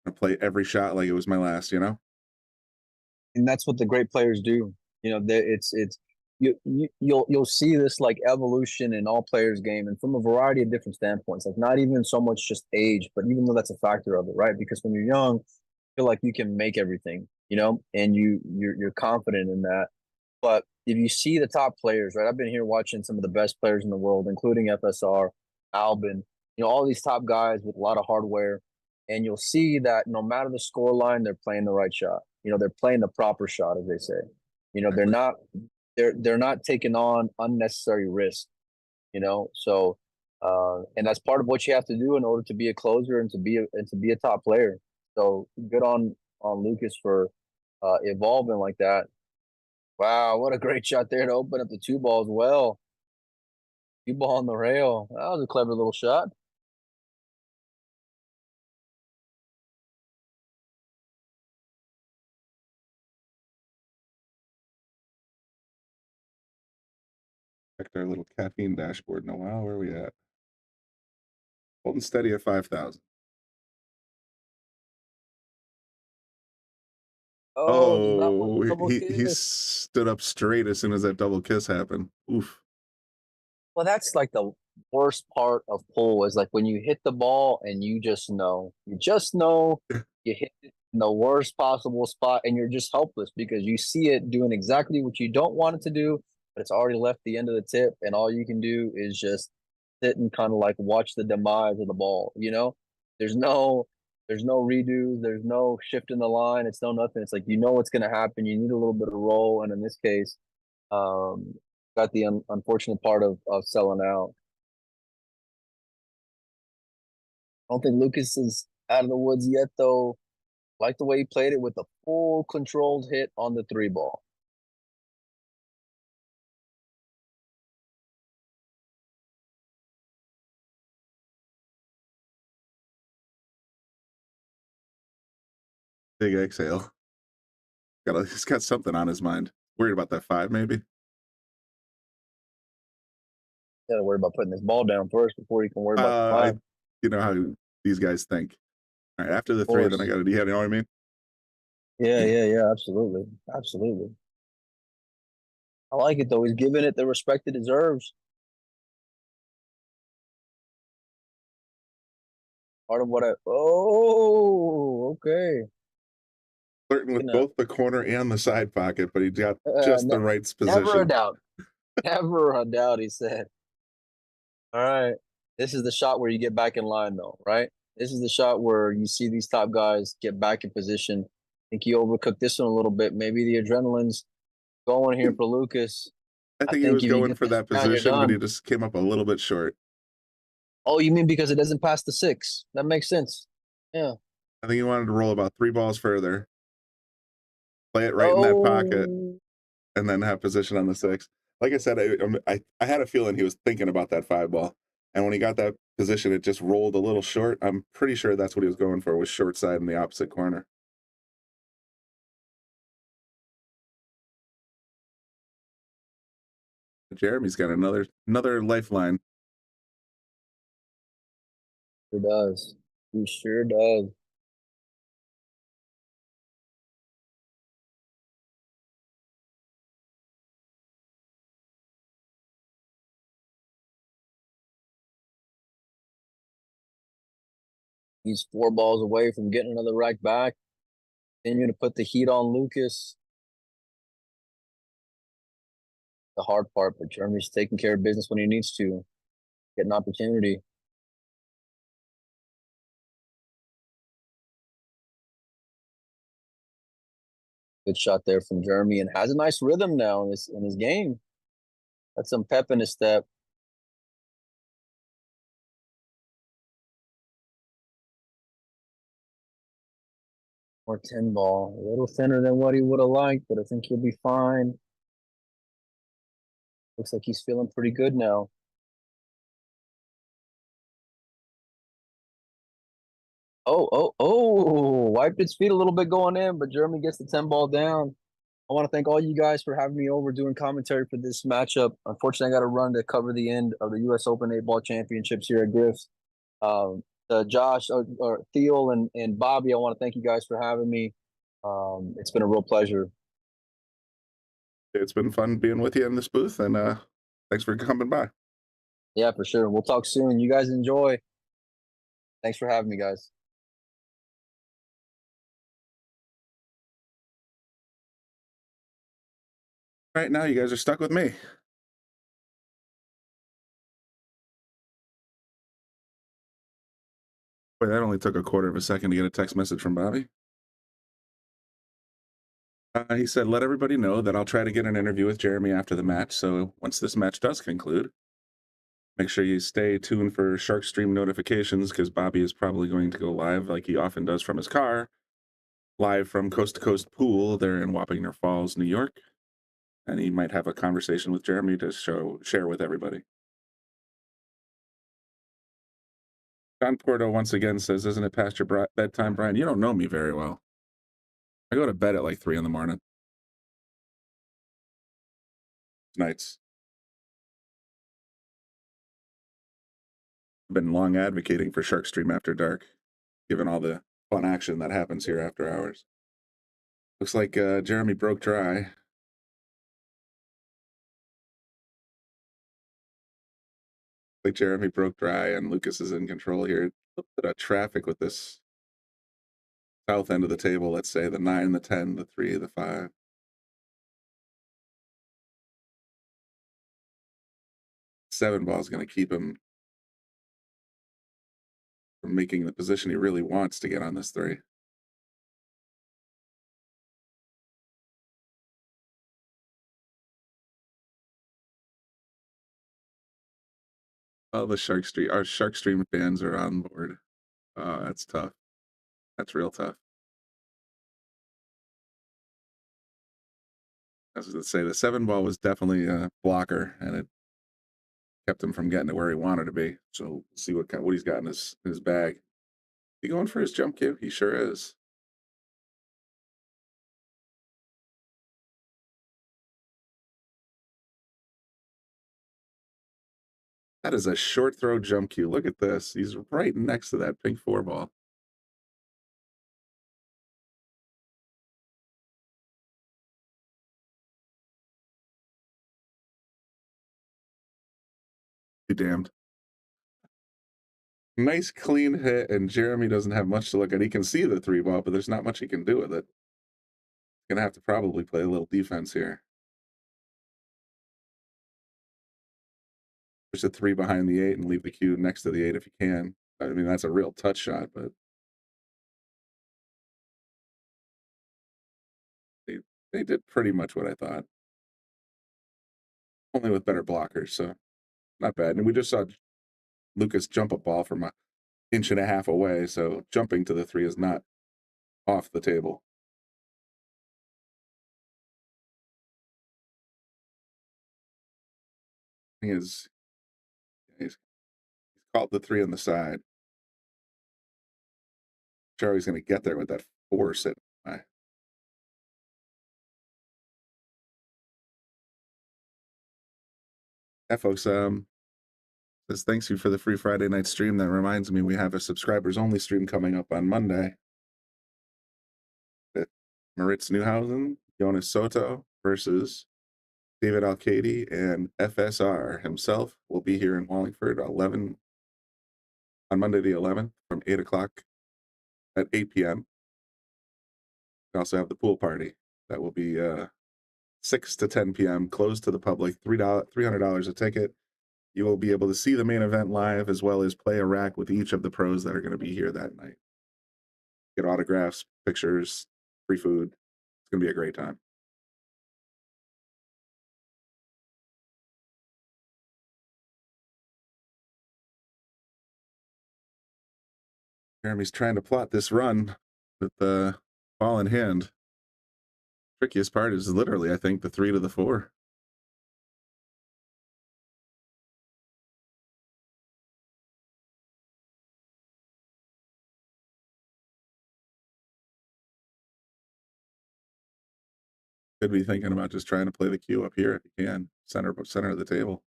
I'm going to play every shot like it was my last. And that's what the great players do. You'll see this like evolution in all players' game, and from a variety of different standpoints. Like not even so much just age, but even though that's a factor of it, right? Because when you're young, you feel like you can make everything, and you're confident in that. But if you see the top players, right? I've been here watching some of the best players in the world, including FSR, Albin, all these top guys with a lot of hardware, and you'll see that no matter the score line, they're playing the right shot. They're playing the proper shot, as they say. They're not taking on unnecessary risk. So and that's part of what you have to do in order to be a closer and to be a top player. So good on Lukas for evolving like that. Wow, what a great shot there to open up the 2 balls well. 2 ball on the rail. That was a clever little shot. Checked our little caffeine dashboard in a while. Where are we at? Holding steady at 5,000. Oh, he stood up straight as soon as that double kiss happened. Oof. Well, that's like the worst part of pull is like when you hit the ball and you just know you hit it in the worst possible spot and you're just helpless because you see it doing exactly what you don't want it to do, but it's already left the end of the tip, and all you can do is just sit and kind of like watch the demise of the ball. There's no redos, there's no shift in the line, it's no nothing. It's like what's going to happen. You need a little bit of roll, and in this case, got the unfortunate part of selling out. I don't think Lukas is out of the woods yet, though. Like the way he played it with a full controlled hit on the 3 ball. Big exhale. He's got something on his mind. Worried about that 5, maybe. Got to worry about putting this ball down first before he can worry about the 5. You know how these guys think. All right, after the 3, then I got to. You know what I mean? Yeah. Absolutely. I like it though. He's giving it the respect it deserves. Part of what okay. Flirting with both the corner and the side pocket, but he got just the right position. Never a doubt. Never a doubt, he said. All right. This is the shot where you get back in line, though, right? This is the shot where you see these top guys get back in position. I think he overcooked this one a little bit. Maybe the adrenaline's going here for Lukas. I think he was going for that position, but he just came up a little bit short. Oh, you mean because it doesn't pass the 6? That makes sense. Yeah. I think he wanted to roll about 3 balls further, play it right in that pocket, and then have position on the 6. Like I said, I had a feeling he was thinking about that 5 ball. And when he got that position, it just rolled a little short. I'm pretty sure that's what he was going for, was short side in the opposite corner. Jeremy's got another lifeline. He does. He sure does. He's 4 balls away from getting another rack back. Continue to put the heat on Lukas. The hard part, but Jeremy's taking care of business when he needs to. Get an opportunity. Good shot there from Jeremy, and has a nice rhythm now in his game. Got some pep in his step. Or 10 ball. A little thinner than what he would have liked, but I think he'll be fine. Looks like he's feeling pretty good now. Oh, wiped its feet a little bit going in, but Jeremy gets the 10 ball down. I want to thank all you guys for having me over doing commentary for this matchup. Unfortunately, I got to run to cover the end of the U.S. Open 8-ball championships here at Griff's. Josh, or Theo, and Bobby, I want to thank you guys for having me. It's been a real pleasure. It's been fun being with you in this booth, and thanks for coming by. Yeah, for sure. We'll talk soon. You guys enjoy. Thanks for having me, guys. Right now, you guys are stuck with me. Boy, that only took a quarter of a second to get a text message from Bobby. He said, let everybody know that I'll try to get an interview with Jeremy after the match. So once this match does conclude, make sure you stay tuned for Shark Stream notifications, because Bobby is probably going to go live like he often does from his car, live from Coast to Coast Pool there in Wappingers Falls, New York. And he might have a conversation with Jeremy to share with everybody. John Porto once again says, isn't it past your bedtime, Brian? You don't know me very well. I go to bed at like 3 in the morning. Nights. I've been long advocating for Shark Stream After Dark, given all the fun action that happens here after hours. Looks like Jeremy broke dry. Like Jeremy broke dry and Lukas is in control here. A little bit of traffic with this south end of the table, let's say the 9, the 10, the 3, the 5. Seven ball is going to keep him from making the position he really wants to get on this 3. All the our Shark Stream fans are on board. Oh, that's tough. That's real tough. I was going to say the 7 ball was definitely a blocker, and it kept him from getting to where he wanted to be. So we'll see what he's got in his bag. He going for his jump cue? He sure is. That is a short throw jump cue. Look at this. He's right next to that pink 4 ball. Be damned. Nice clean hit, and Jeremy doesn't have much to look at. He can see the 3 ball, but there's not much he can do with it. He's gonna have to probably play a little defense here. Push the 3 behind the 8 and leave the cue next to the 8 if you can. I mean, that's a real touch shot, but they did pretty much what I thought. Only with better blockers, so not bad. And we just saw Lukas jump a ball from 1.5 inches away, so jumping to the 3 is not off the table. He's called the 3 on the side. Sure, he's going to get there with that 4 sitting high. Yeah, folks, says thanks you for the free Friday night stream. That reminds me, we have a subscribers only stream coming up on Monday. Moritz Neuhausen, Jonas Soto versus David Alcady, and FSR himself will be here in Wallingford on Monday the 11th from 8 o'clock at 8 p.m. We also have the pool party that will be 6 to 10 p.m. closed to the public, $300 a ticket. You will be able to see the main event live, as well as play a rack with each of the pros that are going to be here that night. Get autographs, pictures, free food, It's going to be a great time. Jeremy's trying to plot this run with the ball in hand. Trickiest part is literally, I think, the 3 to the 4. Could be thinking about just trying to play the cue up here if you can. Center of the table.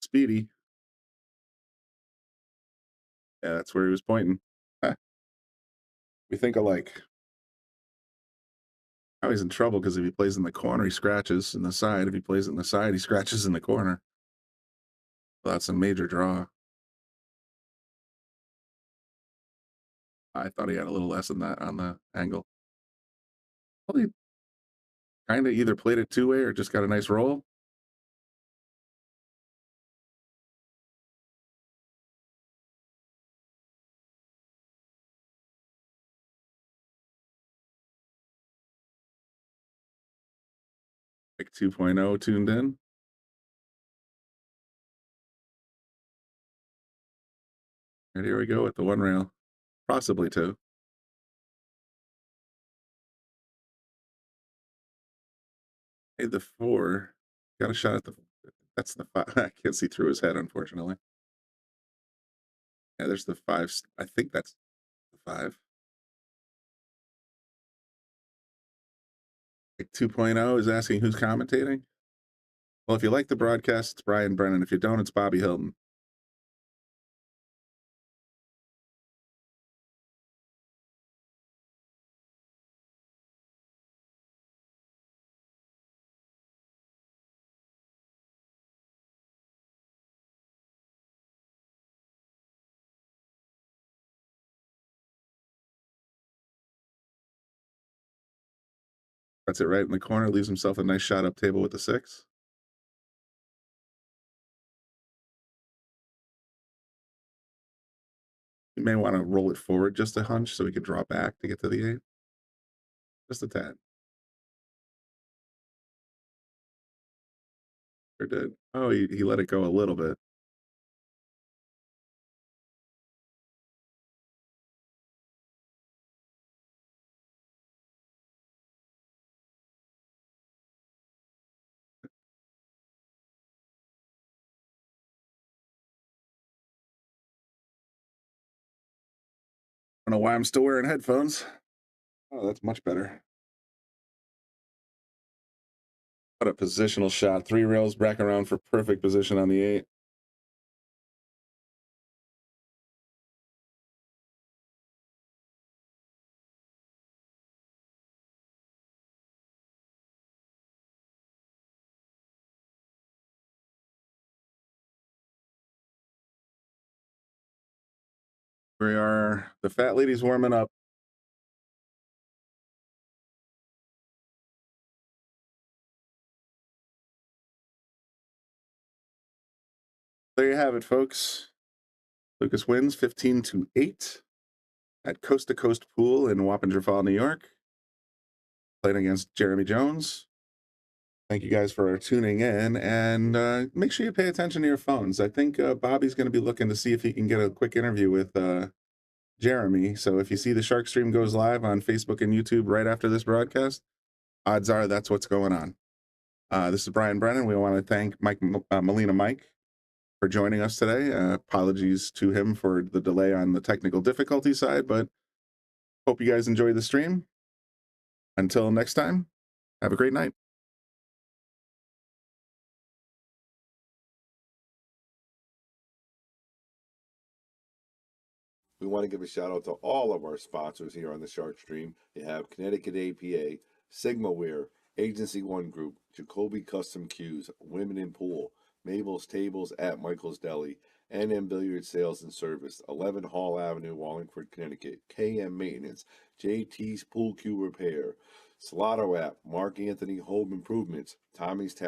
Speedy. Yeah, that's where he was pointing. We think alike. Now he's in trouble because if he plays in the corner, he scratches in the side. If he plays in the side, he scratches in the corner. Well, that's a major draw. I thought he had a little less than that on the angle. Well, he kind of either played it two-way or just got a nice roll. Like 2.0 tuned in. And here we go with the one rail. Possibly two. Made the 4. Got a shot at the... That's the 5. I can't see through his head, unfortunately. Yeah, there's the 5. I think that's the 5. Like 2.0 is asking who's commentating. Well, if you like the broadcast, it's Brian Brennan. If you don't, it's Bobby Hilton. That's it right in the corner. Leaves himself a nice shot up table with the 6. You may want to roll it forward just a hunch so we could draw back to get to the 8. Just a tad. Sure did. Oh, he let it go a little bit. I don't know why I'm still wearing headphones. Oh, that's much better. What a positional shot. 3 rails back around for perfect position on the 8. We are, the fat lady's warming up. There you have it, folks. Lukas wins 15-8 at Coast to Coast Pool in Wappinger Falls, New York. Playing against Jeremy Jones. Thank you guys for tuning in, and make sure you pay attention to your phones. I think Bobby's going to be looking to see if he can get a quick interview with Jeremy. So if you see the Shark Stream goes live on Facebook and YouTube right after this broadcast, odds are that's what's going on. This is Brian Brennan. We want to thank Molina Mike for joining us today. Apologies to him for the delay on the technical difficulty side, but hope you guys enjoyed the stream. Until next time, have a great night. We want to give a shout out to all of our sponsors here on the Shark Stream. You have Connecticut APA, SigmaWare, Agency One Group, Jacoby Custom Cues, Women in Pool, Mabel's Tables at Michael's Deli, NM Billiard Sales and Service, 11 Hall Avenue, Wallingford, Connecticut, KM Maintenance, JT's Pool Cue Repair, Salotto app, Mark Anthony Home Improvements, Tommy's